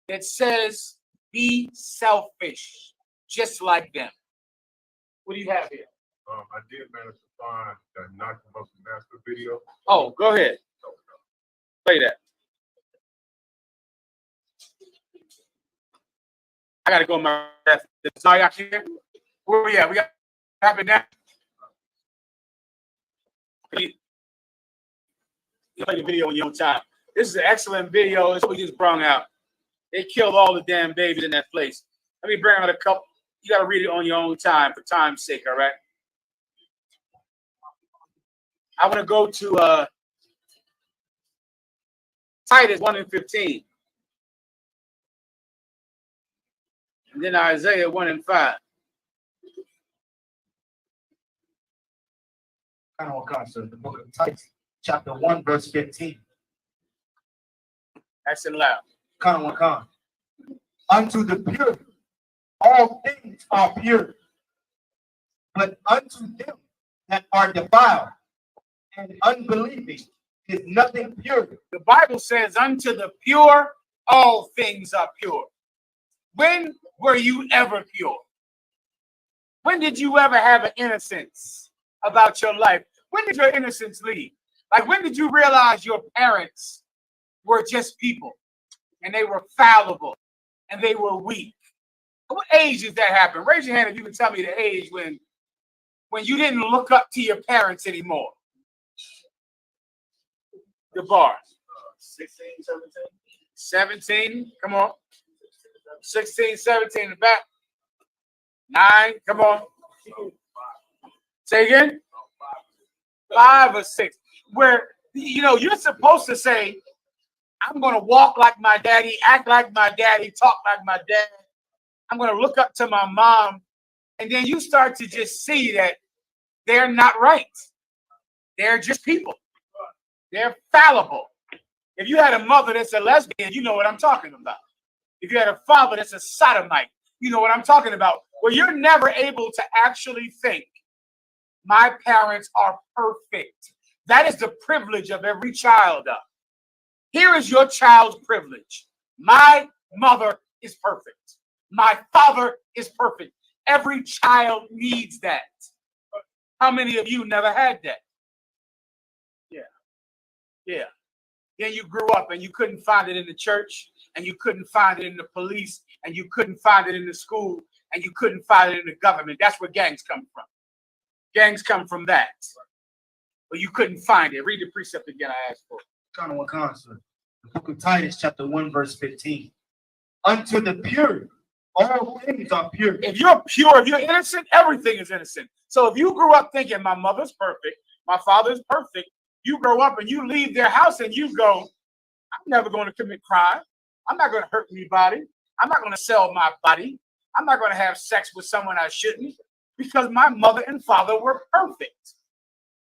that says, be selfish, just like them. What do you have here? I did manage to find that Not the Muslim Master video. Oh, go ahead. Play that. I gotta go my rest. Sorry, I can't. Where we at? We got happen now. You play the video in your own time. This is an excellent video. It's what we just brought out. They killed all the damn babies in that place. Let me bring out a couple. You got to read it on your own time for time's sake, all right? I want to go to Titus 1:15. And then Isaiah 1 and 5. Kind of concert, the book of Titus, chapter 1, verse 15. That's in loud. Kind of con. Unto the pure, all things are pure, but unto them that are defiled and unbelieving is nothing pure. The Bible says, unto the pure, all things are pure. When were you ever pure? When did you ever have an innocence about your life? When did your innocence leave? Like, when did you realize your parents were just people and they were fallible and they were weak? What age did that happen? Raise your hand if you can tell me the age when you didn't look up to your parents anymore. The bar. 16, 17. 17, come on. 16, 17 in the back. 9, come on. Say again. 5 or 6. Where, you know, you're supposed to say, I'm going to walk like my daddy, act like my daddy, talk like my dad. I'm going to look up to my mom. And then you start to just see that they're not right. They're just people. They're fallible. If you had a mother that's a lesbian, you know what I'm talking about. If you had a father that's a sodomite, you know what I'm talking about. Well, you're never able to actually think, my parents are perfect. That is the privilege of every child. Here is your child's privilege. My mother is perfect. My father is perfect. Every child needs that. How many of you never had that? Yeah. Then you grew up and you couldn't find it in the church, and you couldn't find it in the police, and you couldn't find it in the school, and you couldn't find it in the government. That's where gangs come from. Gangs come from that. But you couldn't find it. Read the precept again I asked for. Kind of concert. The book of Titus, chapter 1, verse 15. Unto the pure, all things are pure. If you're pure, if you're innocent, everything is innocent. So if you grew up thinking my mother's perfect, my father's perfect, you grow up and you leave their house and you go, I'm never going to commit crime. I'm not going to hurt anybody. I'm not going to sell my body. I'm not going to have sex with someone I shouldn't, because my mother and father were perfect.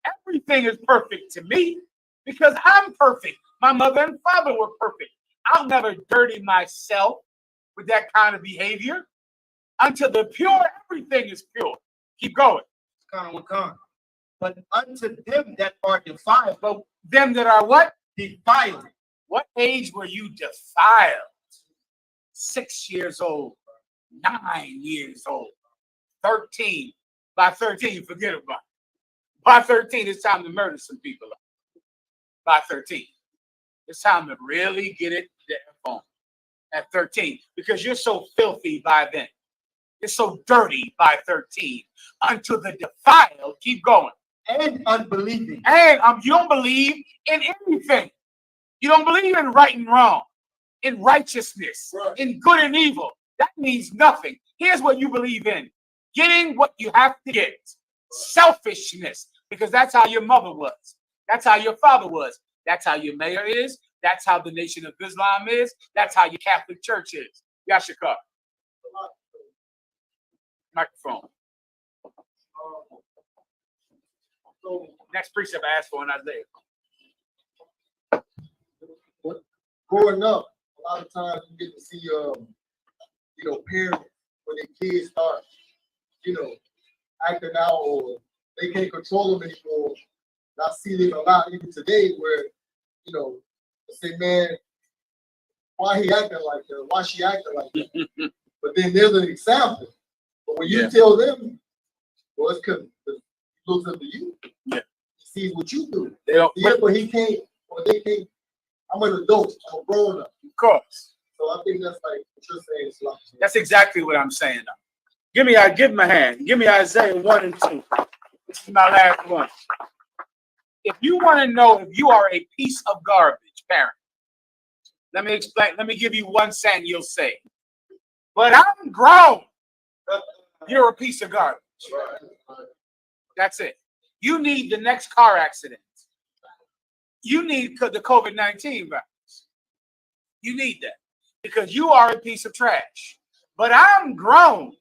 Everything is perfect to me because I'm perfect. My mother and father were perfect. I'll never dirty myself with that kind of behavior. Unto the pure, everything is pure. Keep going. Kind of con. But unto them that are defiled. But them that are what? Defiled. What age were you defiled? 6 years old, 9 years old, 13. By 13, forget about it. By 13, it's time to murder some people. By 13, it's time to really get it on. At 13, because you're so filthy by then. You're so dirty by 13. Unto the defiled, keep going. And unbelieving. And you don't believe in anything. You don't believe in right and wrong, in righteousness, right, in good and evil. That means nothing. Here's what you believe in: getting what you have to get. Selfishness, because that's how your mother was. That's how your father was. That's how your mayor is. That's how the Nation of Islam is. That's how your Catholic Church is. Yashika. Microphone. Next precept I asked for in Isaiah. Growing up, a lot of times you get to see, parents when their kids start, acting out, or they can't control them anymore. And I see them a lot even today where, they say, man, why he acting like that? Why she acting like that? But then there's an example. But when you tell them, well, it's because he looks up to you. Yeah. He sees what you do. They don't, but he can't, or they can't. I'm an adult. I'm a grown up. Of course. So I think that's like what you're saying. Islam. That's exactly what I'm saying. Give me him a hand. Give me Isaiah 1 and 2. This is my last one. If you want to know if you are a piece of garbage, parent, let me explain. Let me give you one sentence you'll say. But I'm grown. You're a piece of garbage. That's it. You need the next car accident. You need the COVID-19 virus. You need that because you are a piece of trash. but I'm grown.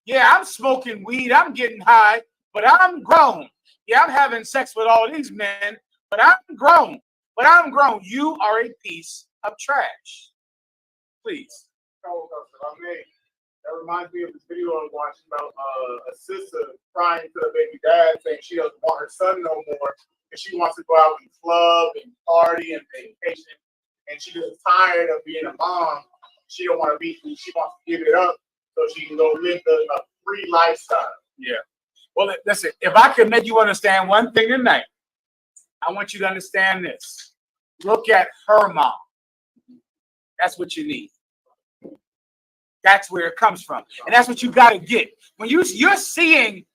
Yeah, I'm smoking weed, I'm getting high, but I'm grown. Yeah, I'm having sex with all these men, but I'm grown. But I'm grown. You are a piece of trash. Please. That reminds me of this video I watched about a sister crying to her baby dad, saying she doesn't want her son no more, and she wants to go out and club and party and vacation, and she just tired of being a mom. She don't want to be. She wants to give it up so she can go live a free lifestyle. Yeah. Well, listen. If I could make you understand one thing tonight, I want you to understand this. Look at her mom. That's what you need. That's where it comes from, and that's what you got to get when you're seeing,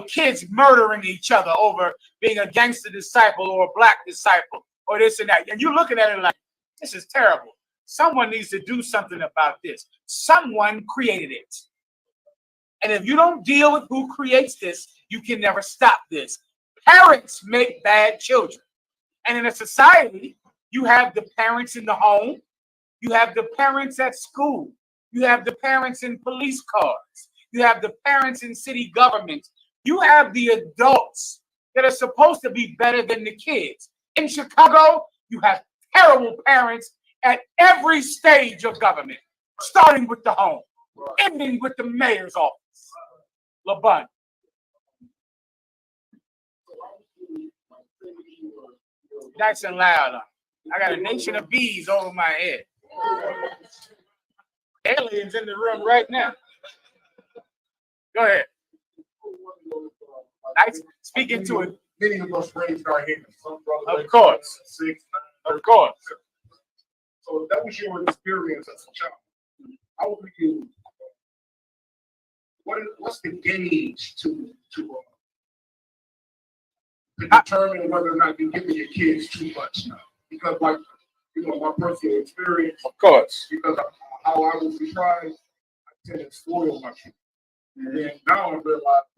kids murdering each other over being a gangster disciple or a black disciple or this and that, and you're looking at it like, this is terrible. Someone needs to do something about this. Someone created it, and if you don't deal with who creates this, you can never stop this. Parents make bad children, and in a society, you have the parents in the home, you have the parents at school. You have the parents in police cars. You have the parents in city government. You have the adults that are supposed to be better than the kids. In Chicago, you have terrible parents at every stage of government, starting with the home, ending with the mayor's office. LeBun. Nice and loud. I got a nation of bees over my head. Aliens in the room right now. Go ahead. Nice. Speak into it. Many of us raised our hands. Of course. 6, 9, of course. So that was your experience as a child. How would you? What's the gauge to determine whether or not you're giving your kids too much now? Because, like, my personal experience. Of course. Because how I was surprised, I tend to spoil my kids. And then now I realize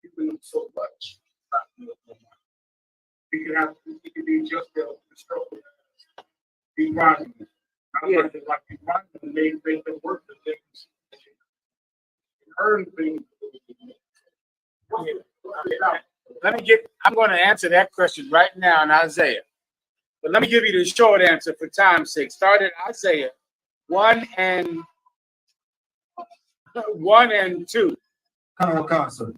giving them so much, not good for them. It can be just as destructive as depriving them. Yeah. Like depriving them, they can work the things, earn things. I'm going to answer that question right now in Isaiah. But let me give you the short answer for time's sake. Start at Isaiah 1 and 2. Come on, sir.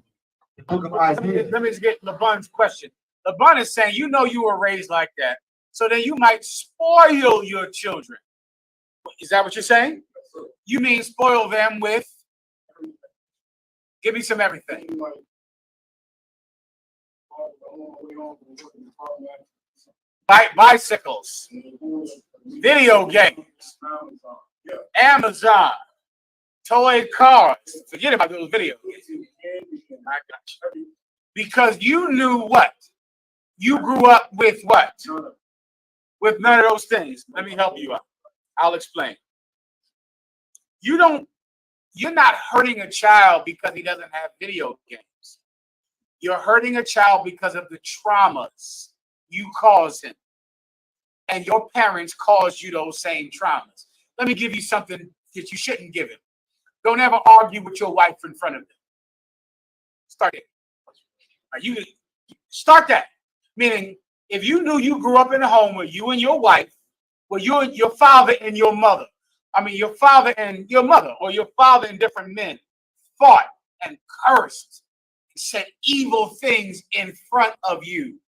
The book of Isaiah. Let me just get LeBun's question. LeBun is saying, you were raised like that, so then you might spoil your children. Is that what you're saying? You mean spoil them with? Give me some everything. Bicycles, video games, Amazon, toy cars. Forget about those videos. I got you. Because you knew what? You grew up with what? With none of those things. Let me help you out. I'll explain. You're not hurting a child because he doesn't have video games. You're hurting a child because of the traumas you cause him. And your parents caused you those same traumas. Let me give you something that you shouldn't give him. Don't ever argue with your wife in front of them. Start it. You start that. Meaning, if you knew you grew up in a home where you and your wife, where your father and your mother, your father and your mother, or your father and different men fought and cursed, said evil things in front of you,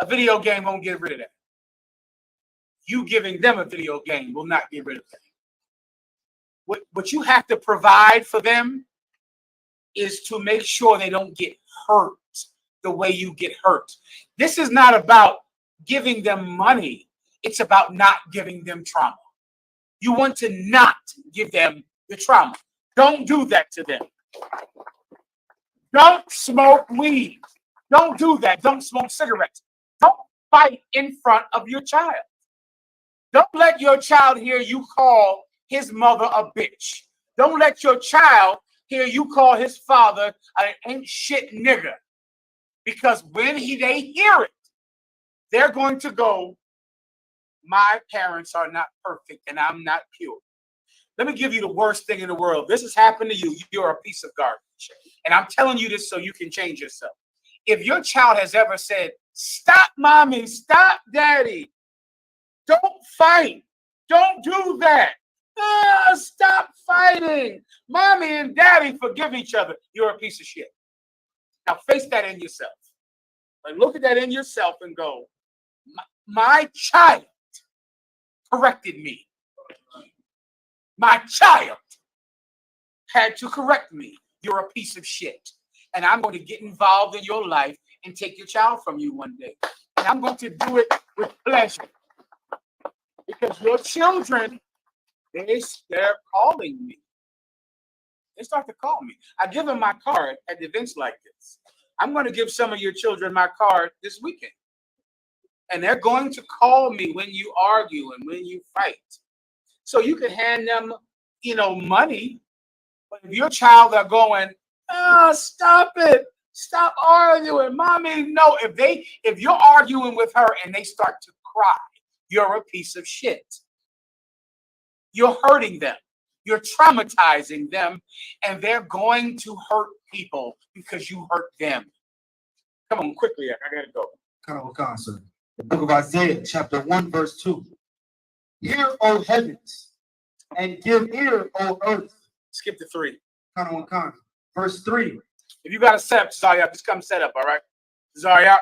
a video game won't get rid of that. You giving them a video game will not get rid of that. What you have to provide for them is to make sure they don't get hurt the way you get hurt. This is not about giving them money. It's about not giving them trauma. You want to not give them the trauma. Don't do that to them. Don't smoke weed. Don't do that. Don't smoke cigarettes. Don't fight in front of your child. Don't let your child hear you call his mother a bitch. Don't let your child hear you call his father an ain't shit nigger. Because when they hear it, they're going to go, my parents are not perfect and I'm not pure. Let me give you the worst thing in the world. This has happened to you. You're a piece of garbage. And I'm telling you this so you can change yourself. If your child has ever said, stop, mommy, stop, daddy, don't fight, don't do that, stop fighting, mommy and daddy forgive each other, you're a piece of shit. Now face that in yourself. Like, look at that in yourself and go, my child corrected me. My child had to correct me. You're a piece of shit. And I'm going to get involved in your life and take your child from you one day. And I'm going to do it with pleasure. Because your children, they're calling me. They start to call me. I give them my card at events like this. I'm going to give some of your children my card this weekend. And they're going to call me when you argue and when you fight. So you can hand them, money. But if your child are going, stop it, stop arguing, mommy, no. If you're arguing with her and they start to cry, you're a piece of shit. You're hurting them. You're traumatizing them, and they're going to hurt people because you hurt them. Come on, quickly, I gotta go. Come on, sir. The book of Isaiah, chapter 1, verse 2. Hear, O heavens, and give ear, O earth. Skip to 3. Come on. Verse 3. If you got a setup, Zaria, just come set up, all right? Zaria,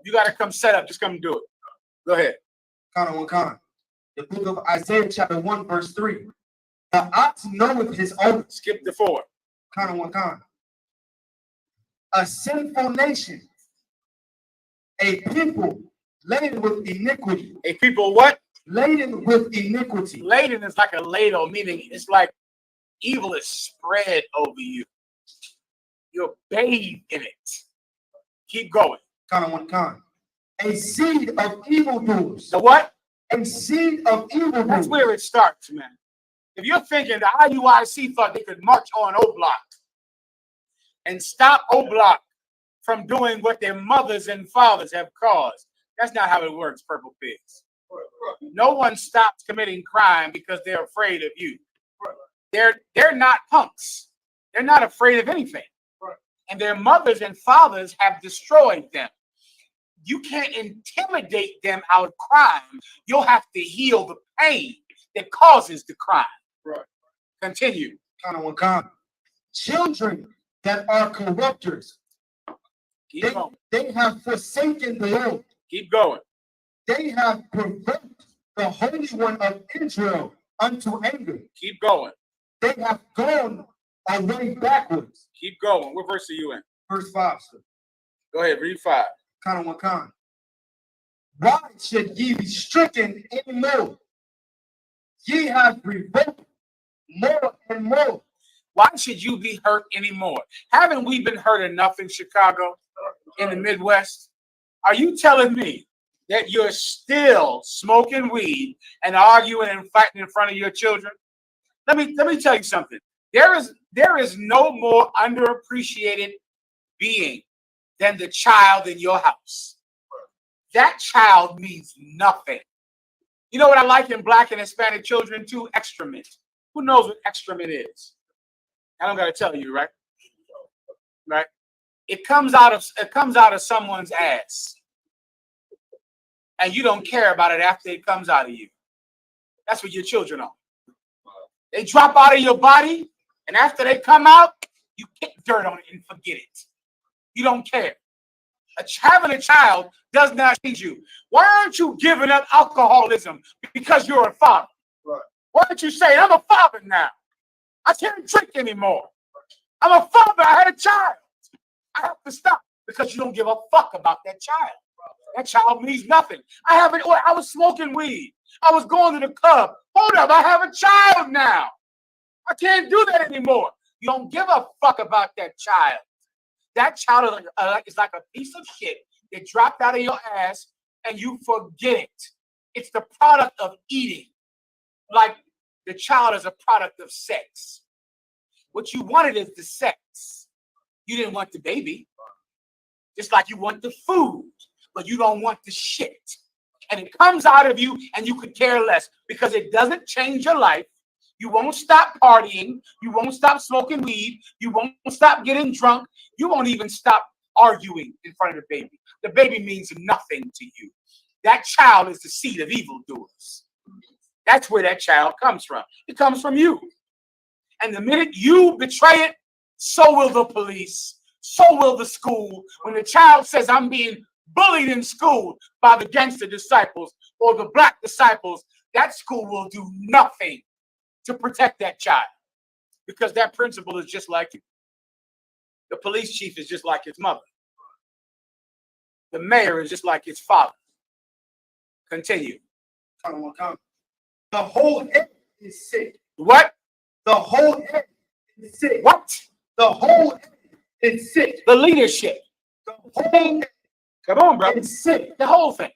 if you got to come set up, just come do it. Go ahead. Come on. The book of Isaiah, chapter 1, verse 3. The ox knoweth his owner. Skip to 4. Come on. A sinful nation, a people laden with iniquity. A people what? Laden with iniquity. Laden is like a ladle, meaning it's like evil is spread over you. You're bathed in it. Keep going. Come on. A seed of evildoers. The what? A seed of evildoers. That's where it starts, man. If you're thinking the IUIC thought they could march on O-Block and stop O-Block from doing what their mothers and fathers have caused, that's not how it works, Purple Pigs. No one stops committing crime because they're afraid of you. They're not punks. They're not afraid of anything. And their mothers and fathers have destroyed them. You can't intimidate them out of crime. You'll have to heal the pain that causes the crime. Right. Continue. Children that are corrupters. They have forsaken the Lord. Keep going. They have provoked the Holy One of Israel unto anger. Keep going. They have gone away backwards. Keep going. What verse are you in? Verse 5, sir. Go ahead, read 5. Why should ye be stricken any more? Ye have revoked more and more. Why should you be hurt anymore? Haven't we been hurt enough in Chicago, in the Midwest? Are you telling me that you're still smoking weed and arguing and fighting in front of your children? Let me tell you something. There is no more underappreciated being than the child in your house. That child means nothing. You know what I like in Black and Hispanic children too? Excrement. Who knows what excrement is? I don't gotta tell you, right? Right? It comes out of someone's ass. And you don't care about it after it comes out of you. That's what your children are. They drop out of your body, and after they come out, you kick dirt on it and forget it. You don't care. Having a child does not change you. Why aren't you giving up alcoholism because you're a father? Right. Why don't you say, I'm a father now? I can't drink anymore. I'm a father. I had a child. I have to stop because you don't give a fuck about that child. That child means nothing. I was smoking weed. I was going to the club. Hold up, I have a child now. I can't do that anymore. You don't give a fuck about that child. That child is like a piece of shit that dropped out of your ass and you forget it. It's the product of eating. Like the child is a product of sex. What you wanted is the sex. You didn't want the baby. Just like you want the food, but you don't want the shit. And it comes out of you and you could care less because it doesn't change your life. You won't stop partying. You won't stop smoking weed. You won't stop getting drunk. You won't even stop arguing in front of the baby. The baby means nothing to you. That child is the seed of evildoers. That's where that child comes from. It comes from you. And the minute you betray it, so will the police. So will the school. When the child says, I'm being bullied in school by the gangster disciples or the black disciples, that school will do nothing to protect that child, because that principal is just like you. The police chief is just like his mother. The mayor is just like his father. Continue. The whole head is sick. What? The whole head is sick. What? The whole head is sick. The leadership. The whole head Come on, bro. is sick. The whole thing.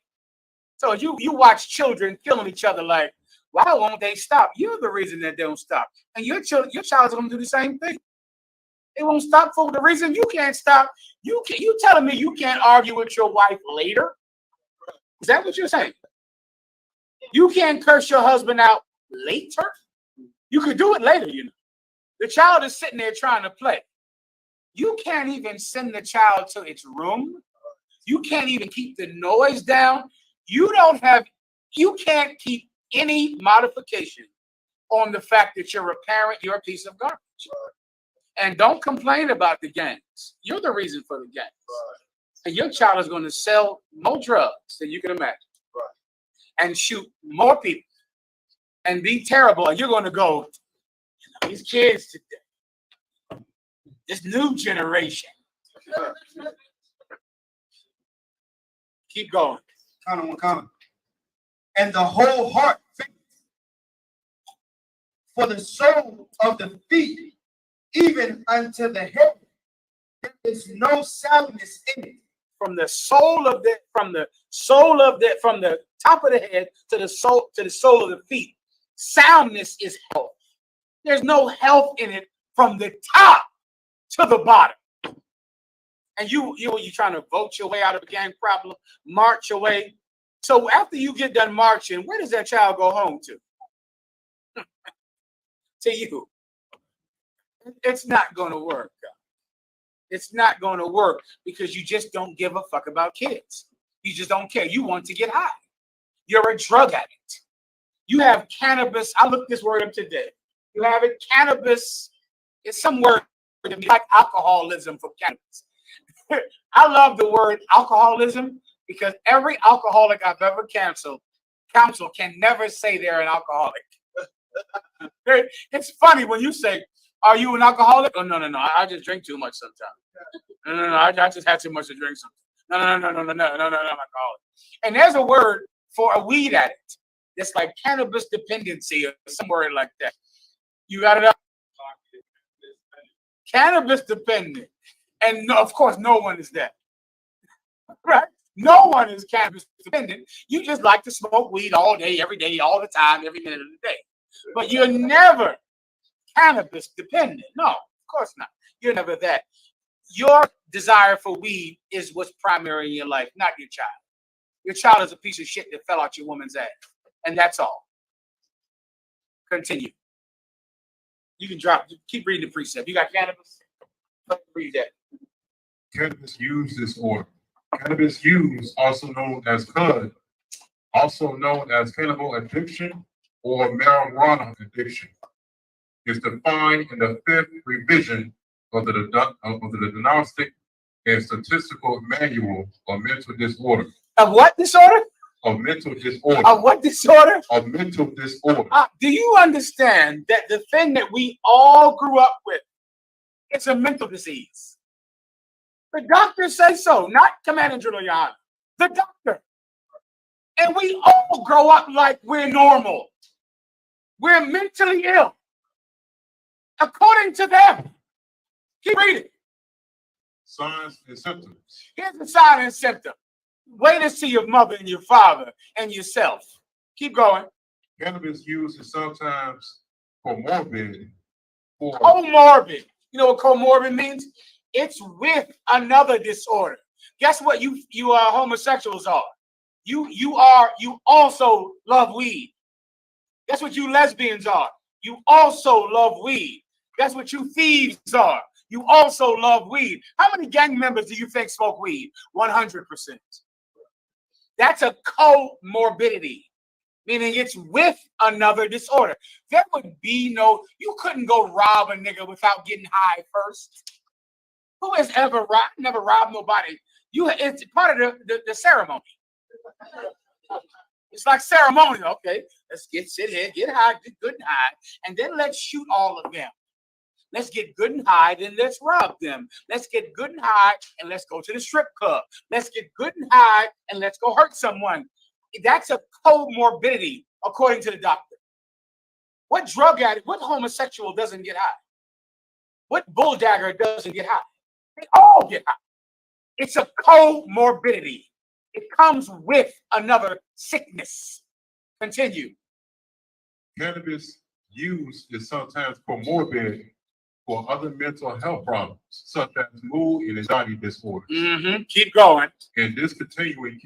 So you watch children killing each other like, why won't they stop? You're the reason that they don't stop. And your child's going to do the same thing. They won't stop for the reason you can't stop. You telling me you can't argue with your wife later? Is that what you're saying? You can't curse your husband out later? You could do it later, you know. The child is sitting there trying to play. You can't even send the child to its room. You can't even keep the noise down. You can't keep any modification on the fact that you're a parent, you're a piece of garbage. And don't complain about the gangs. You're the reason for the gangs. And your child is going to sell more drugs than you can imagine. And shoot more people. And be terrible. And you're going to go, these kids today, this new generation. Keep going. Comment. And the whole heart faints. For the soul of the feet, even unto the head, there is no soundness in it. From the top of the head to the sole of the feet, soundness is health. There's no health in it from the top to the bottom. And you trying to vote your way out of a gang problem, march your way. So after you get done marching, where does that child go home to? To you. It's not going to work. It's not going to work because you just don't give a fuck about kids. You just don't care. You want to get high. You're a drug addict. You have cannabis. I looked this word up today. You have it. Cannabis is some word like alcoholism for cannabis. I love the word alcoholism because every alcoholic I've ever counseled can never say they're an alcoholic. It's funny when you say, are you an alcoholic? Oh, no. I just drink too much sometimes. No. I just had too much to drink sometimes. No, I'm alcoholic. And there's a word for a weed addict. It's like cannabis dependency or some word like that. You got it up? Cannabis dependent. And no, of course, no one is that. Right? No one is cannabis dependent. You just like to smoke weed all day, every day, all the time, every minute of the day. But you're never cannabis dependent. No, of course not. You're never that. Your desire for weed is what's primary in your life, not your child. Your child is a piece of shit that fell out your woman's ass. And that's all. Continue. You can keep reading the precept. You got cannabis? Read that. Cannabis use disorder. Cannabis use, also known as CUD, also known as cannibal addiction or marijuana addiction, is defined in the 5th revision of the Diagnostic and Statistical Manual of Mental Disorder. Of what disorder? Of mental disorder. Of what disorder? Of mental disorder. Do you understand that the thing that we all grew up with, it's a mental disease? The doctor says so, not Commander General YAHANNA. The doctor. And we all grow up like we're normal. We're mentally ill. According to them. Keep reading. Signs and symptoms. Here's the sign and symptom. Wait to see your mother and your father and yourself. Keep going. Cannabis use is sometimes comorbid. Comorbid. You know what comorbid means? It's with another disorder. Guess what you homosexuals are? You also love weed. That's what you lesbians are. you also love weed. That's what you thieves are. You also love weed. How many gang members do you think smoke weed? 100%. That's a comorbidity, meaning it's with another disorder. There would be no, you couldn't go rob a nigga without getting high first. Who has ever robbed? Never robbed nobody. It's part of the ceremony. It's like ceremonial. Okay, let's sit here, get high, get good and high, and then let's shoot all of them. Let's get good and high, then let's rob them. Let's get good and high, and let's go to the strip club. Let's get good and high, and let's go hurt someone. That's a comorbidity, according to the doctor. What drug addict, what homosexual doesn't get high? What bulldagger doesn't get high? They all get high. It's a comorbidity. It comes with another sickness. Continue. Cannabis use is sometimes comorbid for other mental health problems, such as mood and anxiety disorders. Keep going. And discontinuing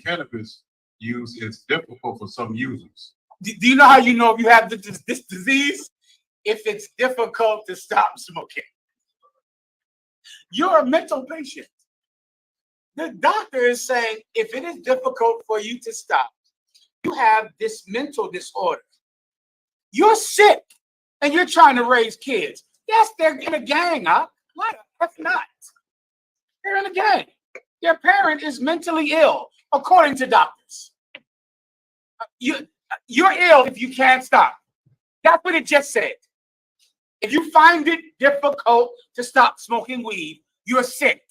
cannabis use is difficult for some users. Do you know how you know if you have this disease? If it's difficult to stop smoking. You're a mental patient. The doctor is saying if it is difficult for you to stop, you have this mental disorder. You're sick and you're trying to raise kids. Yes, they're in a gang, huh? Why the F not? They're in a gang. Their parent is mentally ill, according to doctors. You're ill if you can't stop. That's what it just said. If you find it difficult to stop smoking weed, you're sick.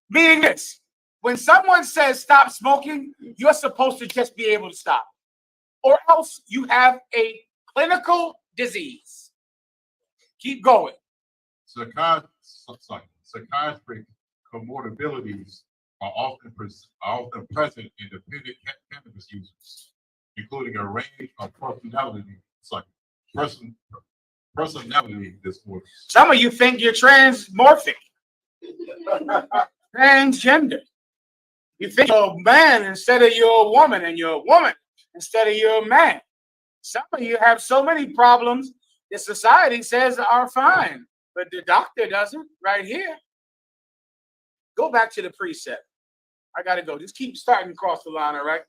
Meaning this, when someone says stop smoking, you're supposed to just be able to stop. Or else you have a clinical disease. Keep going. Psychiatric comorbidities are often present in dependent cannabis users, including a range of personality disorders. Some of you think you're transmorphic, transgender. You think you're a man instead of you're a woman, and you're a woman instead of you're a man. Some of you have so many problems that society says are fine, but the doctor doesn't. Right here. Go back to the precept. I gotta go. Just keep starting across the line, all right?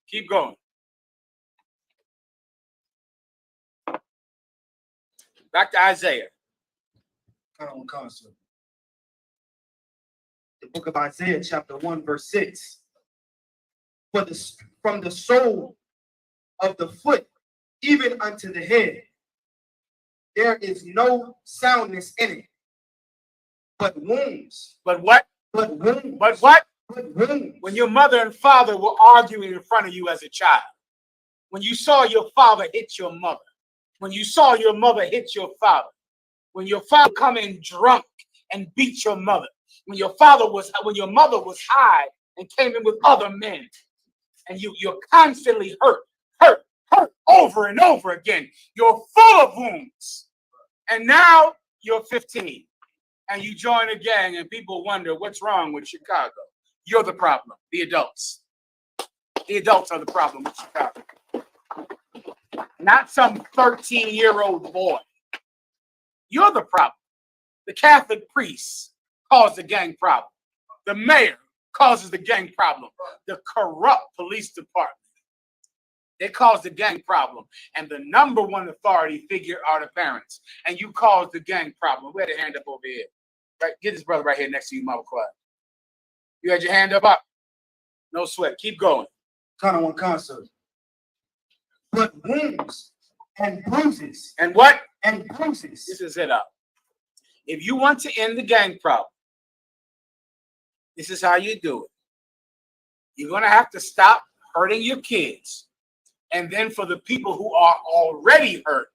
Keep going. Back to Isaiah. The book of Isaiah, chapter 1, verse 6. From the sole of the foot even unto the head, there is no soundness in it, but wounds. But what? But wounds. But what? But wounds. When your mother and father were arguing in front of you as a child, when you saw your father hit your mother, when you saw your mother hit your father, when your father come in drunk and beat your mother, when your mother was high and came in with other men, and you're constantly hurt over and over again. You're full of wounds. And now you're 15 and you join a gang and people wonder what's wrong with Chicago. You're the problem, the adults. The adults are the problem with Chicago. Not some 13-year-old boy. You're the problem. The Catholic priests cause the gang problem. The mayor causes the gang problem. The corrupt police department, they cause the gang problem. And the number one authority figure are the parents. And you cause the gang problem. We had a hand up over here. Right? Get this brother right here next to you, Mama Quiet. You had your hand up? No sweat. Keep going. Kind of one concert. But wounds and bruises. And what? And bruises. This is it up. If you want to end the gang problem, this is how you do it. You're going to have to stop hurting your kids. And then for the people who are already hurt,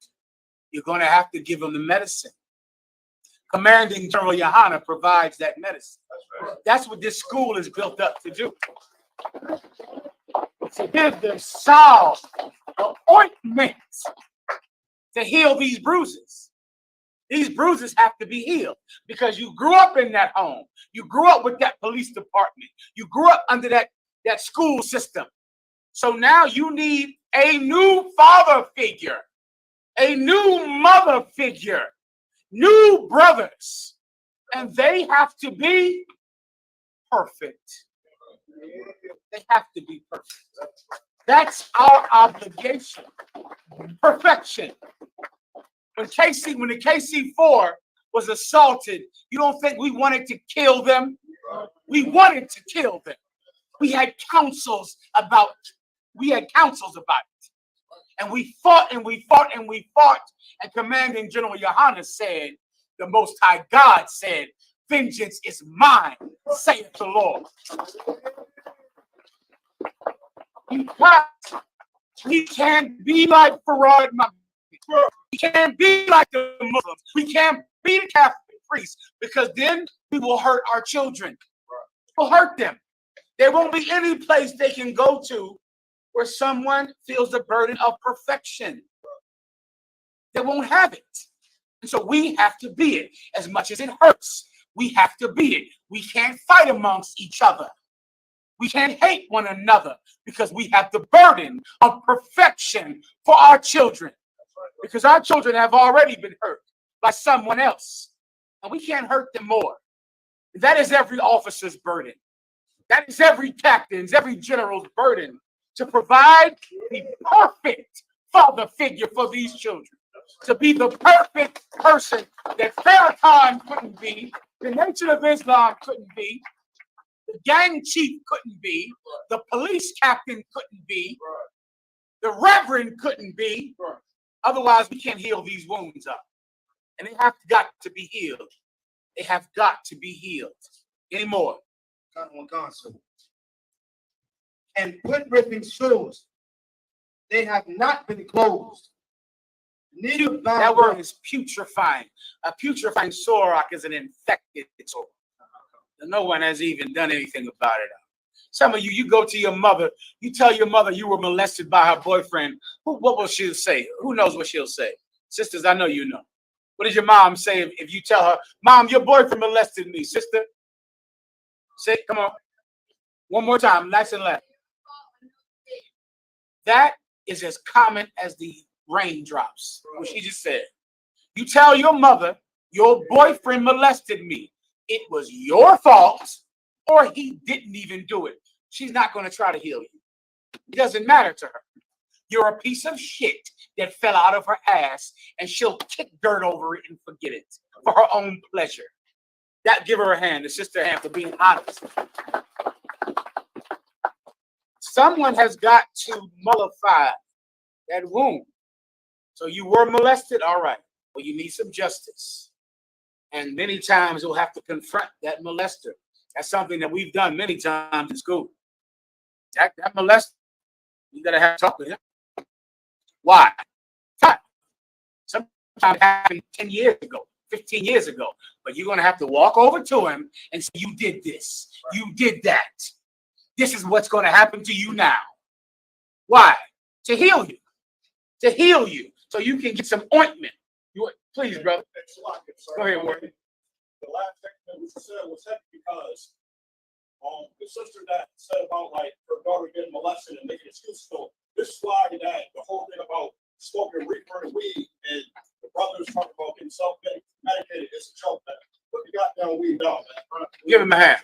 you're going to have to give them the medicine. Commanding General YAHANNA provides that medicine. That's what this school is built up to do. To give them salve, the ointment to heal these bruises. These bruises have to be healed because you grew up in that home. You grew up with that police department. You grew up under that school system. So now you need a new father figure, a new mother figure, new brothers, and they have to be perfect. They have to be perfect. That's our obligation. Perfection. When the KC-4 was assaulted, you don't think we wanted to kill them? We wanted to kill them. We had councils about it. And we fought and we fought and we fought. And Commanding General YAHANNA said, the Most High God said, vengeance is mine, saith the Lord. We can't be like Farad Mahmoud. We can't be like the Muslims. We can't be the Catholic priests, because then we will hurt our children. We'll hurt them. There won't be any place they can go to where someone feels the burden of perfection. They won't have it. And so we have to be it. As much as it hurts, we have to be it. We can't fight amongst each other. We can't hate one another, because we have the burden of perfection for our children. Because our children have already been hurt by someone else, and we can't hurt them more. That is every officer's burden. That is every captain's, every general's burden, to provide the perfect father figure for these children. To be the perfect person that Farrakhan couldn't be, the Nation of Islam couldn't be, the gang chief couldn't be, the police captain couldn't be, the reverend couldn't be. Otherwise, we can't heal these wounds up. And they have got to be healed. They have got to be healed. Any more? And put ripping shoes. They have not been closed. Neither bound. That word is putrefying. A putrefying sore is an infected sore. No one has even done anything about it. Some of you, you go to your mother, you tell your mother you were molested by her boyfriend. What will she say? Who knows what she'll say? Sisters, I know you know. What does your mom say if you tell her, Mom, your boyfriend molested me, sister? Say, come on. One more time, nice and loud. That is as common as the raindrops, what she just said. You tell your mother, your boyfriend molested me. It was your fault, or he didn't even do it. She's not going to try to heal you. It doesn't matter to her. You're a piece of shit that fell out of her ass, and she'll kick dirt over it and forget it for her own pleasure. That, give her a hand, the sister a hand, for being honest. Someone has got to mollify that wound. So you were molested, all right. Well, you need some justice. And many times you'll have to confront that molester. That's something that we've done many times in school. That molester, you gotta have to talk with him. Why? Sometimes it happened 10 years ago, 15 years ago. But you're gonna have to walk over to him and say, you did this, you did that. This is what's gonna happen to you now. Why? To heal you. To heal you. So you can get some ointment. Please, brother. Go ahead, Warren. The last thing that was said was that because the sister that said about like her daughter getting molested and making excuses. So this is why that the whole thing about smoking reefer and weed and the brothers talking about getting self-medicated is a joke. Man. Put the goddamn weed down, man. Give him a hand.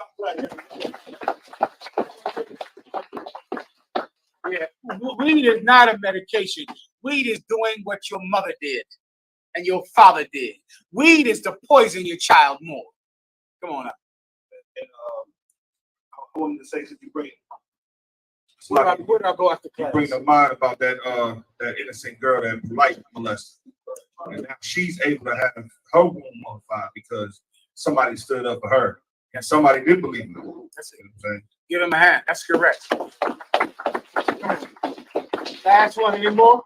Yeah, weed is not a medication. Weed is doing what your mother did and your father did. Weed is to poison your child more. Come on up. And I wanted to say something great. Where did I go after class? You bring to mind about that innocent girl that Light molested. And now she's able to have her womb modified because somebody stood up for her. And somebody did believe in her. That's it. You know what I'm saying? Give him a hand. That's correct. Last one anymore?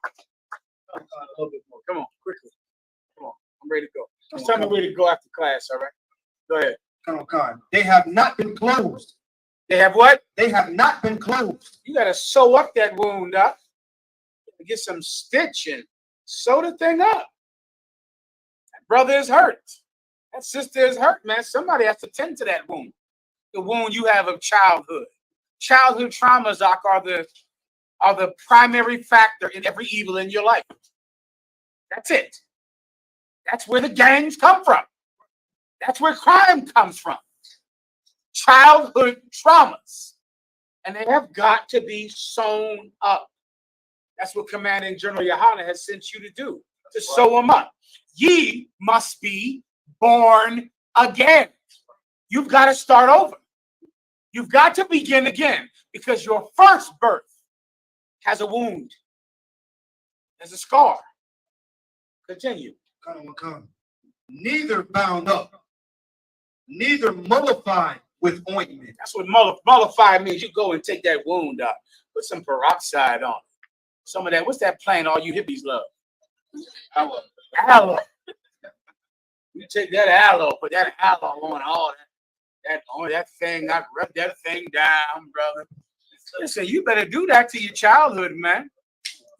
A little bit more. Come on, quickly. Come on. I'm ready to go. Just tell me where to go after class, all right? Go ahead. Come on. They have not been closed. They have what? They have not been closed. You got to sew up that wound up. Get some stitch and sew the thing up. That brother is hurt. That sister is hurt, man. Somebody has to tend to that wound. The wound you have of childhood. Childhood traumas, Doc, are are the primary factor in every evil in your life. That's it. That's where the gangs come from. That's where crime comes from. Childhood traumas. And they have got to be sewn up. That's what Commanding General YAHANNA has sent you to do, to sew them up. Ye must be born again. You've got to start over. You've got to begin again, because your first birth has a wound. There's a scar. Continue. Come. Neither bound up, neither mollified with ointment. That's what mollify means. You go and take that wound out, put some peroxide on it. Some of that, what's that plant all you hippies love? Aloe. You take that aloe, put that aloe on all that thing, not rub that thing down, brother. Listen, you better do that to your childhood, man.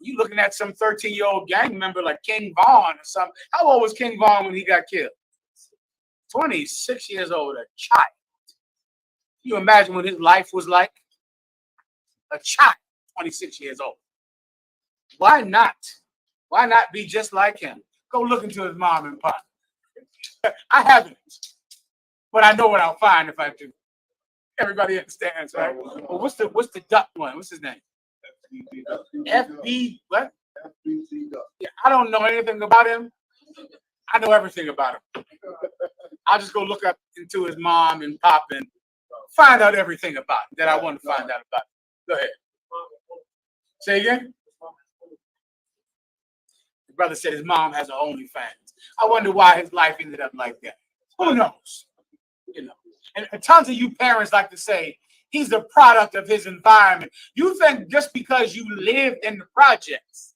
You looking at some 13-year-old gang member like King Vaughn or something. How old was King Vaughn when he got killed? 26 years old, a child. Can you imagine what his life was like? A child, 26 years old. Why not? Why not be just like him? Go look into his mom and pop. I haven't, but I know what I'll find if I do. Everybody understands, right? Well, what's the duck one? What's his name? FB what? Yeah, I don't know anything about him. I know everything about him. I'll just go look up into his mom and pop and find out everything about him that I want to find out about. Go ahead. Say again. The brother said his mom has her OnlyFans. I wonder why his life ended up like that. Who knows? You know. And tons of you parents like to say he's the product of his environment. You think just because you lived in the projects,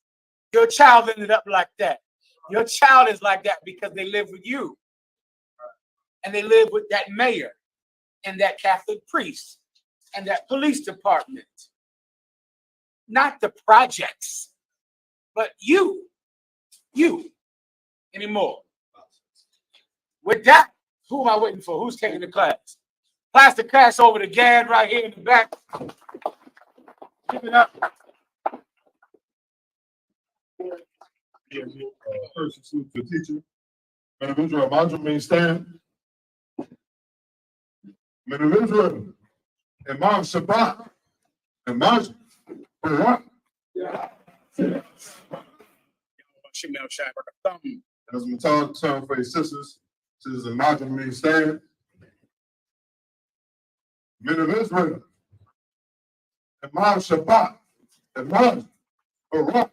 your child ended up like that. Your child is like that because they live with you. And they live with that mayor and that Catholic priest and that police department. Not the projects, but you anymore. With that, who am I waiting for? Who's taking the class? Pass the class over to Gad right here in the back. Keep it up. First, salute to the teacher. Men of Israel, Benjamin stand. Men of Israel, Imam Shabbat, Imam Barak. As we talk term for your sisters, this is Imam stand. Men of Israel, Imam Shabbat, Imam Barak.